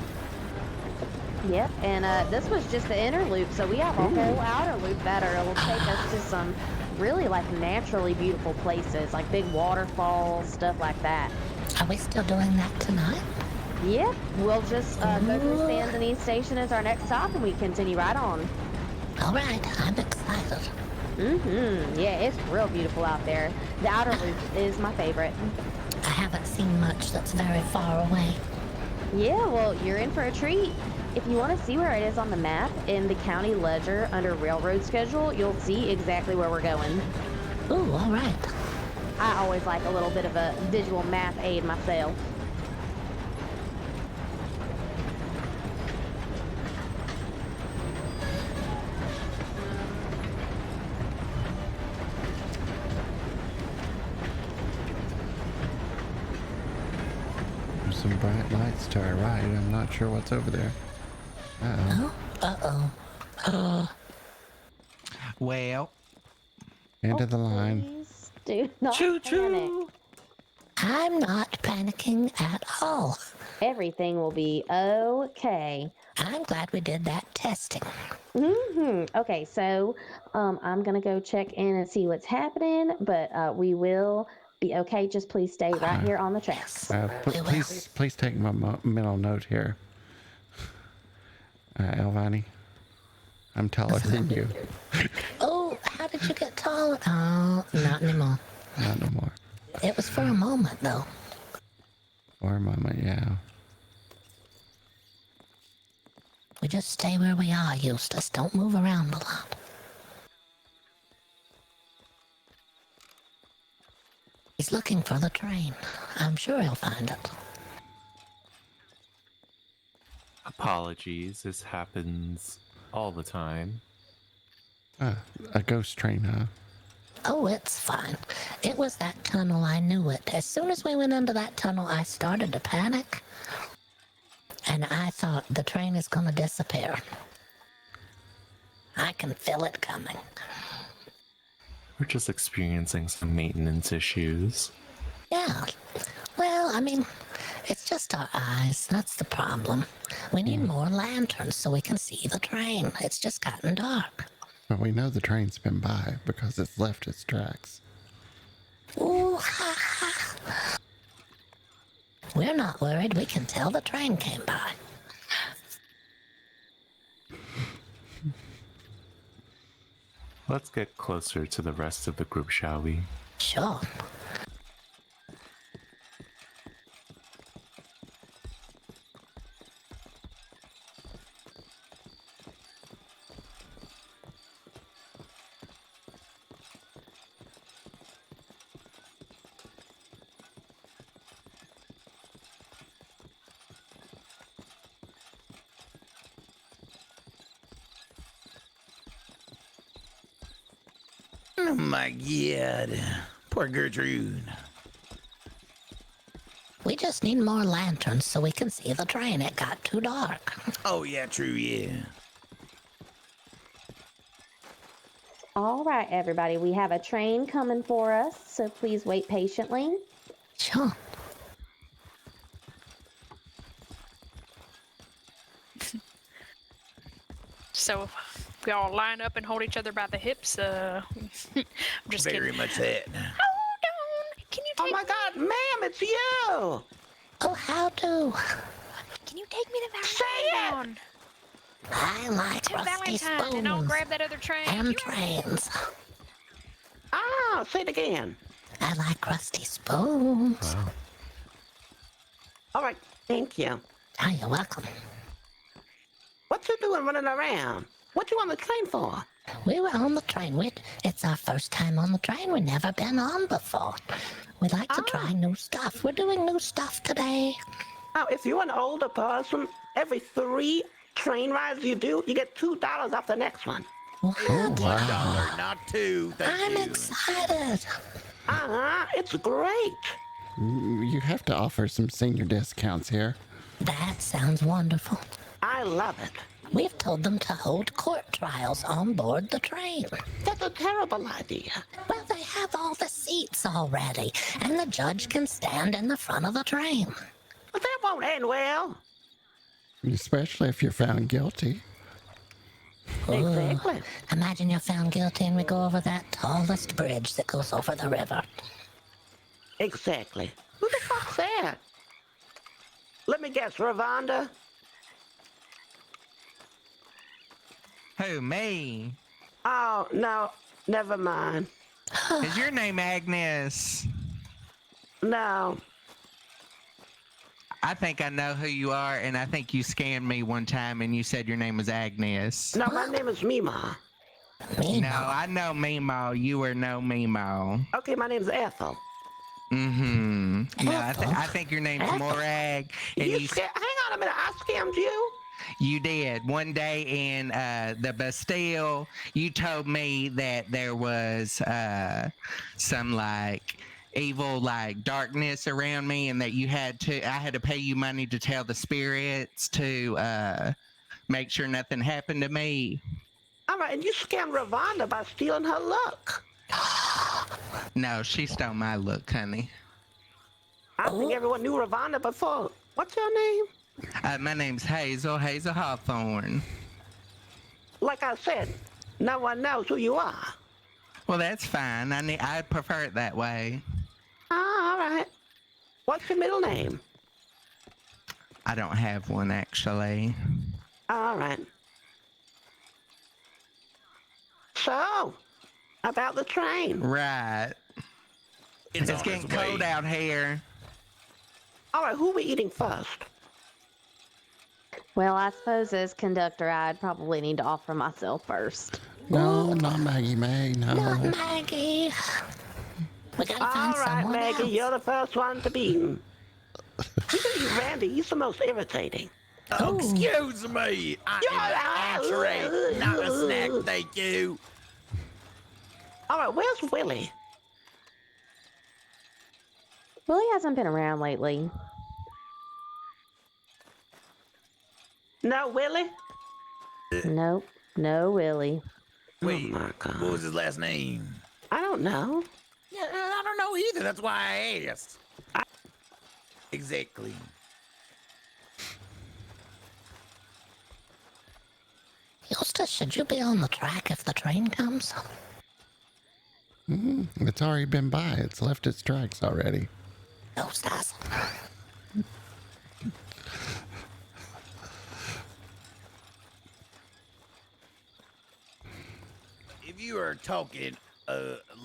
Yep, and this was just the inner loop, so we have a whole outer loop that will take us to some really like naturally beautiful places, like big waterfalls, stuff like that. Are we still doing that tonight? Yep, we'll just go through San Denis Station as our next stop, and we continue right on. All right, I'm excited. Yeah, it's real beautiful out there. The outer loop is my favorite. I haven't seen much that's very far away. Yeah, well, you're in for a treat. If you want to see where it is on the map, in the county ledger under railroad schedule, you'll see exactly where we're going. Ooh, all right. I always like a little bit of a visual map aid myself. There's some bright lights to our right. I'm not sure what's over there. Well. End of the line. Please do not panic. I'm not panicking at all. Everything will be okay. I'm glad we did that testing. Okay, so I'm gonna go check in and see what's happening, but we will be okay. Just please stay right here on the tracks. Please take my mental note here. Elvani, I'm taller than you. Oh, how did you get taller? Oh, not anymore. Not no more. It was for a moment, though. For a moment, yeah. We just stay where we are, Eustace. Don't move around a lot. He's looking for the train. I'm sure he'll find it. Apologies, this happens all the time. A ghost train, huh? Oh, it's fine. It was that tunnel, I knew it. As soon as we went into that tunnel, I started to panic. And I thought the train is gonna disappear. I can feel it coming. We're just experiencing some maintenance issues. Yeah. Well, I mean, it's just our eyes. That's the problem. We need more lanterns so we can see the train. It's just gotten dark. But we know the train's been by because it's left its tracks. Ooh, ha, ha. We're not worried. We can tell the train came by. Let's get closer to the rest of the group, shall we? Sure. Oh my God. Poor Gertrude. We just need more lanterns so we can see the train. It got too dark. Oh yeah, true, yeah. All right, everybody, we have a train coming for us, so please wait patiently. Sure. So we all line up and hold each other by the hips. I'm just Very kidding. much that. Hold on. Can you take Oh my God, ma'am, it's you! Oh, how do? Can you take me to Valentine? I like To rusty Valentine, and I'll spoons grab that other train. and trains. Ah, say it again. I like rusty spoons. Wow. All right, thank you. Oh, you're welcome. What you doing running around? What you on the train for? We were on the train. It's our first time on the train. We've never been on before. We like to try new stuff. We're doing new stuff today. Oh, if you're an older person, every 3 train rides you do, you get $2 off the next one. What? $1, not 2. I'm excited. It's great. You have to offer some senior discounts here. That sounds wonderful. I love it. We've told them to hold court trials on board the train. That's a terrible idea. Well, they have all the seats already, and the judge can stand in the front of the train. But that won't end well. Especially if you're found guilty. Exactly. Imagine you're found guilty and we go over that tallest bridge that goes over the river. Exactly. Who the fuck's that? Let me guess, Ravonda? Who, me? Oh, no, never mind. Is your name Agnes? No. I think I know who you are, and I think you scammed me one time and you said your name was Agnes. No, my name is Mima. No, I know Mimo. You were no Mimo. Okay, my name's Ethel. Mm-hmm. No, I think your name's Morag. And Hang on a minute, I scammed you? You did. One day in the Bastille, you told me that there was some like evil like darkness around me, and that I had to pay you money to tell the spirits to make sure nothing happened to me. All right, and you scammed Ravonda by stealing her look. No, she stole my look, honey. I think everyone knew Ravonda before. What's your name? My name's Hazel Hawthorne. Like I said, no one knows who you are. Well, that's fine. I prefer it that way. All right. What's your middle name? I don't have one, actually. All right. So, about the train. Right. It's getting cold out here. All right, who are we eating first? Well, I suppose as conductor, I'd probably need to offer myself first. No, not Maggie May, no. Not Maggie. We gotta find All right, someone Maggie, else. you're the first one to be eaten. You can eat Randy, he's the most irritating. Oh, excuse me. I am an entree, not a snack, thank you. All right, where's Willie? Willie hasn't been around lately. No, Willie? Nope, no Willie. Wait, oh my God. What was his last name? I don't know. Yeah, I don't know either. That's why I asked. Exactly. Eustace, should you be on the track if the train comes? It's already been by. It's left its tracks already. Eustace. If you are talking,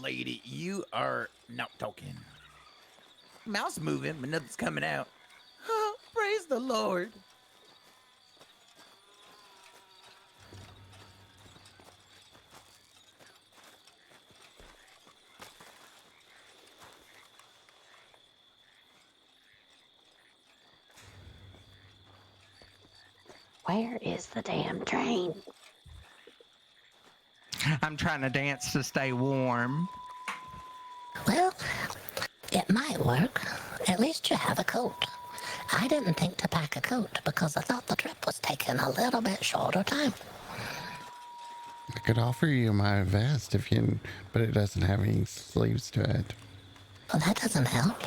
lady, you are not talking. Mouse moving, but nothing's coming out. Oh, praise the Lord. Where is the damn train? I'm trying to dance to stay warm. Well, it might work. At least you have a coat. I didn't think to pack a coat because I thought the trip was taking a little bit shorter time. I could offer you my vest but it doesn't have any sleeves to it. Well, that doesn't help.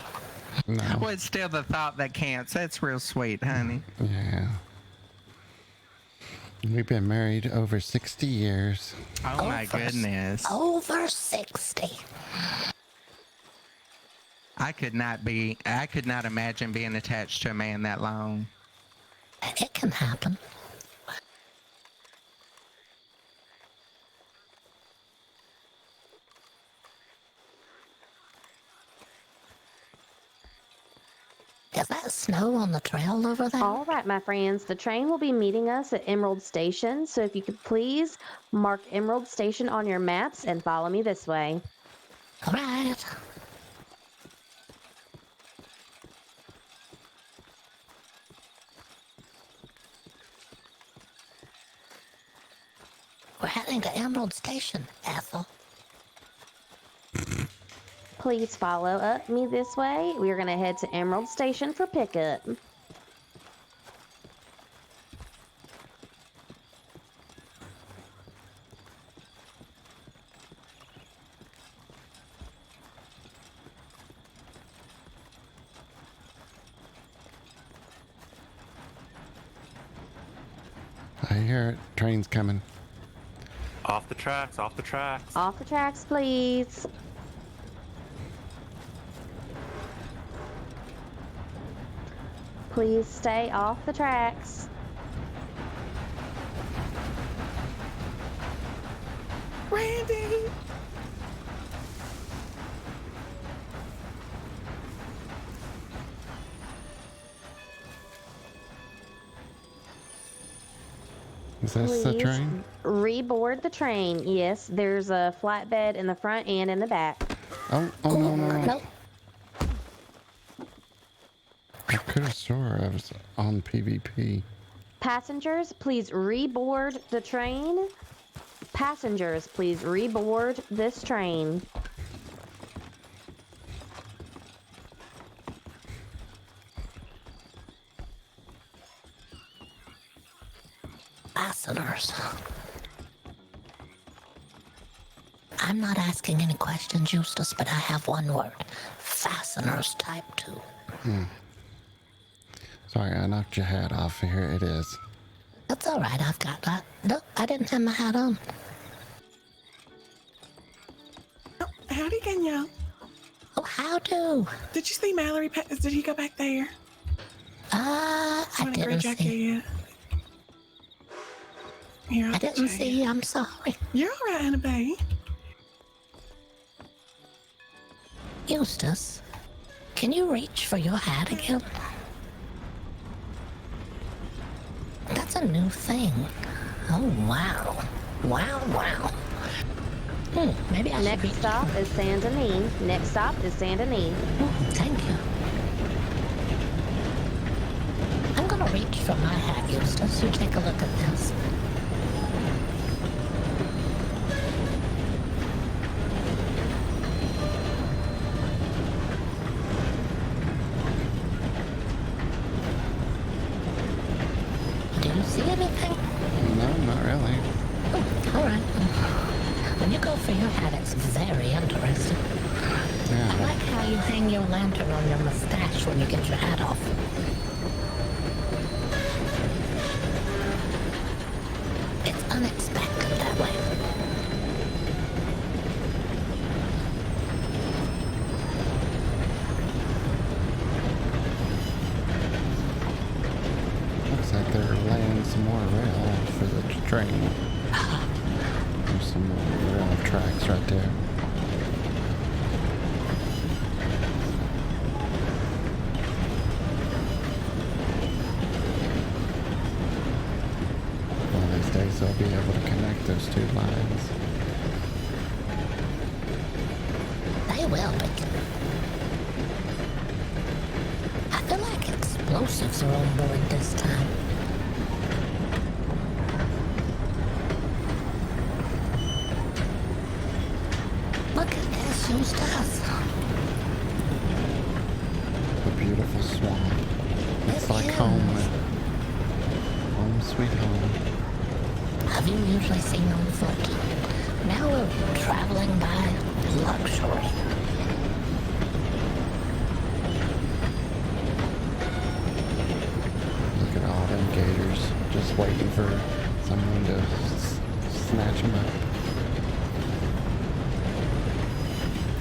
No. Well, it's still the thought that counts. That's real sweet, honey. Yeah. We've been married over 60 years. Oh my goodness. Over 60. I could not imagine being attached to a man that long. It can happen. Is that snow on the trail over there? All right, my friends, the train will be meeting us at Emerald Station, so if you could please mark Emerald Station on your maps and follow me this way. All right. We're heading to Emerald Station, Ethel. Please follow up me this way. We're going to head to Emerald Station for pickup. I hear it. Train's coming. Off the tracks, off the tracks. Off the tracks, please. Please stay off the tracks. Randy! Is this the Please train? reboard the train. Yes, there's a flatbed in the front and in the back. Oh, no. I could have swore I was on PvP. Passengers, please reboard the train. Passengers, please reboard this train. Fasteners. I'm not asking any questions, Eustace, but I have one word. Fasteners type 2. Sorry, I knocked your hat off. Here it is. That's all right, I've got that. No, I didn't have my hat on. Oh, howdy, Danielle. Oh, how do? Did you see Mallory? Did he go back there? I didn't see. Here, I didn't see. I'm sorry. You're all right, Annabelle. Eustace, can you reach for your hat again? That's a new thing. Oh, wow. Wow. Maybe I should Next stop is Saint Denis. Next stop is Saint Denis. Thank you. I'm gonna reach for my hat, Eustace. You take a look at this. Do you see anything? No, not really. Oh, all right. When you go for your hat, it's very interesting. Yeah. I like how you hang your lantern on your mustache when you get your hat off. It's unexpected that way. Looks like they're laying some more rail for the train. There's some more rail tracks right there. One of these days they'll be able to connect those two lines. They will, but I feel like explosives are on board this time. Look at this, Eustace. A beautiful swamp. It's like home. Home sweet home. Have you usually seen on foot? Now we're traveling by luxury. Look at all them gators just waiting for someone to snatch them up.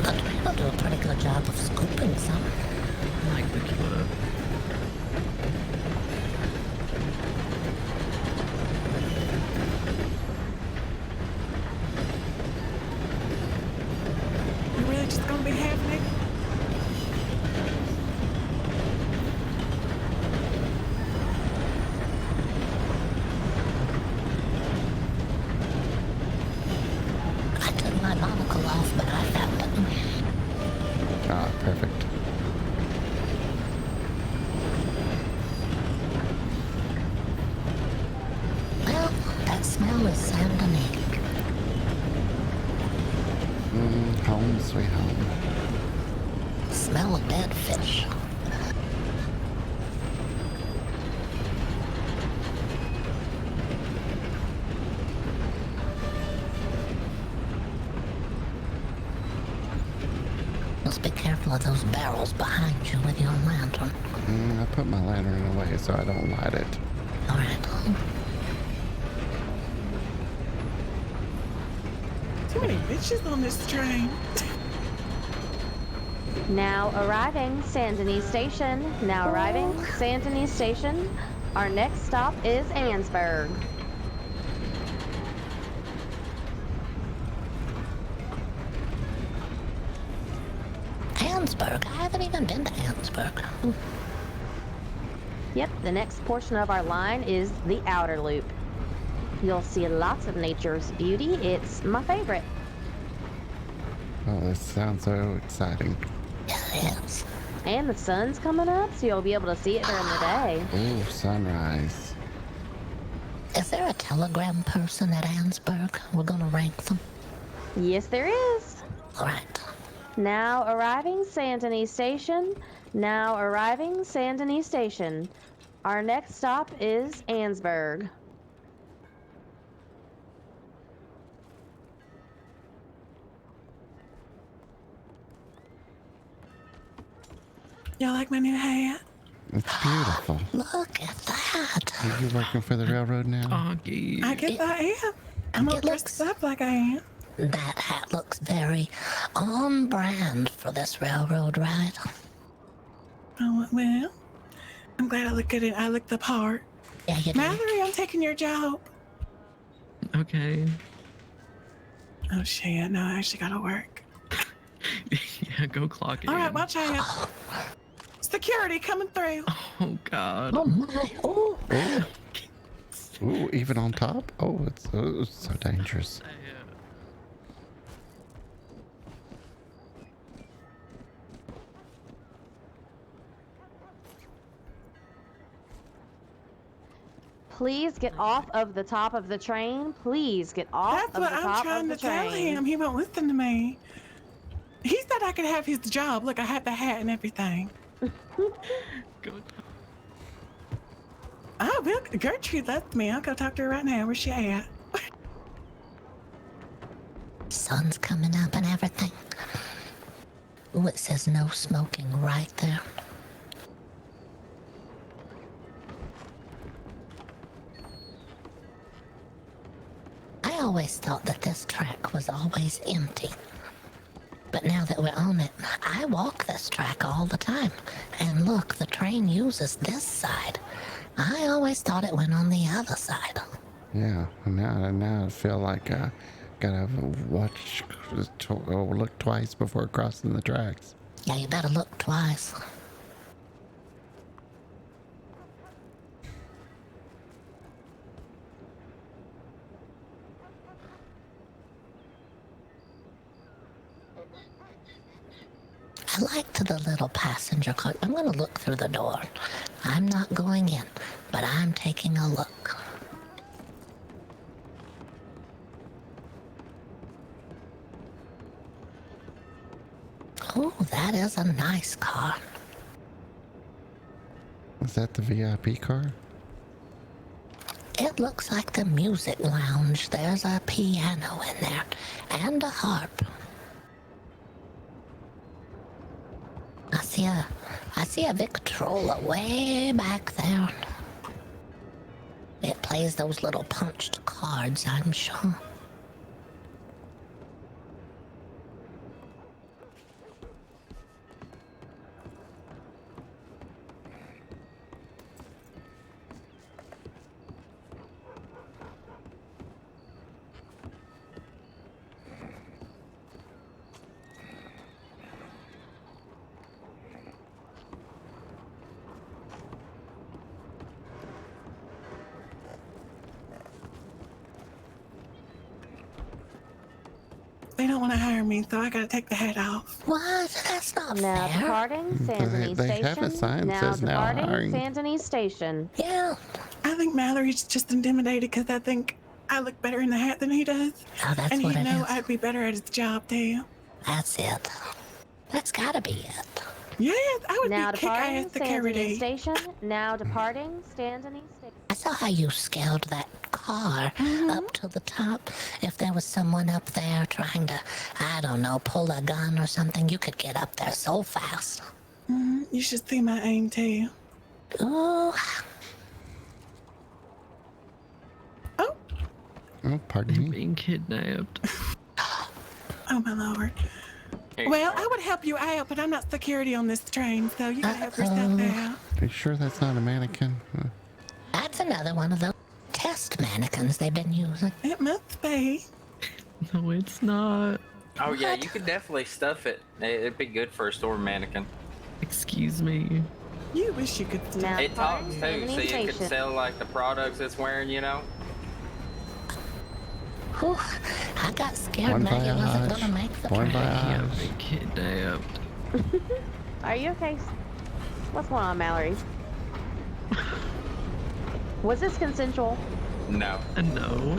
But we'll do a pretty good job of scooping some. Like the killer. You really just gonna be having it? I took my monocle off, but I found it. Ah, perfect. Well, that smell is Saint Denis. Home sweet home. Smell of dead fish. Just be careful of those barrels behind you with your lantern. I put my lantern away so I don't light it. All right. many bitches on this train? Now arriving, Saint Denis Station. Now arriving, Saint Denis Station. Our next stop is Ansburg. Ansburg? I haven't even been to Ansburg. Yep, the next portion of our line is the outer loop. You'll see lots of nature's beauty. It's my favorite. Oh, this sounds so exciting. Yes. And the sun's coming up, so you'll be able to see it during the day. Oh, sunrise. Is there a telegram person at Ansburg? We're gonna rank them. Yes, there is. All right. Now arriving, Saint Denis Station. Now arriving, Saint Denis Station. Our next stop is Ansburg. Y'all like my new hat? It's beautiful. Look at that. Are you working for the railroad now? I guess I am. I'm all dressed up like I am. That hat looks very on brand for this railroad ride. Oh, well, I'm glad I look good and I look the part. Yeah, you Mallory, I'm taking your job. Okay. Oh, shit. No, I actually gotta work. Yeah, go clock it. All right, watch out. Security coming through. Oh, God. Oh, my. Oh. Ooh, even on top? Oh, it's so dangerous. Please get off of the top of the train. Please get off That's of what the I'm top trying of to the tell train. him. He won't listen to me. He said I could have his job. Look, I had the hat and everything. Oh, well, Gertrude left me. I'll go talk to her right now. Where's she at? Sun's coming up and everything. Ooh, it says no smoking right there. I always thought that this track was always empty. But now that we're on it, I walk this track all the time. And look, the train uses this side. I always thought it went on the other side. Yeah, now I feel like I gotta watch or look twice before crossing the tracks. Yeah, you better look twice. I liked the little passenger car. I'm going to look through the door. I'm not going in, but I'm taking a look. Oh, that is a nice car. Is that the VIP car? It looks like the music lounge. There's a piano in there and a harp. I see a Victrola way back there. It plays those little punched cards, I'm sure. They don't want to hire me, so I gotta take the hat off. What? That's not Now fair. departing Saint Denis They Station. have a sign that now says now departing hiring. Saint Denis Station. Yeah. I think Mallory's just intimidated because I think I look better in the hat than he does. Oh, that's and what he it know is. I'd be better at his job too. That's it. That's gotta be it. Yes, I would Now be departing kick-ass Saint Denis security. Station. Now departing Saint Denis Station. I saw how you scaled that car up to the top. If there was someone up there trying to, I don't know, pull a gun or something, you could get up there so fast. You should see my aim too. Ooh. Oh, pardon me. Being kidnapped. Oh my lord. Well, I would help you out, but I'm not security on this train, so you gotta help yourself out. Are you sure that's not a mannequin? That's another one of those test mannequins they've been using. It must be. No, it's not. Oh yeah, you could definitely stuff it. It'd be good for a store mannequin. Excuse me. You wish you could Now, It talks too, fine, so you could patient. sell like the products it's wearing, you know? Whew, I got scared Maggie wasn't gonna make the train. Yeah, been kidnapped. Are you okay? What's going on, Mallory? Was this consensual? No. No.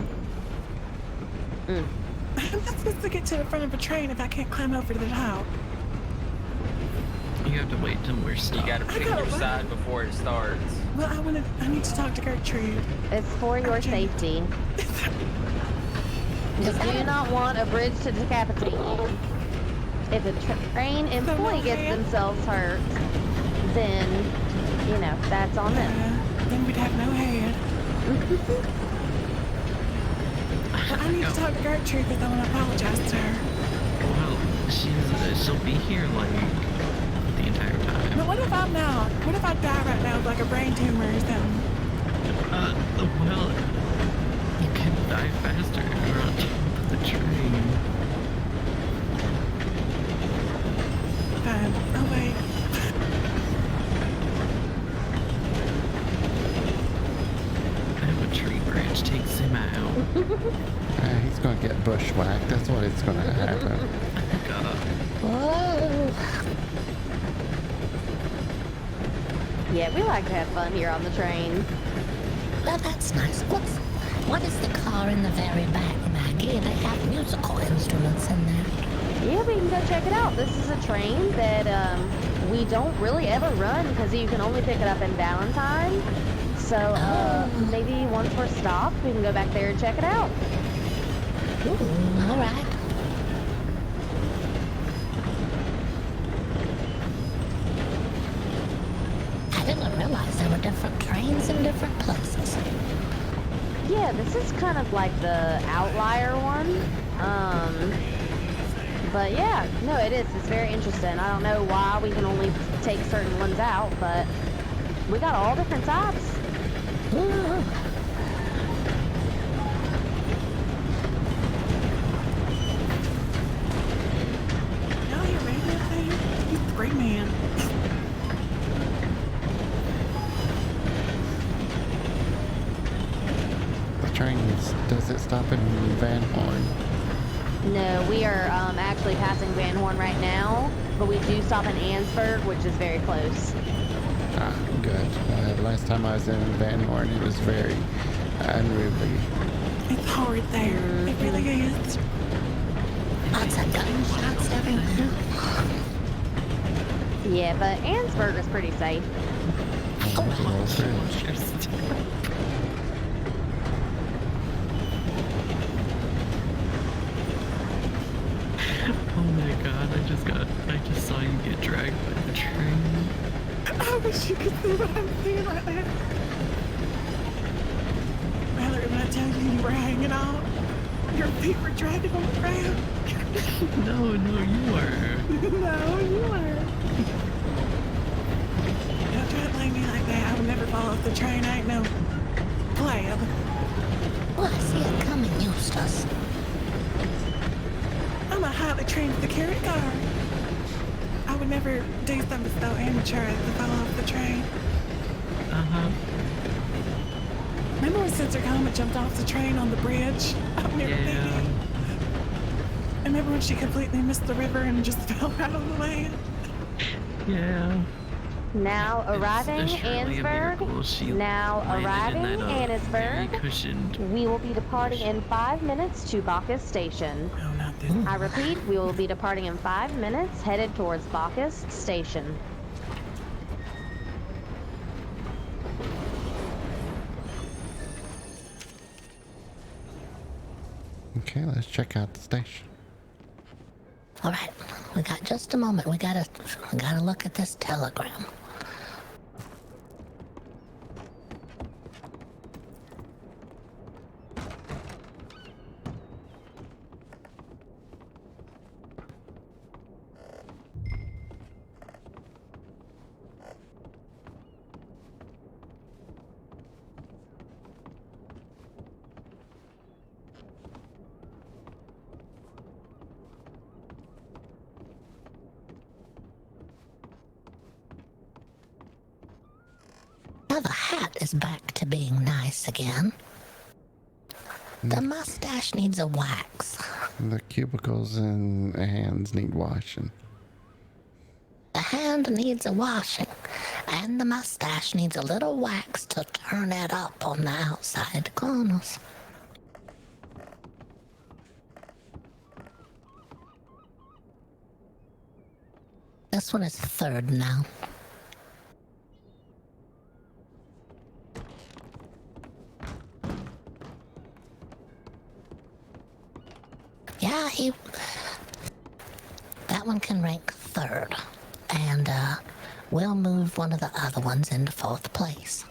I'm not supposed to get to the front of a train if I can't climb over to the top. You have to wait till we're stopped. You gotta pick your side before it starts. Well, I need to talk to Gertrude. It's for your safety. You do not want a bridge to decapitate you. If a train employee gets themselves hurt, then, you know, that's on them. Then we'd have no head. Well, I need to talk to Gertrude because I want to apologize to her. Well, she'll be here like the entire time. But what if I'm not? What if I die right now with like a brain tumor or something? Well, you can die faster if you're on top of the train. Fine. I'll wait. If a tree branch takes him out. He's gonna get bushwhacked. That's what it's gonna happen. Whoa. Yeah, we like to have fun here on the train. Now that's nice. What is the car in the very back, Maggie? They have musical instruments in there. Yeah, we can go check it out. This is a train that we don't really ever run because you can only pick it up in Valentine. So maybe once we're stopped, we can go back there and check it out. Ooh, all right. I didn't realize there were different trains in different places. Yeah, this is kind of like the outlier one. But yeah, no, it is. It's very interesting. I don't know why we can only take certain ones out, but we got all different types. Ooh. No, you're ready to say he's a great man. The train does it stop in Van Horn? No, we are actually passing Van Horn right now, but we do stop in Ansburg, which is very close. Ah, good. Last time I was in Van Horn, it was very unruly. It's hard there. It really is. Lots of gunshots everywhere. Yeah, but Ansburg is pretty safe. Oh my god, I just saw you get dragged by the train. I wish you could see what I'm seeing right now. Mallory, when I tell you you were hanging on, your feet were dragging on the ground. No, you were. No, you were. Don't try to blame me like that. I would never fall off the train. I ain't no pleb. Well, I see it coming, Eustace. I'm a highly trained security guard. I would never do something so amateur as to fall off the train. Uh-huh. Remember when Sensor Comet jumped off the train on the bridge up near the PD? I remember when she completely missed the river and just fell right on the land. Yeah. Now arriving surely a miracle she Annisburg. Now landed arriving in that, very Annisburg. cushioned We will be departing in 5 minutes to Bacchus Station. No, not this. I repeat, we will be departing in 5 minutes, headed towards Bacchus Station. Okay, let's check out the station. All right, we got just a moment. We gotta look at this telegram. Now the hat is back to being nice again. The mustache needs a wax. The cubicles and hands need washing. The hand needs a washing, and the mustache needs a little wax to turn it up on the outside corners. This one is third now. Yeah, that one can rank third. And we'll move one of the other ones into fourth place.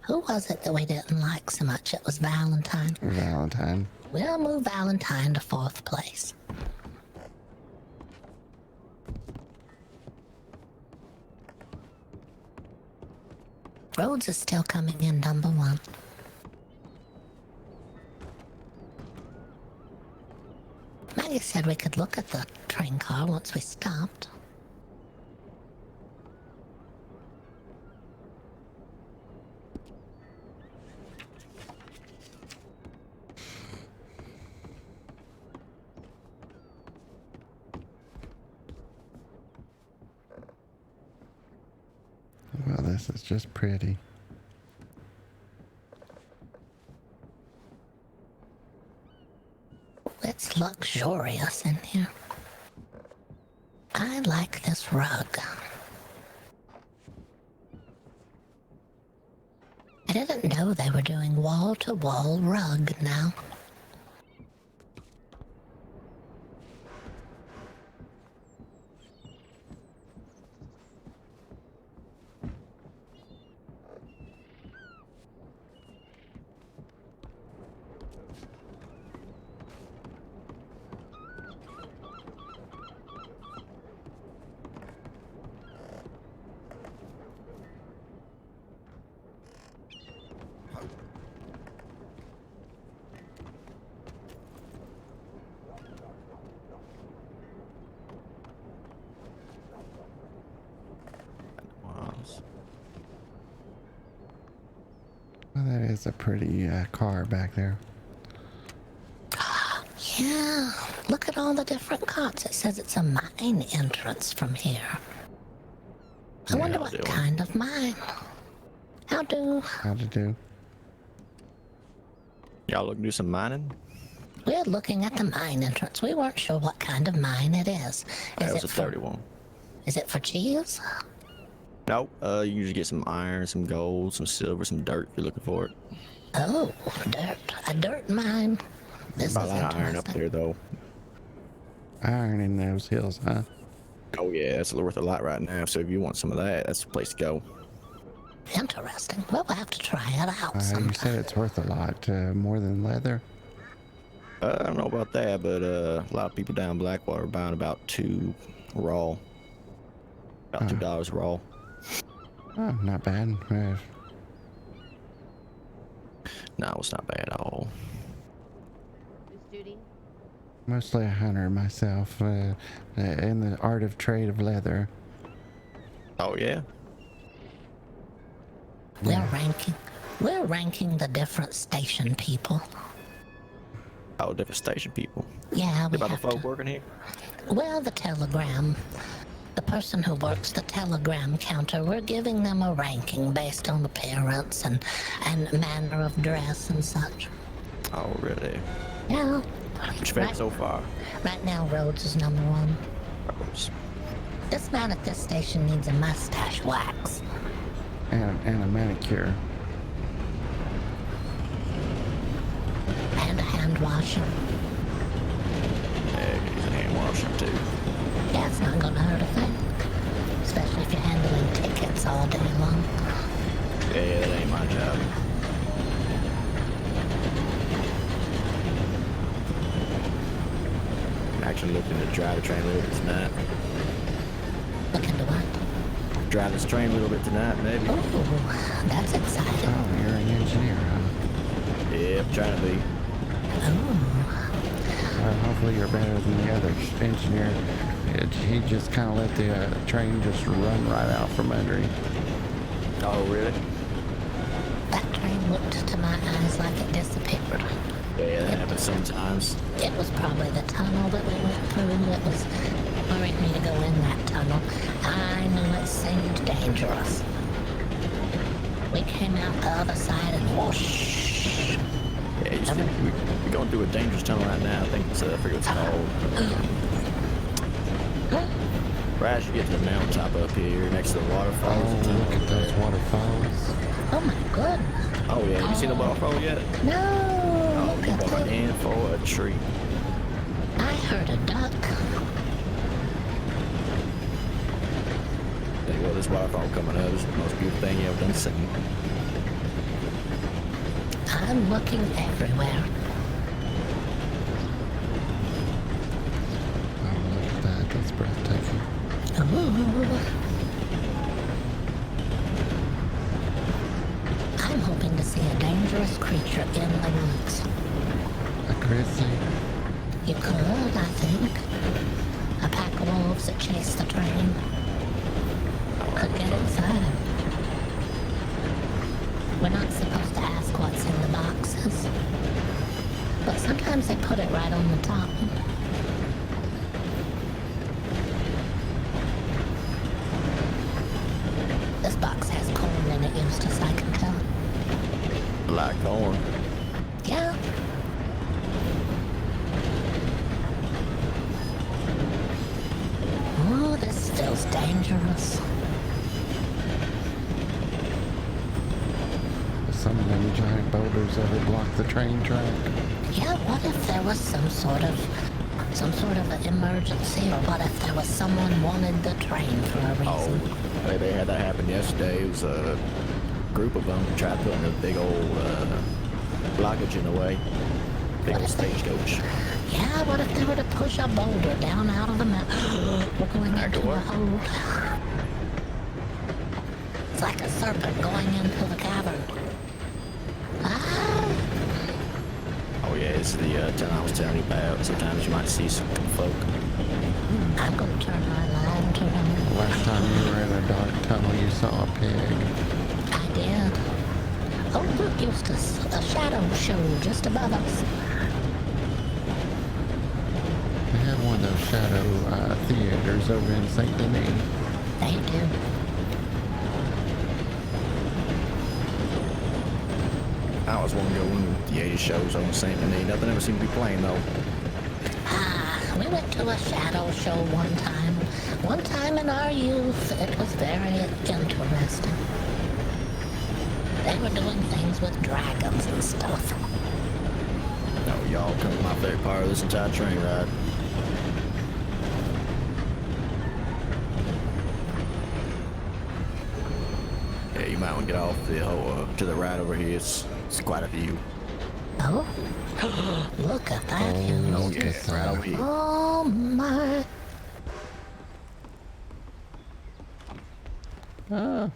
Who was it that we didn't like so much? It was Valentine. Valentine. We'll move Valentine to fourth place. Rhodes is still coming in number one. Maggie said we could look at the train car once we stopped. Well, this is just pretty. It's luxurious in here. I like this rug. I didn't know they were doing wall-to-wall rug now. Well, that is a pretty car back there. Yeah, look at all the different cots. It says it's a mine entrance from here. I wonder what kind of mine. How to do? Y'all looking to do some mining? We're looking at the mine entrance. We weren't sure what kind of mine it is. That was a 31. Is it for cheese? Nope. You usually get some iron, some gold, some silver, some dirt if you're looking for it. Oh, dirt. A dirt mine. This About is a lot of iron up there, though. Iron in those hills, huh? Oh, yeah. It's worth a lot right now. So if you want some of that, that's the place to go. Interesting. Well, we'll have to try it out You sometime. said it's worth a lot, more than leather? I don't know about that, but a lot of people down Blackwater are buying about $2 raw. About $2 raw. Oh, not bad. No, it's not bad at all. Mostly a hunter myself, in the art of trade of leather. Oh, yeah? We're ranking the different station people. Oh, different station people. Yeah, we about the have folk to. working here? Well, the telegram. The person who works the telegram counter, we're giving them a ranking based on appearance and manner of dress and such. Oh, really? Yeah. What's your favorite so far? Right now, Rhodes is number one. Rhodes. This man at this station needs a mustache wax. And a manicure. And a hand washing. Yeah, you can hand wash them too. Yeah, it's not gonna hurt a thing. Especially if you're handling tickets all day long. Yeah, that ain't my job. I'm actually looking to drive the train a little bit tonight. Looking to what? Drive this train a little bit tonight, maybe. Oh, that's exciting. Oh, you're an engineer, huh? Yep, trying to be. Hopefully you're better than the other engineer. He just kind of let the train just run right out from under him. Oh, really? looked to my eyes like it disappeared. Yeah, that happens sometimes. It was probably the tunnel that we went through that was worried me to go in that tunnel. I knew it seemed dangerous. We came out the other side and whoosh. Yeah, we're going through a dangerous tunnel right now. I think it's, I forget what it's called. Right as you get to the mountaintop up here next to the waterfalls. Oh, look at those waterfalls. Oh my goodness. Oh yeah, have you seen the waterfall yet? No. Oh, you're going in for a treat. I heard a duck. Tell you what, this waterfall coming up is the most beautiful thing you ever done seen. I'm looking everywhere. Oh, look at that. That's breathtaking. Ooh. I'm hoping to see a dangerous creature in the woods. A grizzly? You could, I think. A pack of wolves that chase the train. Could get inside. We're not supposed to ask what's in the boxes. But sometimes they put it right on the top. This box has corn in it, Eustace, I can tell. Black corn. Yeah. Oh, this feels dangerous. Some of them giant boulders ever block the train track. Yeah, what if there was some sort of an emergency, or what if there was someone wanted the train for a reason? Oh, they had that happen yesterday. It was a group of them tried putting a big old blockage in the way. Big old stagecoach. Yeah, what if they were to push a boulder down out of the mountain? We're going into a hole. It's like a serpent going into the cavern. Ah! Oh yeah, it's the tunnel I was telling you about. Sometimes you might see some folk. I'm gonna turn my lantern on. Last time you were in a dark tunnel, you saw a pig. I did. Oh, look, Eustace. A shadow showed just above us. They have one of those shadow theaters over in St. Denis. They do. I always want to go one of the 80s shows on St. Denis. Nothing ever seemed to be playing though. We went to a shadow show one time. One time in our youth. It was very interesting. They were doing things with dragons and stuff. No, y'all come to my favorite part of this entire train ride. Yeah, you might want to get off the whole to the right over here. It's quite a view. Oh? Look at that view. Oh, yeah, right over here. Oh, my. Oh.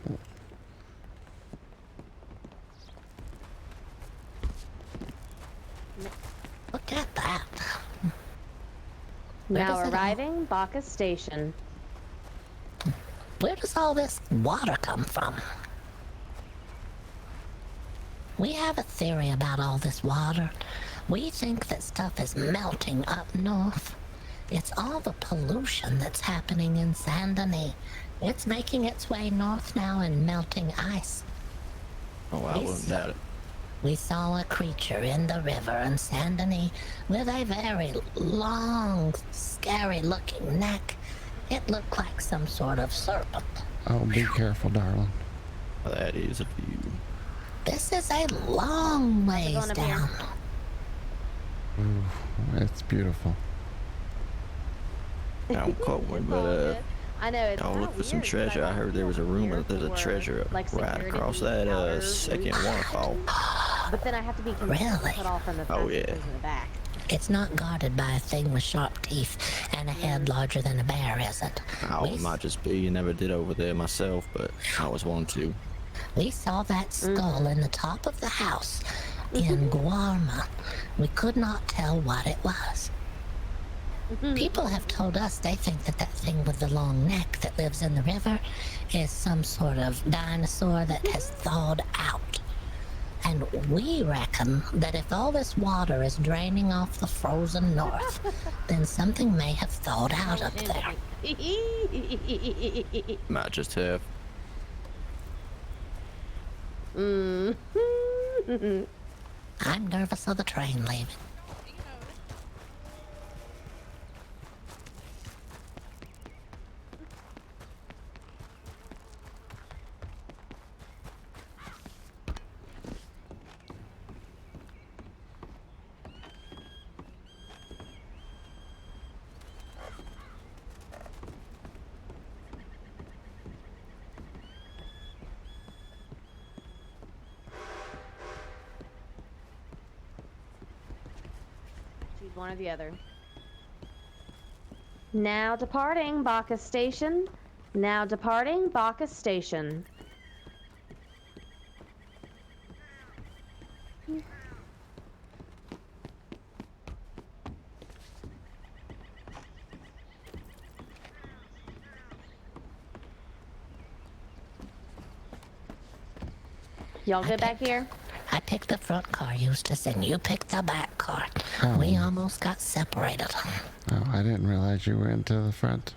Look at that. Now arriving, Bacchus Station. Where does all this water come from? We have a theory about all this water. We think that stuff is melting up north. It's all the pollution that's happening in Saint Denis. It's making its way north now and melting ice. Oh, I wouldn't doubt it. We saw a creature in the river in Saint Denis with a very long, scary-looking neck. It looked like some sort of serpent. Oh, be careful, darling. That is a view. This is a long ways down. Ooh, it's beautiful. I'm cold, but I know it's I'll look for some treasure. I heard there was a rumor that there's a treasure right across that second waterfall. But then I have to be Really? cut off from the front in the back. It's not guarded by a thing with sharp teeth and a head larger than a bear, is it? Oh, it might just be. You never did over there myself, but I always wanted to. We saw that skull in the top of the house in Guarma. We could not tell what it was. People have told us they think that that thing with the long neck that lives in the river is some sort of dinosaur that has thawed out. And we reckon that if all this water is draining off the frozen north, then something may have thawed out up there. Might just have. I'm nervous of the train leaving. Choose one or the other. Now departing Bacchus Station. Now departing Bacchus Station. Y'all good back here? I picked the front car, Eustace, and you picked the back car. Oh. We almost got separated. Oh, I didn't realize you went to the front.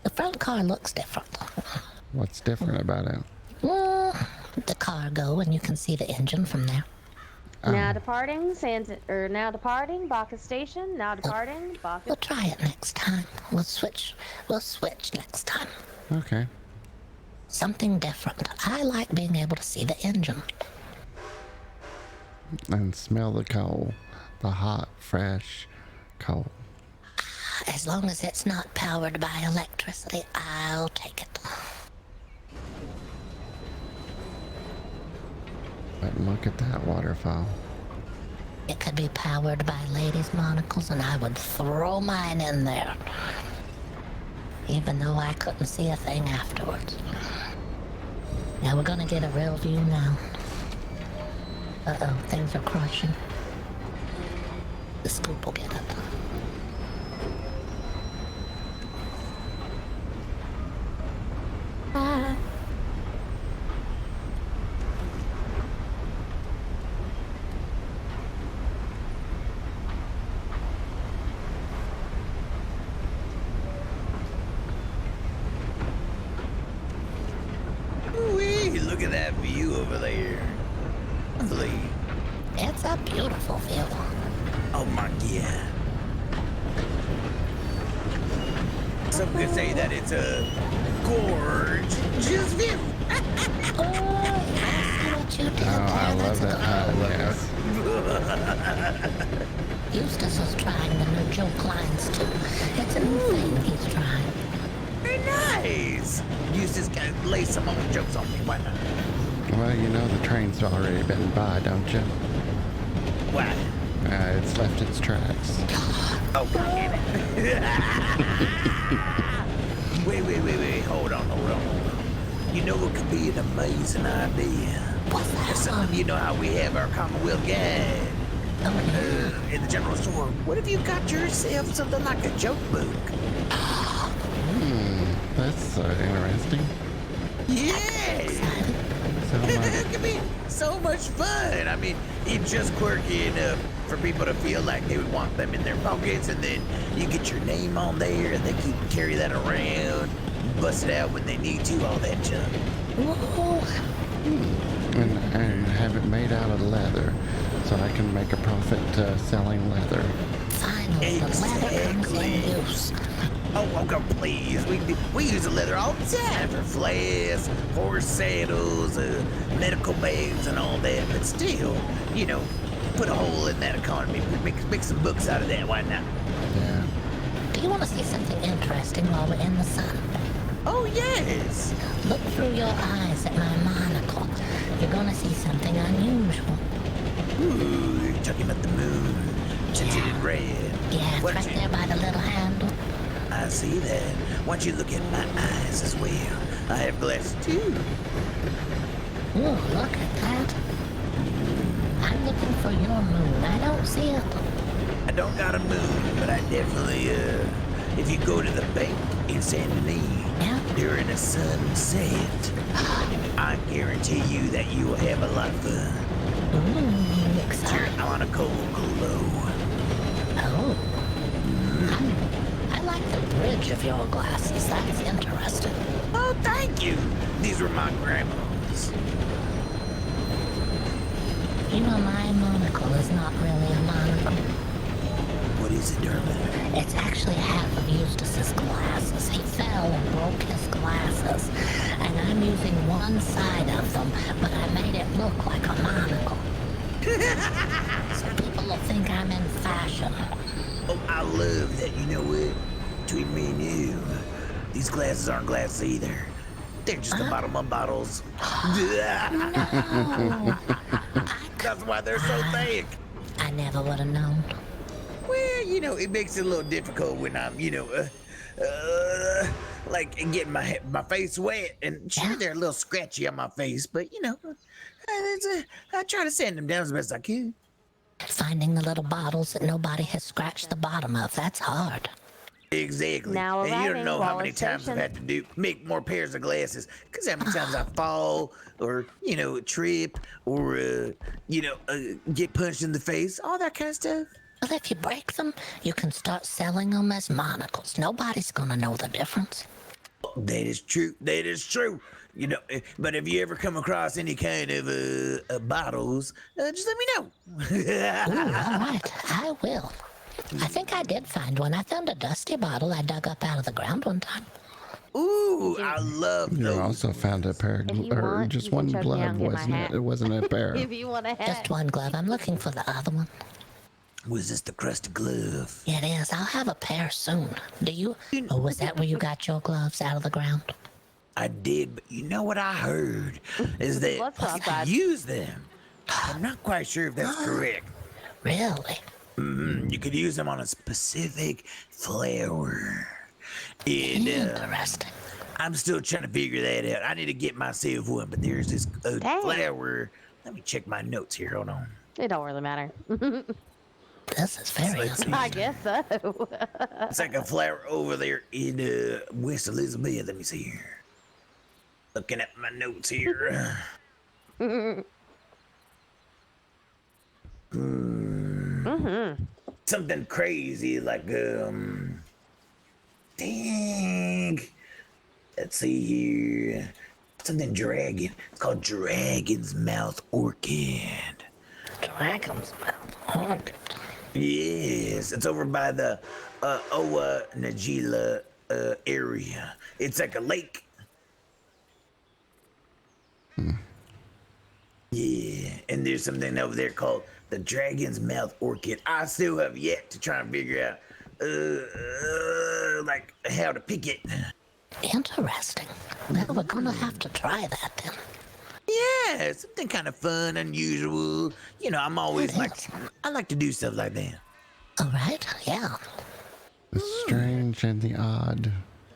The front car looks different. What's different about it? The cargo, and you can see the engine from there. Now departing now departing Bacchus Station. Now departing Bacchus. We'll try it next time. We'll switch next time. Okay. Something different. I like being able to see the engine. And smell the coal. The hot, fresh coal. As long as it's not powered by electricity, I'll take it. But look at that waterfall. It could be powered by ladies' monocles, and I would throw mine in there. Even though I couldn't see a thing afterwards. Now we're gonna get a real view now. Uh-oh, things are crushing. The scoop will get it. Ah. Wee, look at that view over there. Lovely. It's a beautiful view. Oh my god. Some could say that it's a gorgeous view. I love that. Yes. Eustace is trying the new joke lines too. It's a new thing he's trying. Very nice. Eustace can lay some old jokes on me. Why not? Well, you know the train's already been by, don't you? What? It's left its tracks. Oh, God damn it. Wait. Hold on. You know what could be an amazing idea? What's that? You know how we have our Commonwealth guide in the general store. What if you got yourself something like a joke book? That's interesting. Yeah! It could be so much fun. I mean, it's just quirky enough for people to feel like they would want them in their pockets, and then you get your name on there, and they can carry that around, bust it out when they need to, all that junk. And have it made out of leather, so I can make a profit selling leather. Finally, the leather comes in use. Oh, God, please. We use the leather all the time for flasks, horse saddles, medical bags, and all that. But still, you know, put a hole in that economy. Make some books out of that. Why not? Yeah. Do you want to see something interesting while we're in the sun? Oh, yes. Look through your eyes at my monocle. You're going to see something unusual. Ooh, you're talking about the moon. Tinted in red. Yeah, it's right there by the little handle. I see that. Why don't you look at my eyes as well? I have glasses too. Ooh, look at that. I'm looking for your moon. I don't see it. I don't got a moon, but I definitely, if you go to the bank in San Denis during a sunset, I guarantee you that you will have a lot of fun. Sure, I want a gold glow. Oh. I like the bridge of your glasses. That's interesting. Oh, thank you. These were my grandma's. You know, my monocle is not really a monocle. What is it, darling? It's actually half of Eustace's glasses. He fell and broke his glasses. And I'm using one side of them, but I made it look like a monocle. So people will think I'm in fashion. Oh, I love that. You know what? Between me and you, these glasses aren't glasses either. They're just the bottom of bottles. No. That's why they're so thick. I never would have known. Well, you know, it makes it a little difficult when I'm, like getting my face wet, and sure, they're a little scratchy on my face, but you know, I try to sand them down as best I can. Finding the little bottles that nobody has scratched the bottom of, that's hard. Exactly. Now and you don't arriving, know how many Wallace times Station. I've had to make more pairs of glasses, because how many times I fall, or, trip, or, get punched in the face, all that kind of stuff. Well, if you break them, you can start selling them as monocles. Nobody's gonna know the difference. That is true. That is true. But if you ever come across any kind of bottles, just let me know. Ooh, all right, I will. I think I did find one. I found a dusty bottle I dug up out of the ground one time. Ooh, I love You those. also found a pair, or just one glove, wasn't it? It wasn't a pair. If you want a hat. Just one glove. I'm looking for the other one. Was this the crusted glove? It is. I'll have a pair soon. Do you? Oh, was that where you got your gloves out of the ground? I did, but you know what I heard is that Let's go you outside. can use them. I'm not quite sure if that's correct. Really? You could use them on a specific flower. And, Interesting. I'm still trying to figure that out. I need to get myself one, but there's this flower. Let me check my notes here. Hold on. It don't really matter. This is very I guess so. It's like a flower over there in West Elizabeth. Let me see here. Looking at my notes here. Something crazy like dang. Let's see here. Something dragon. It's called Dragon's Mouth Orchid. Dragon's Mouth Orchid. Yes, it's over by the Owa Najila area. It's like a lake. Yeah, and there's something over there called the Dragon's Mouth Orchid. I still have yet to try and figure out like how to pick it. Interesting. Well, we're gonna have to try that then. Yeah, something kind of fun, unusual. I'm always I like to do stuff like that. All right, yeah. The strange and the odd.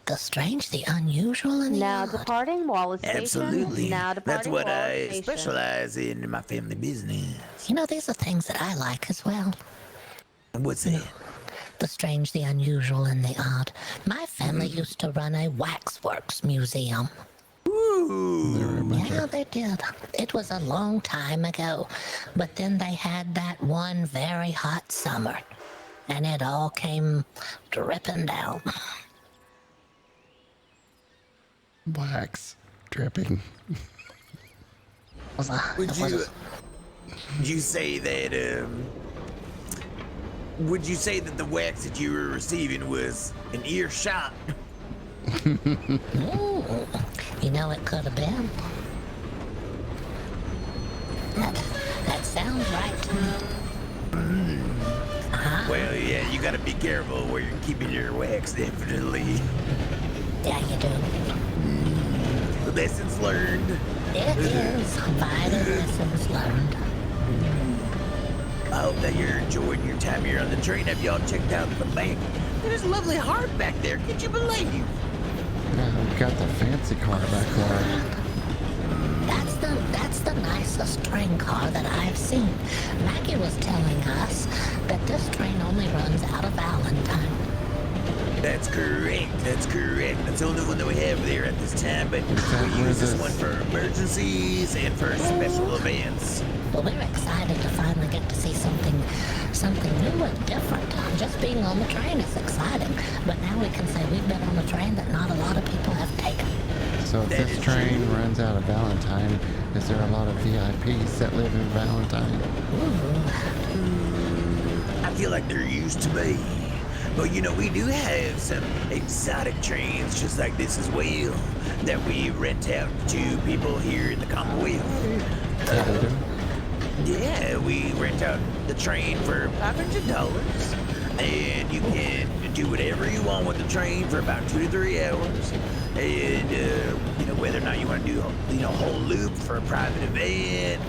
The strange, the unusual, and the Now odd. departing Wallace Station. Absolutely. Now That's departing what Wallace I Station. specialize in my family business. You know, these are things that I like as well. What's that? The strange, the unusual, and the odd. My family used to run a waxworks museum. Ooh. Yeah, they did. It was a long time ago, but then they had that one very hot summer, and it all came dripping down. Wax dripping. Would you say that would you say that the wax that you were receiving was an earshot? Ooh, you know, it could have been. That sounds right to me. Well, yeah, you gotta be careful where you're keeping your wax, definitely. Yeah, you do. Lessons learned. It is vital lessons learned. I hope that you're enjoying your time here on the train. Have y'all checked out the bank? There's a lovely heart back there. Could you believe? Yeah, we've got the fancy car back there. That's the nicest train car that I've seen. Maggie was telling us that this train only runs out of Valentine. That's correct. That's correct. That's the only one that we have there at this time, but we use this one for emergencies and for special events. Well, we're excited to finally get to see something new and different. Just being on the train is exciting, but now we can say we've been on a train that not a lot of people have taken. So if this train runs out of Valentine, is there a lot of VIPs that live in Valentine? I feel like there used to be. But you know, we do have some exotic trains just like this as well that we rent out to people here in the Commonwealth. Yeah, we rent out the train for $500, and you can do whatever you want with the train for about 2 to 3 hours. And you know, whether or not you want to do a whole loop for a private event,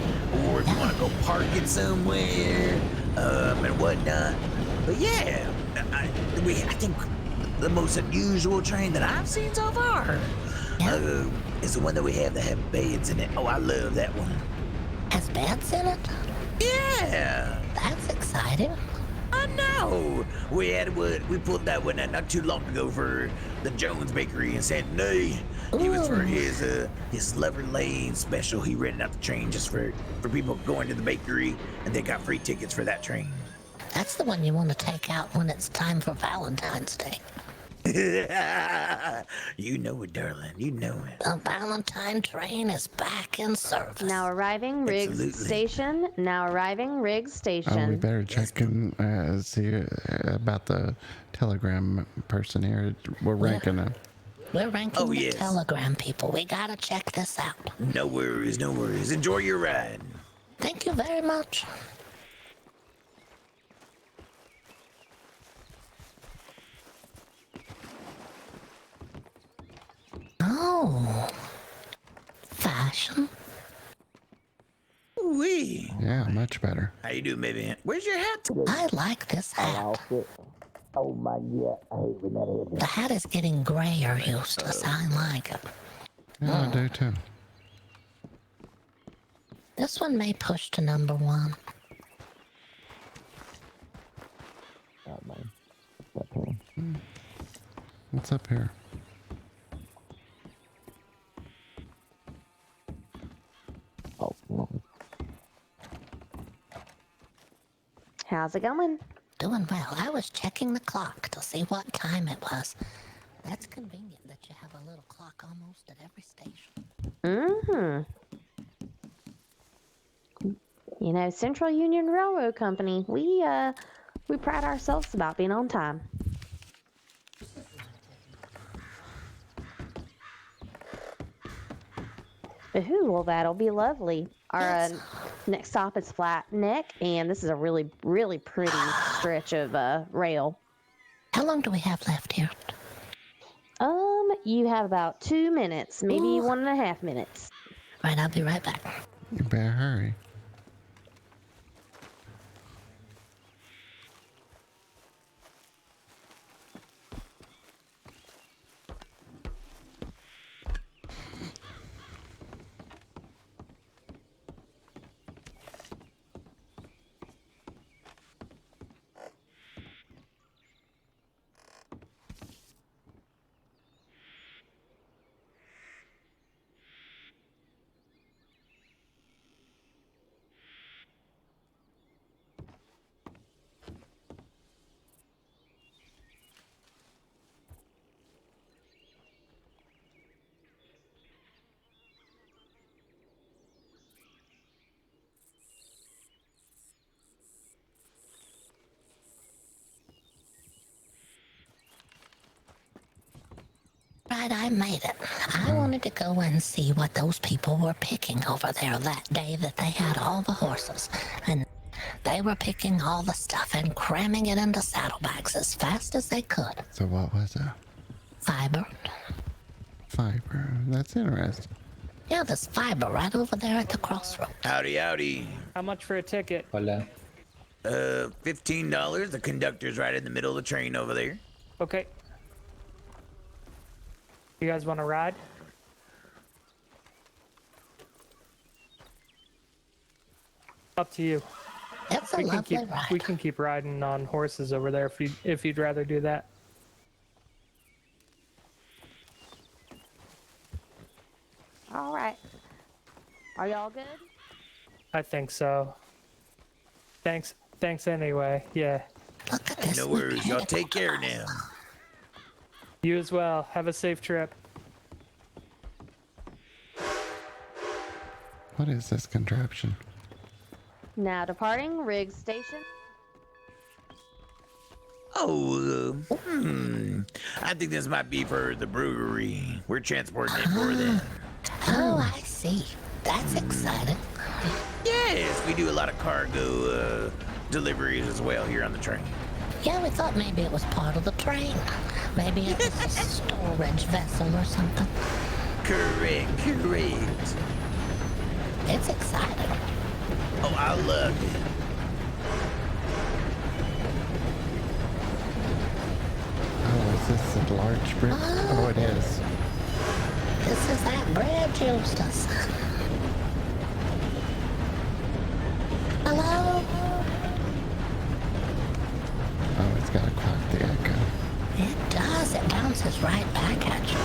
or if you want to go park it somewhere, and whatnot. But yeah, I think the most unusual train that I've seen so far is the one that we have that have beds in it. Oh, I love that one. Has beds in it? Yeah. That's exciting. I know. We pulled that one out not too long ago for the Jones Bakery in St. Denis. He was for his Lover Lane special. He rented out the train just for people going to the bakery, and they got free tickets for that train. That's the one you want to take out when it's time for Valentine's Day. You know it, darling. You know it. The Valentine train is back in service. Now arriving, Riggs Station. Now arriving, Riggs Station. Oh, we better check and see about the telegram person here. We're ranking them. We're ranking the telegram people. We gotta check this out. No worries, no worries. Enjoy your ride. Thank you very much. Oh, fashion. Wee. Yeah, much better. How you doing, baby? Where's your hat today? I like this hat. Oh my God, I hate when that happens. The hat is getting grayer, Eustace. I like it. Yeah, I do too. This one may push to number 1. What's up here? How's it going? Doing well. I was checking the clock to see what time it was. That's convenient that you have a little clock almost at every station. You know, Central Union Railroad Company, we pride ourselves about being on time. Ooh, well, that'll be lovely. Our next stop is Flat Neck, and this is a really, really pretty stretch of rail. How long do we have left here? You have about 2 minutes, maybe 1.5 minutes. Right, I'll be right back. You better hurry. Right, I made it. I wanted to go and see what those people were picking over there that day that they had all the horses. And they were picking all the stuff and cramming it into saddlebags as fast as they could. So what was that? Fiber. Fiber. That's interesting. Yeah, there's fiber right over there at the crossroads. Howdy, howdy. How much for a ticket? Hola. $15. The conductor's right in the middle of the train over there. Okay. You guys want to ride? Up to you. That's a lovely ride. We can keep riding on horses over there if you'd rather do that. All right. Are y'all good? I think so. Thanks anyway. Yeah. Look at this. No worries. Y'all take care now. You as well. Have a safe trip. What is this contraption? Now departing rig station. Oh, I think this might be for the brewery. We're transporting it for them. Oh, I see. That's exciting. Yes, we do a lot of cargo deliveries as well here on the train. Yeah, we thought maybe it was part of the train. Maybe it was a storage vessel or something. Correct. It's exciting. Oh, I love it. Oh, is this a large brick? Oh, it is. This is that bridge, Eustace. Hello? Oh, it's got to clock the echo. It does. It bounces right back at you.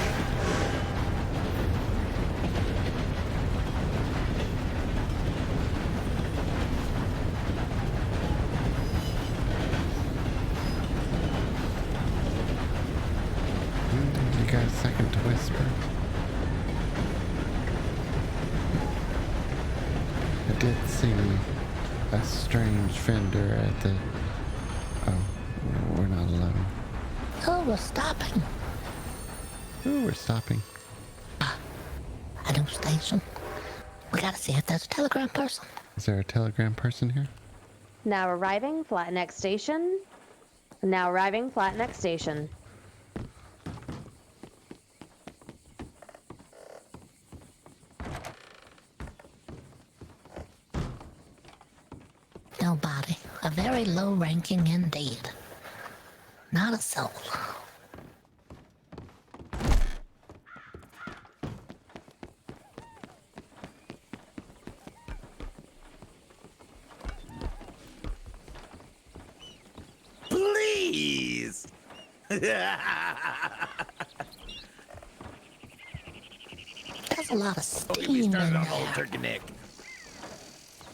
You got a second to whisper? I did see a strange vendor at the... Oh, we're not alone. Oh, we're stopping. Oh, we're stopping. A new station. We gotta see if there's a telegram person. Is there a telegram person here? Now arriving, Flatneck Station. Now arriving, Flatneck Station. Nobody. A very low ranking indeed. Not a soul. Please. There's a lot of steam in there. Turkey neck.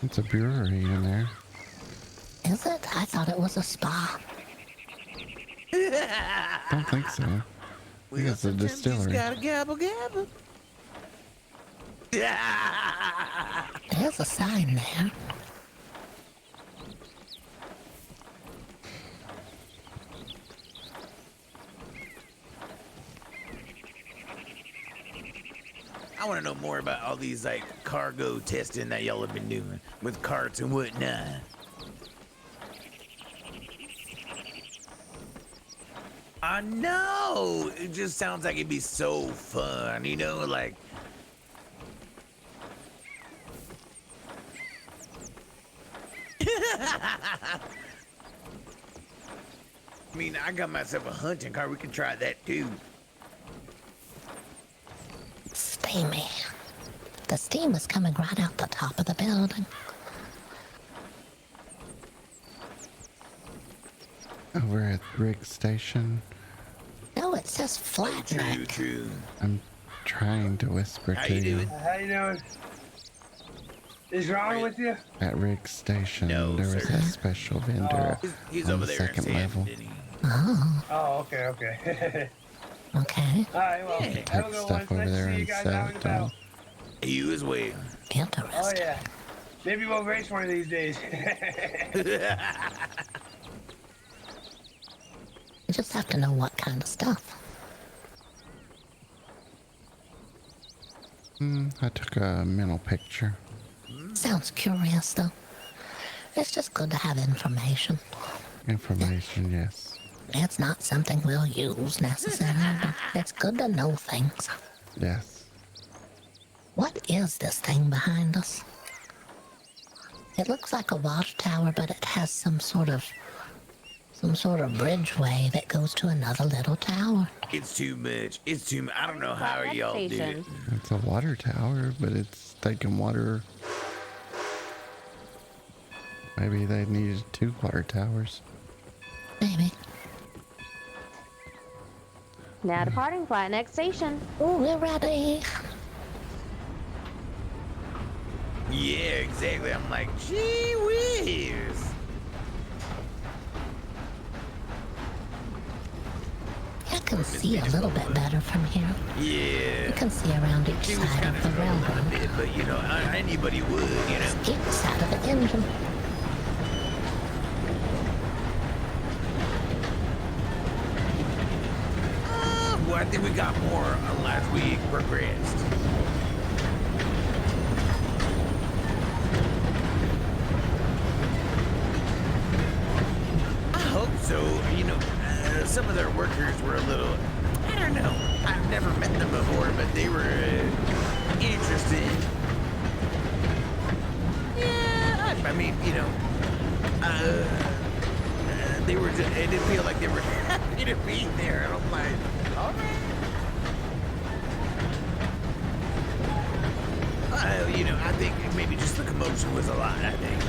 It's a brewery in there. Is it? I thought it was a spa. Don't think so. I think it's a distillery. Gotta gabble gabble. There's a sign there. I want to know more about all these like cargo testing that y'all have been doing with carts and whatnot. I know. It just sounds like it'd be so fun, you know, like. I mean, I got myself a hunting car. We can try that too. Steamy. The steam is coming right out the top of the building. Over at Rig Station. No, it says Flatneck. True. I'm trying to whisper How to you you. doing? How you doing? Is wrong with you? At Rig Station, No, there was sir. a special vendor He's on over the there in second San, level. didn't he? Oh, Oh, okay. okay. Alright, well, You can have a take good one. stuff It's over nice to there see you and guys sell out it and to 'em. about. You as well. Interesting. Oh, yeah. Maybe we'll race one of these days. You just have to know what kind of stuff. I took a mental picture. Sounds curious, though. It's just good to have information. Information, yes. It's not something we'll use necessarily, but it's good to know things. Yes. What is this thing behind us? It looks like a water tower, but it has some sort of bridgeway that goes to another little tower. It's too much. It's too much. I don't know how Flatneck y'all do it. Station. It's a water tower, but it's taking water. Maybe they needed 2 water towers. Maybe. Now departing Flatneck Station. Oh, we're ready. Yeah, exactly. I'm like, gee whiz. I can see a little bit better from here. Yeah. You can see around each side of the railroad. A bit, but you know, anybody would, you know. Each side of the engine. Well, I think we got more last week progressed. I hope so. You know, some of their workers were a little, I don't know. I've never met them before, but they were interested. Yeah, I mean, you know, they were. Just, it didn't feel like they were happy to be there, and I'm like, all right. You know, I think maybe just the commotion was a lot. I think.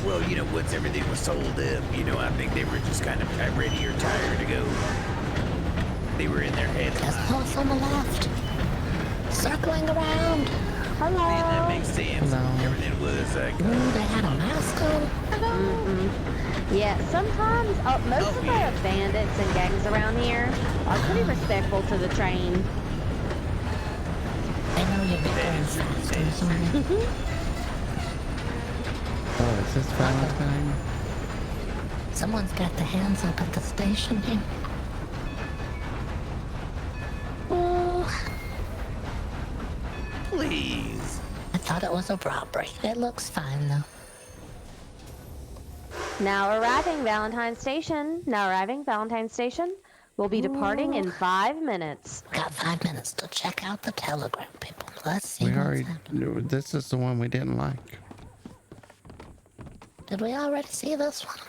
Well, you know, once everything was sold up, you know, I think they were just kind of ready or tired to go. They were in their heads. There's a horse on the left. Circling around. Hello. Man, that makes sense. Hello. Everything was like. Ooh, they had a mask on. Hello. Yeah, sometimes most of the bandits and gangs around here are pretty respectful to the train. I know you're going faster. Oh, is this Valentine? Someone's got their hands up at the station here. Oh. Please. I thought it was a robbery. It looks fine though. Now arriving Valentine Station. We'll be departing in 5 minutes. Got 5 minutes to check out the telegram, people. Let's see We what's already. happening. This is the one we didn't like. Did we already see this one?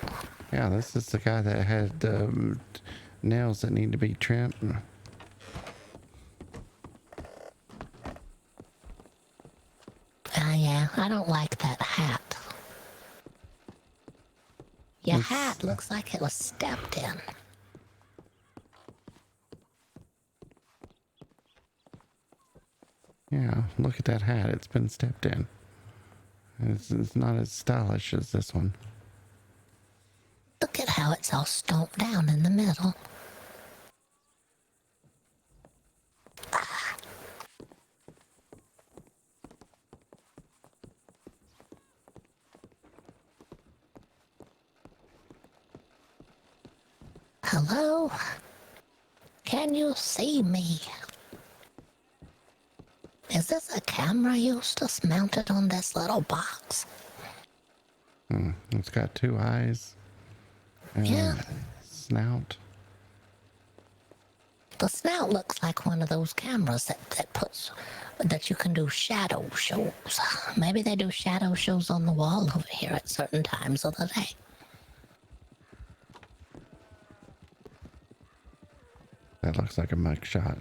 Yeah, this is the guy that had nails that need to be trimmed. Yeah, I don't like that hat. Your hat looks like it was stepped in. Yeah, look at that hat. It's been stepped in. It's not as stylish as this one. Look at how it's all stomped down in the middle. Hello? Can you see me? Is this a camera, Eustace, mounted on this little box? It's got 2 eyes. And Yeah. snout. The snout looks like one of those cameras that you can do shadow shows. Maybe they do shadow shows on the wall over here at certain times of the day. That looks like a mugshot.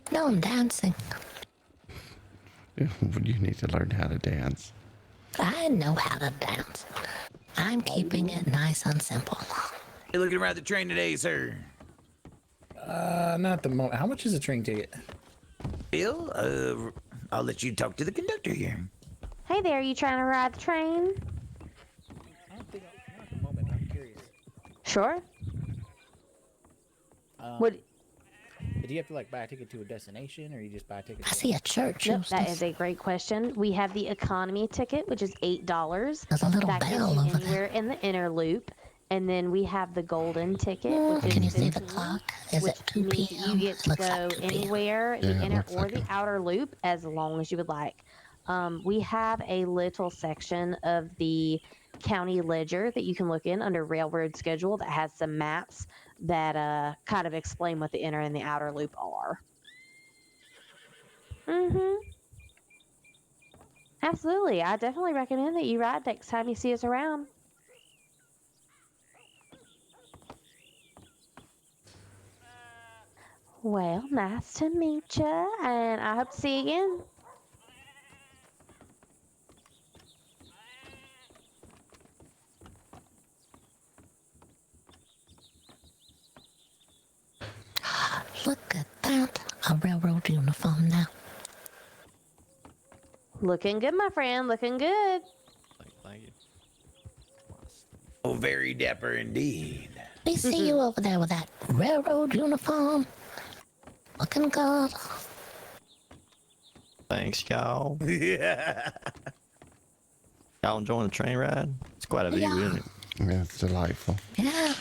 No, I'm dancing. You need to learn how to dance. I know how to dance. I'm keeping it nice and simple. You looking around the train today, sir? Not at the moment. How much is a train ticket? Bill, I'll let you talk to the conductor here. Hey there, you trying to ride the train? I don't think not at the moment. I'm curious. Sure. What? Do you have to like buy a ticket to a destination, or you just buy a ticket? I see a church. Yep, that is a great question. We have the economy ticket, which is $8. There's a little that bell gets you over anywhere in the inner loop. And then we have the golden ticket, which Can you is see the 15, clock? Is which it 2 means p.m.? you get to Looks go like 2 p.m. anywhere, Yeah, the it inner looks or like the it. outer loop, as long as you would like. We have a little section of the county ledger that you can look in under railroad schedule that has some maps that kind of explain what the inner and the outer loop are. Absolutely. I definitely recommend that you ride next time you see us around. Well, nice to meet you, and I hope to see you again. that? A railroad uniform now. Looking good, my friend. Looking good. Thank you. Oh, very dapper indeed. We see you over there with that railroad uniform. Looking good. Thanks, y'all. Yeah. Y'all enjoying the train ride? It's quite a view, isn't it? Yeah, it's delightful. Yeah.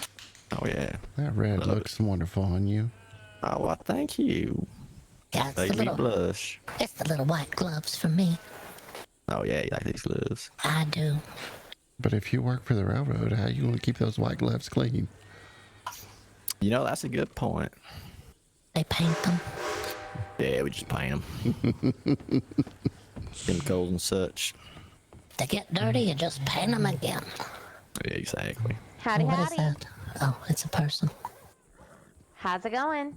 Oh, yeah. That red looks wonderful on you. Oh, well, thank you. Yeah, Make me blush. It's the little white gloves for me. Oh, yeah, you like these gloves. I do. But if you work for the railroad, how you gonna keep those white gloves clean? You know, that's a good point. They paint them. Yeah, we just paint them. Chemicals and such. They get dirty, you just paint them again. Yeah, exactly. Howdy, What howdy. is that? Oh, it's a person. How's it going?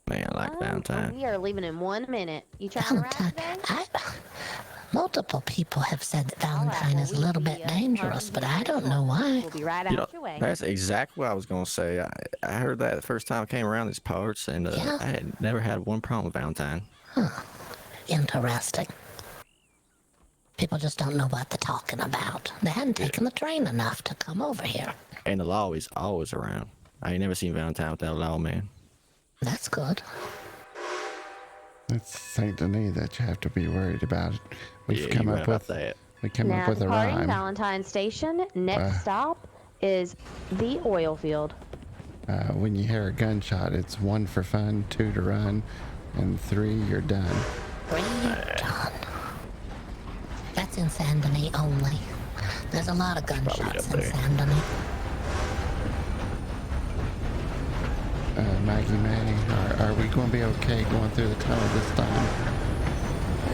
Man, I like Valentine. We are leaving in 1 minute. You trying to ride today? Multiple people have said that Valentine is a little bit dangerous, but I don't know why. We'll be right You out know, your way. that's exactly what I was going to say. I heard that the first time I came around these parts, and I had never had one problem with Valentine. Huh. Interesting. People just don't know what they're talking about. They hadn't taken the train enough to come over here. And the law is always around. I ain't never seen Valentine without a law, man. That's good. It's Saint Denis that you have to be worried about. We've Yeah, come you're up right with about that. we came Now up with a departing rhyme. Valentine Station. Next stop is the oil field. When you hear a gunshot, it's 1 for fun, 2 to run, and 3 you're done. 3 done. That's in Saint Denis only. There's a lot of gunshots in Saint Denis. Maggie May, are we going to be okay going through the tunnel this time?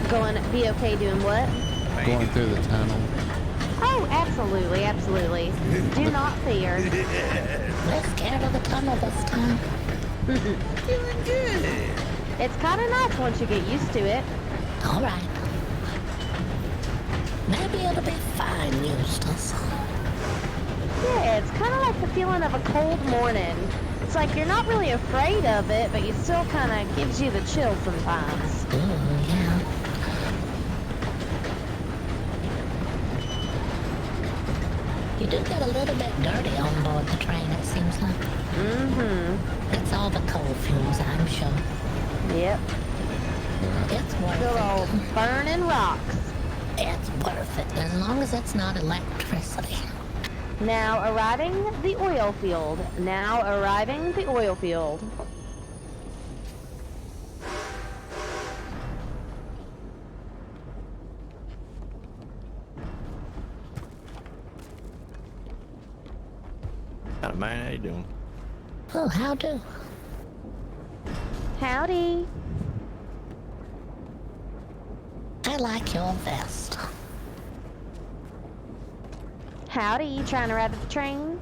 Going to be okay doing what? Going through the tunnel. Oh, absolutely, absolutely. Do not fear. We're scared of the tunnel this time. Feeling good. It's kind of nice once you get used to it. All right. Maybe it'll be fine, Eustace. Yeah, it's kind of like the feeling of a cold morning. It's like you're not really afraid of it, but it still kind of gives you the chill sometimes. Ooh, yeah. You do get a little bit dirty on board the train, it seems like. Mm-hmm. It's all the coal fumes, I'm sure. Yep. It's worth Good it. old burning rocks. It's worth it, as long as it's not electricity. Now arriving the oil field. Now arriving the oil field. Kind of man, how you doing? Oh, how do? Howdy. I like your vest. Howdy, you trying to ride the train?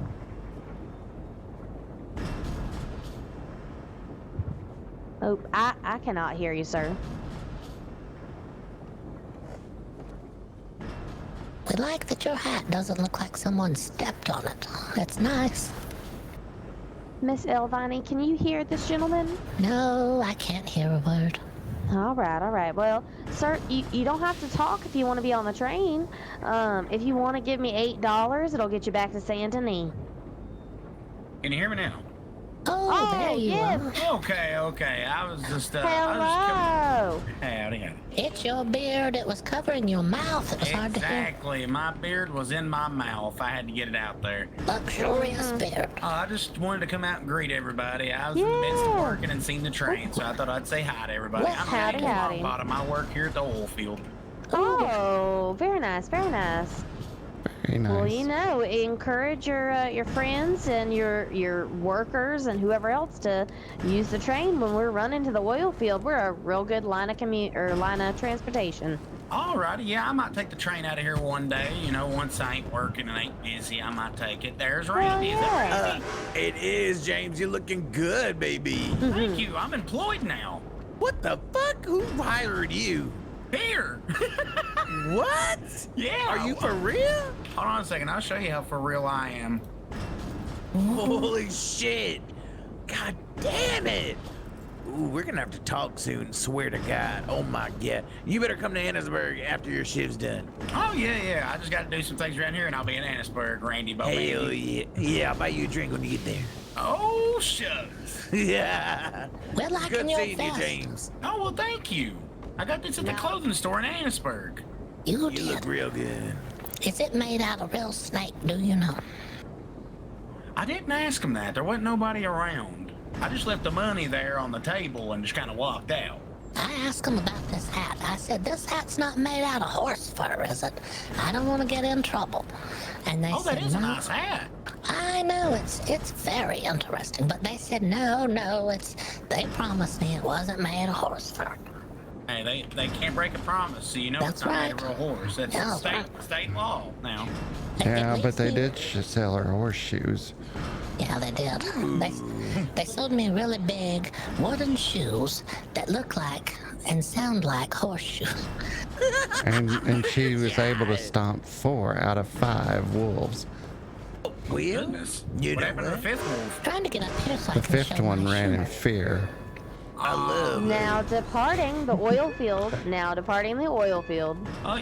Oh, I cannot hear you, sir. We like that your hat doesn't look like someone stepped on it. It's nice. Miss Elvini, can you hear this gentleman? No, I can't hear a word. All right. Well, sir, you don't have to talk if you want to be on the train. If you want to give me $8, it'll get you back to Saint Denis. Can you hear me now? Oh, there you are. Okay. I was just Hello. Howdy. It's your beard. It was covering your mouth. It was hard to hear. Exactly. My beard was in my mouth. I had to get it out there. Luxurious beard. I just wanted to come out and greet everybody. I was in the midst of working and seen the train, so I thought I'd say hi to everybody. Well, I'm howdy, howdy. Bottom. I work here at the oil field. Oh, very nice, very nice. Very nice. Well, you know, encourage your friends and your workers and whoever else to use the train when we're running to the oil field. We're a real good line of transportation. Alrighty, yeah, I might take the train out of here one day. You know, once I ain't working and ain't busy, I might take it. There's Randy. Is that Randy? It is, James. You're looking good, baby. Thank you. I'm employed now. What the fuck? Who hired you? Here. What? Yeah. Are you for real? Hold on a second. I'll show you how for real I am. Holy shit! God damn it! Ooh, we're gonna have to talk soon, swear to God. Oh my God. You better come to Annisburg after your shift's done. Oh, yeah. I just got to do some things around here, and I'll be in Annisburg, Randy. Hell yeah. Yeah, I'll buy you a drink when you get there. Oh, shucks. Yeah. We're liking Good your seeing you, vest. James. Oh, well, thank you. I got this at the clothing store in Annisburg. You look real good. Is it made out of real snake, do you know? I didn't ask him that. There wasn't nobody around. I just left the money there on the table and just kind of walked out. I asked him about this hat. I said, this hat's not made out of horse fur, is it? I don't want to get in trouble. And they said, that is no. a nice hat. I know, it's very interesting. But they said, no, they promised me it wasn't made of horse fur. Hey, they can't break a promise, so you know That's it's not right. made of real horse. That's Yeah, state law now. Yeah, but they did sell her horseshoes. Yeah, they did. They sold me really big wooden shoes that look like and sound like horseshoes. And she was able to stomp 4 out of 5 wolves. Well, what happened to the fifth wolf? Trying to get up here so The I can 5th show one my ran in shirt. fear. I love Now departing the oil field.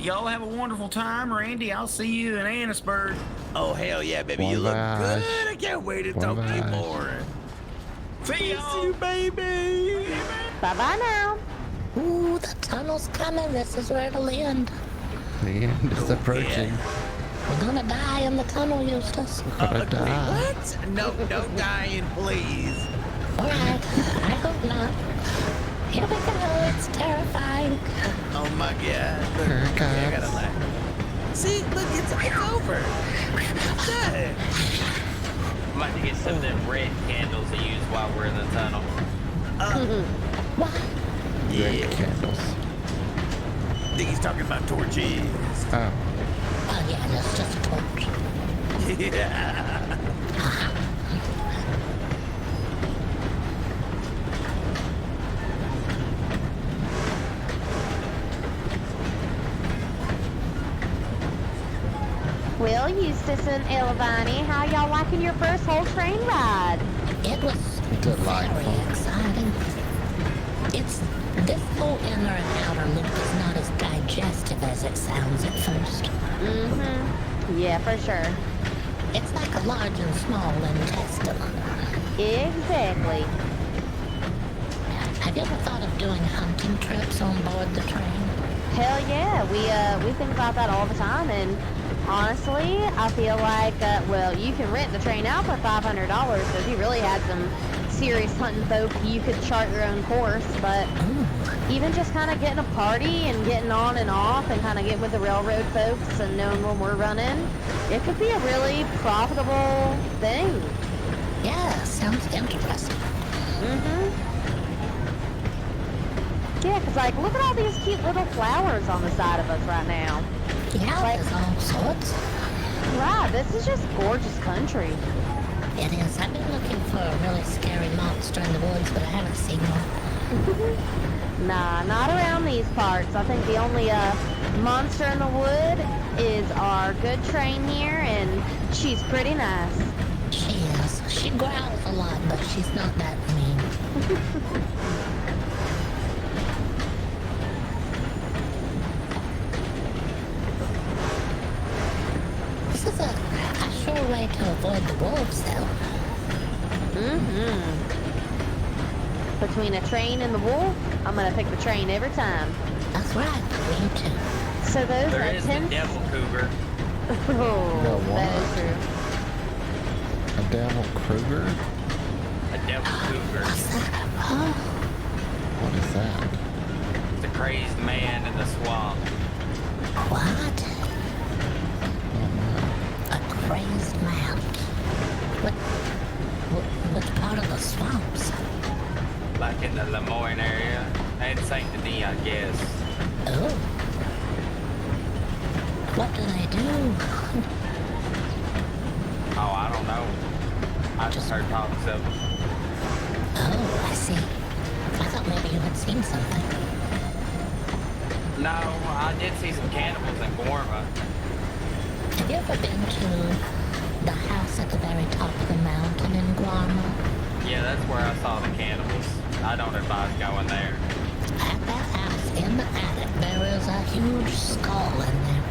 Y'all have a wonderful time, Randy. I'll see you in Annisburg. Oh, hell yeah, baby. Bon You look voyage. good. I can't wait to Bon talk to you voyage. more. See y'all. you, baby. Bye-bye now. Ooh, the tunnel's coming. This is where it'll end. The end is approaching. We're gonna die in the tunnel, Eustace. Gonna die. What? No dying, please. Alright, I hope not. Here we go. It's terrifying. Oh my God. Look, Here it okay, I gotta comes. laugh. See, look, it's over. Done. I'm about to get some of them red candles to use while we're in the tunnel. What? Red candles. I think he's talking about torches. Oh. Oh yeah, that's just a torch. Yeah. Well, Eustace and Elvani, how y'all liking your first whole train ride? It was Delightful. very exciting. This whole inner and outer loop is not as digestive as it sounds at first. Mm-hmm. Yeah, for sure. It's like a large and small intestine. Exactly. Have you ever thought of doing hunting trips on board the train? Hell yeah, we think about that all the time, and honestly, I feel like, you can rent the train out for $500, so if you really had some serious hunting folk, you could chart your own course, but even just kind of getting a party and getting on and off and kind of getting with the railroad folks and knowing when we're running, it could be a really profitable thing. Yeah, sounds interesting. Mm-hmm. Yeah, because, like, look at all these cute little flowers on the side of us right now. Yeah, Like- there's all sorts. Right, this is just gorgeous country. It is. I've been looking for a really scary monster in the woods, but I haven't seen one. Nah, not around these parts. I think the only monster in the wood is our good train here, and she's pretty nice. She is. She growls a lot, but she's not that mean. This is a sure way to avoid the wolves, though. Mm-hmm. Between a train and the wolf, I'm gonna pick the train every time. That's right. Me too. So those There is the tents... devil cougar. Oh, The that is what? true. A devil Kruger? A devil cougar. What is that? It's a crazed man in the swamp. What? Oh my. A crazed man. What part of the swamps? Like in the Lemoyne area. And St. Denis, I guess. Oh. What do they do? Oh, I don't know. I just heard talks of them. Oh, I see. I thought maybe you had seen something. No, I did see some cannibals in Gorma. Have you ever been to The house at the very top of the mountain in Guarma. Yeah, that's where I saw the cannibals. I don't advise going there. At that house in the attic, there is a huge skull in there.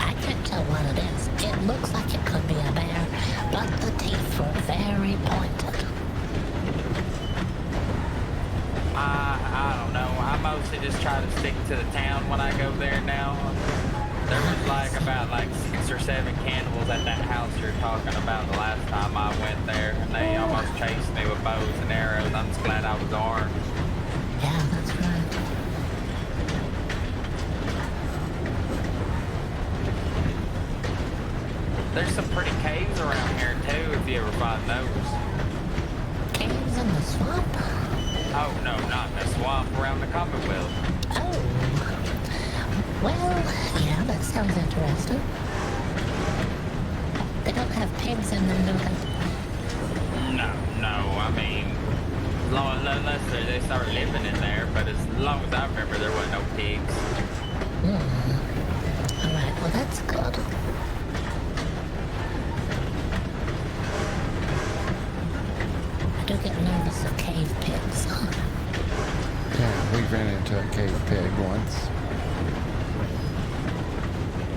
I can't tell what it is. It looks like it could be a bear, but the teeth were very pointed. I don't know. I mostly just try to stick to the town when I go there now. There was about 6 or 7 cannibals at that house you're talking about the last time I went there, and they almost chased me with bows and arrows. I'm just glad I was armed. Yeah, that's right. There's some pretty caves around here too, if you ever find those. Caves in the swamp? Oh no, not in the swamp, around the Commonwealth. Oh. Well, yeah, that sounds interesting. They don't have pigs in them, do they? No, I mean, unless they start living in there, but as long as I remember, there wasn't no pigs. Alright, well that's good. I do get nervous of cave pigs. Yeah, we ran into a cave pig once.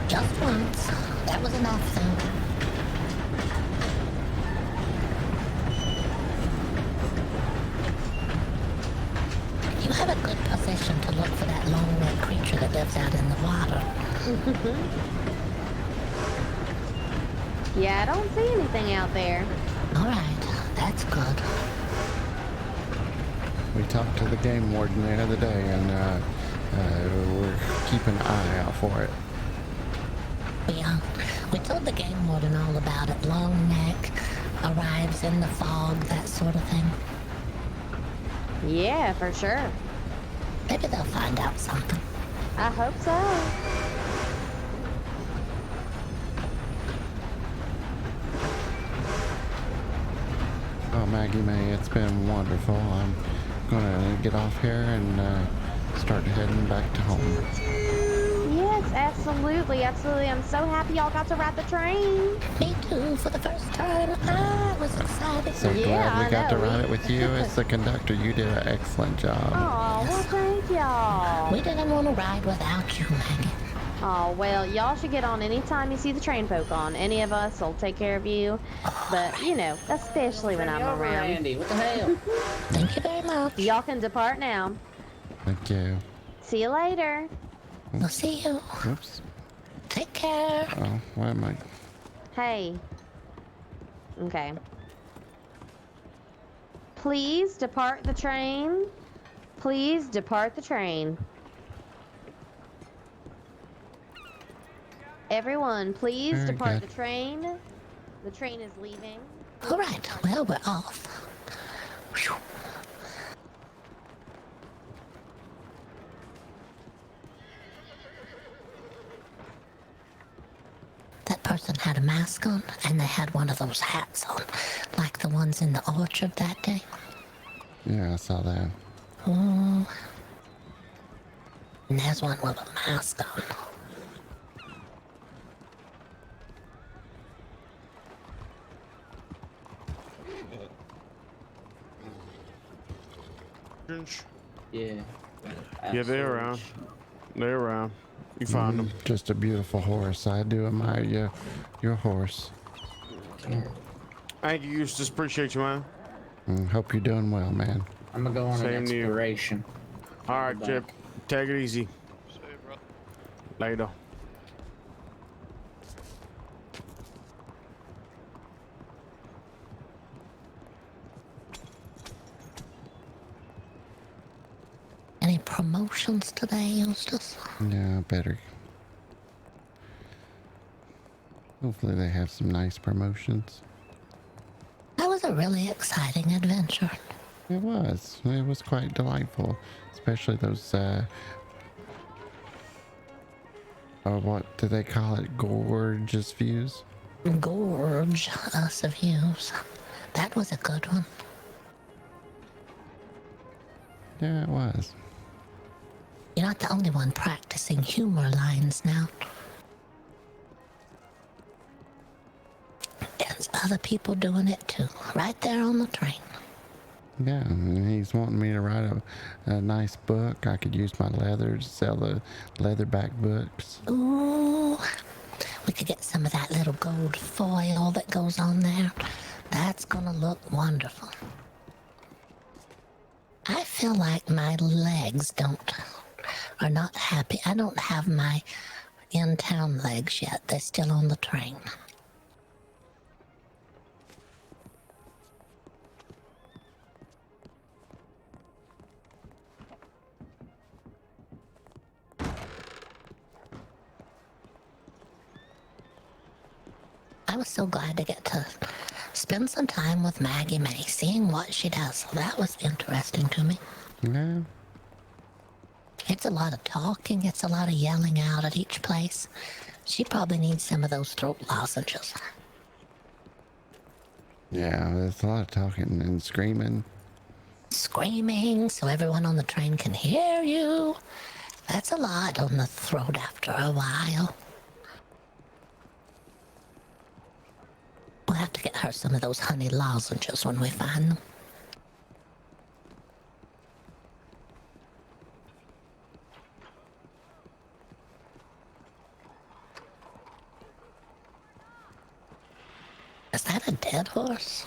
Just once. That was enough, though. You have a good position to look for that long-necked creature that lives out in the water. Yeah, I don't see anything out there. Alright, that's good. We talked to the game warden the other day, and we're keeping an eye out for it. We told the game warden all about it. Long neck, arrives in the fog, that sort of thing. Yeah, for sure. Maybe they'll find out something. I hope so. Oh, Maggie May, it's been wonderful. I'm gonna get off here and start heading back to home. Yes, absolutely. I'm so happy y'all got to ride the train. Me too, for the first time. I was excited. So glad we got to ride it with you as the conductor. You did an excellent job. Oh, well, thank y'all. We didn't want to ride without you, Maggie. Oh, well, y'all should get on anytime you see the train folk on. Any of us will take care of you. But, especially when I'm around. Andy, what the hell? Thank you very much. Y'all can depart now. Thank you. See you later. We'll see you. Oops. Take care. Oh, why am I? Hey. Okay. Please depart the train. Please depart the train. Everyone, please Very depart good. the train. The train is leaving. All right, well, we're off. Whew. That person had a mask on, and they had one of those hats on, like the ones in the orchard that day. Yeah, I saw that. Oh. And there's one with a mask on. Yeah. Yeah, they're around. They're around. You found them. Just a beautiful horse. I do admire your horse. Thank you, Eustace. Appreciate you, man. Hope you're doing well, man. I'm gonna go on an Same to you. exploration. All right, Chip. Take it easy. Later. Any promotions today, Eustace? Yeah, better. Hopefully they have some nice promotions. That was a really exciting adventure. It was. It was quite delightful. Especially those, what do they call it? Gorgeous views? Gorge us of views. That was a good one. Yeah, it was. You're not the only one practicing humor lines now. other people doing it too, right there on the train. Yeah, and he's wanting me to write a nice book. I could use my leather to sell the leatherback books. Ooh, we could get some of that little gold foil that goes on there. That's gonna look wonderful. I feel like my legs are not happy. I don't have my in-town legs yet. They're still on the train. I was so glad to get to spend some time with Maggie May, seeing what she does. That was interesting to me. Yeah. It's a lot of talking. It's a lot of yelling out at each place. She probably needs some of those throat lozenges. Yeah, there's a lot of talking and screaming. Screaming so everyone on the train can hear you. That's a lot on the throat after a while. We'll have to get her some of those honey lozenges when we find them. Is that a dead horse?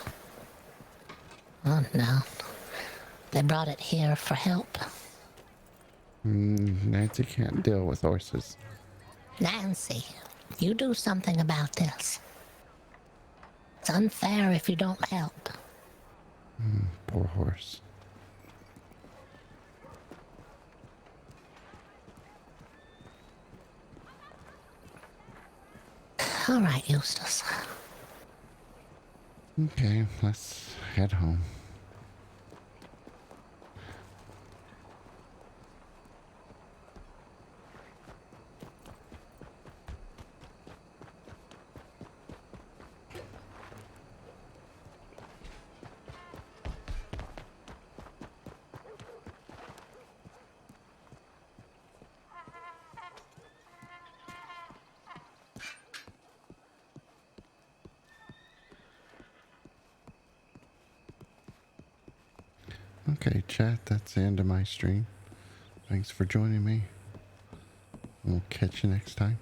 Oh no. They brought it here for help. Nancy can't deal with horses. Nancy, you do something about this. It's unfair if you don't help. Poor horse. All right, Eustace. Okay, let's head home. Okay, chat, that's the end of my stream. Thanks for joining me. We'll catch you next time.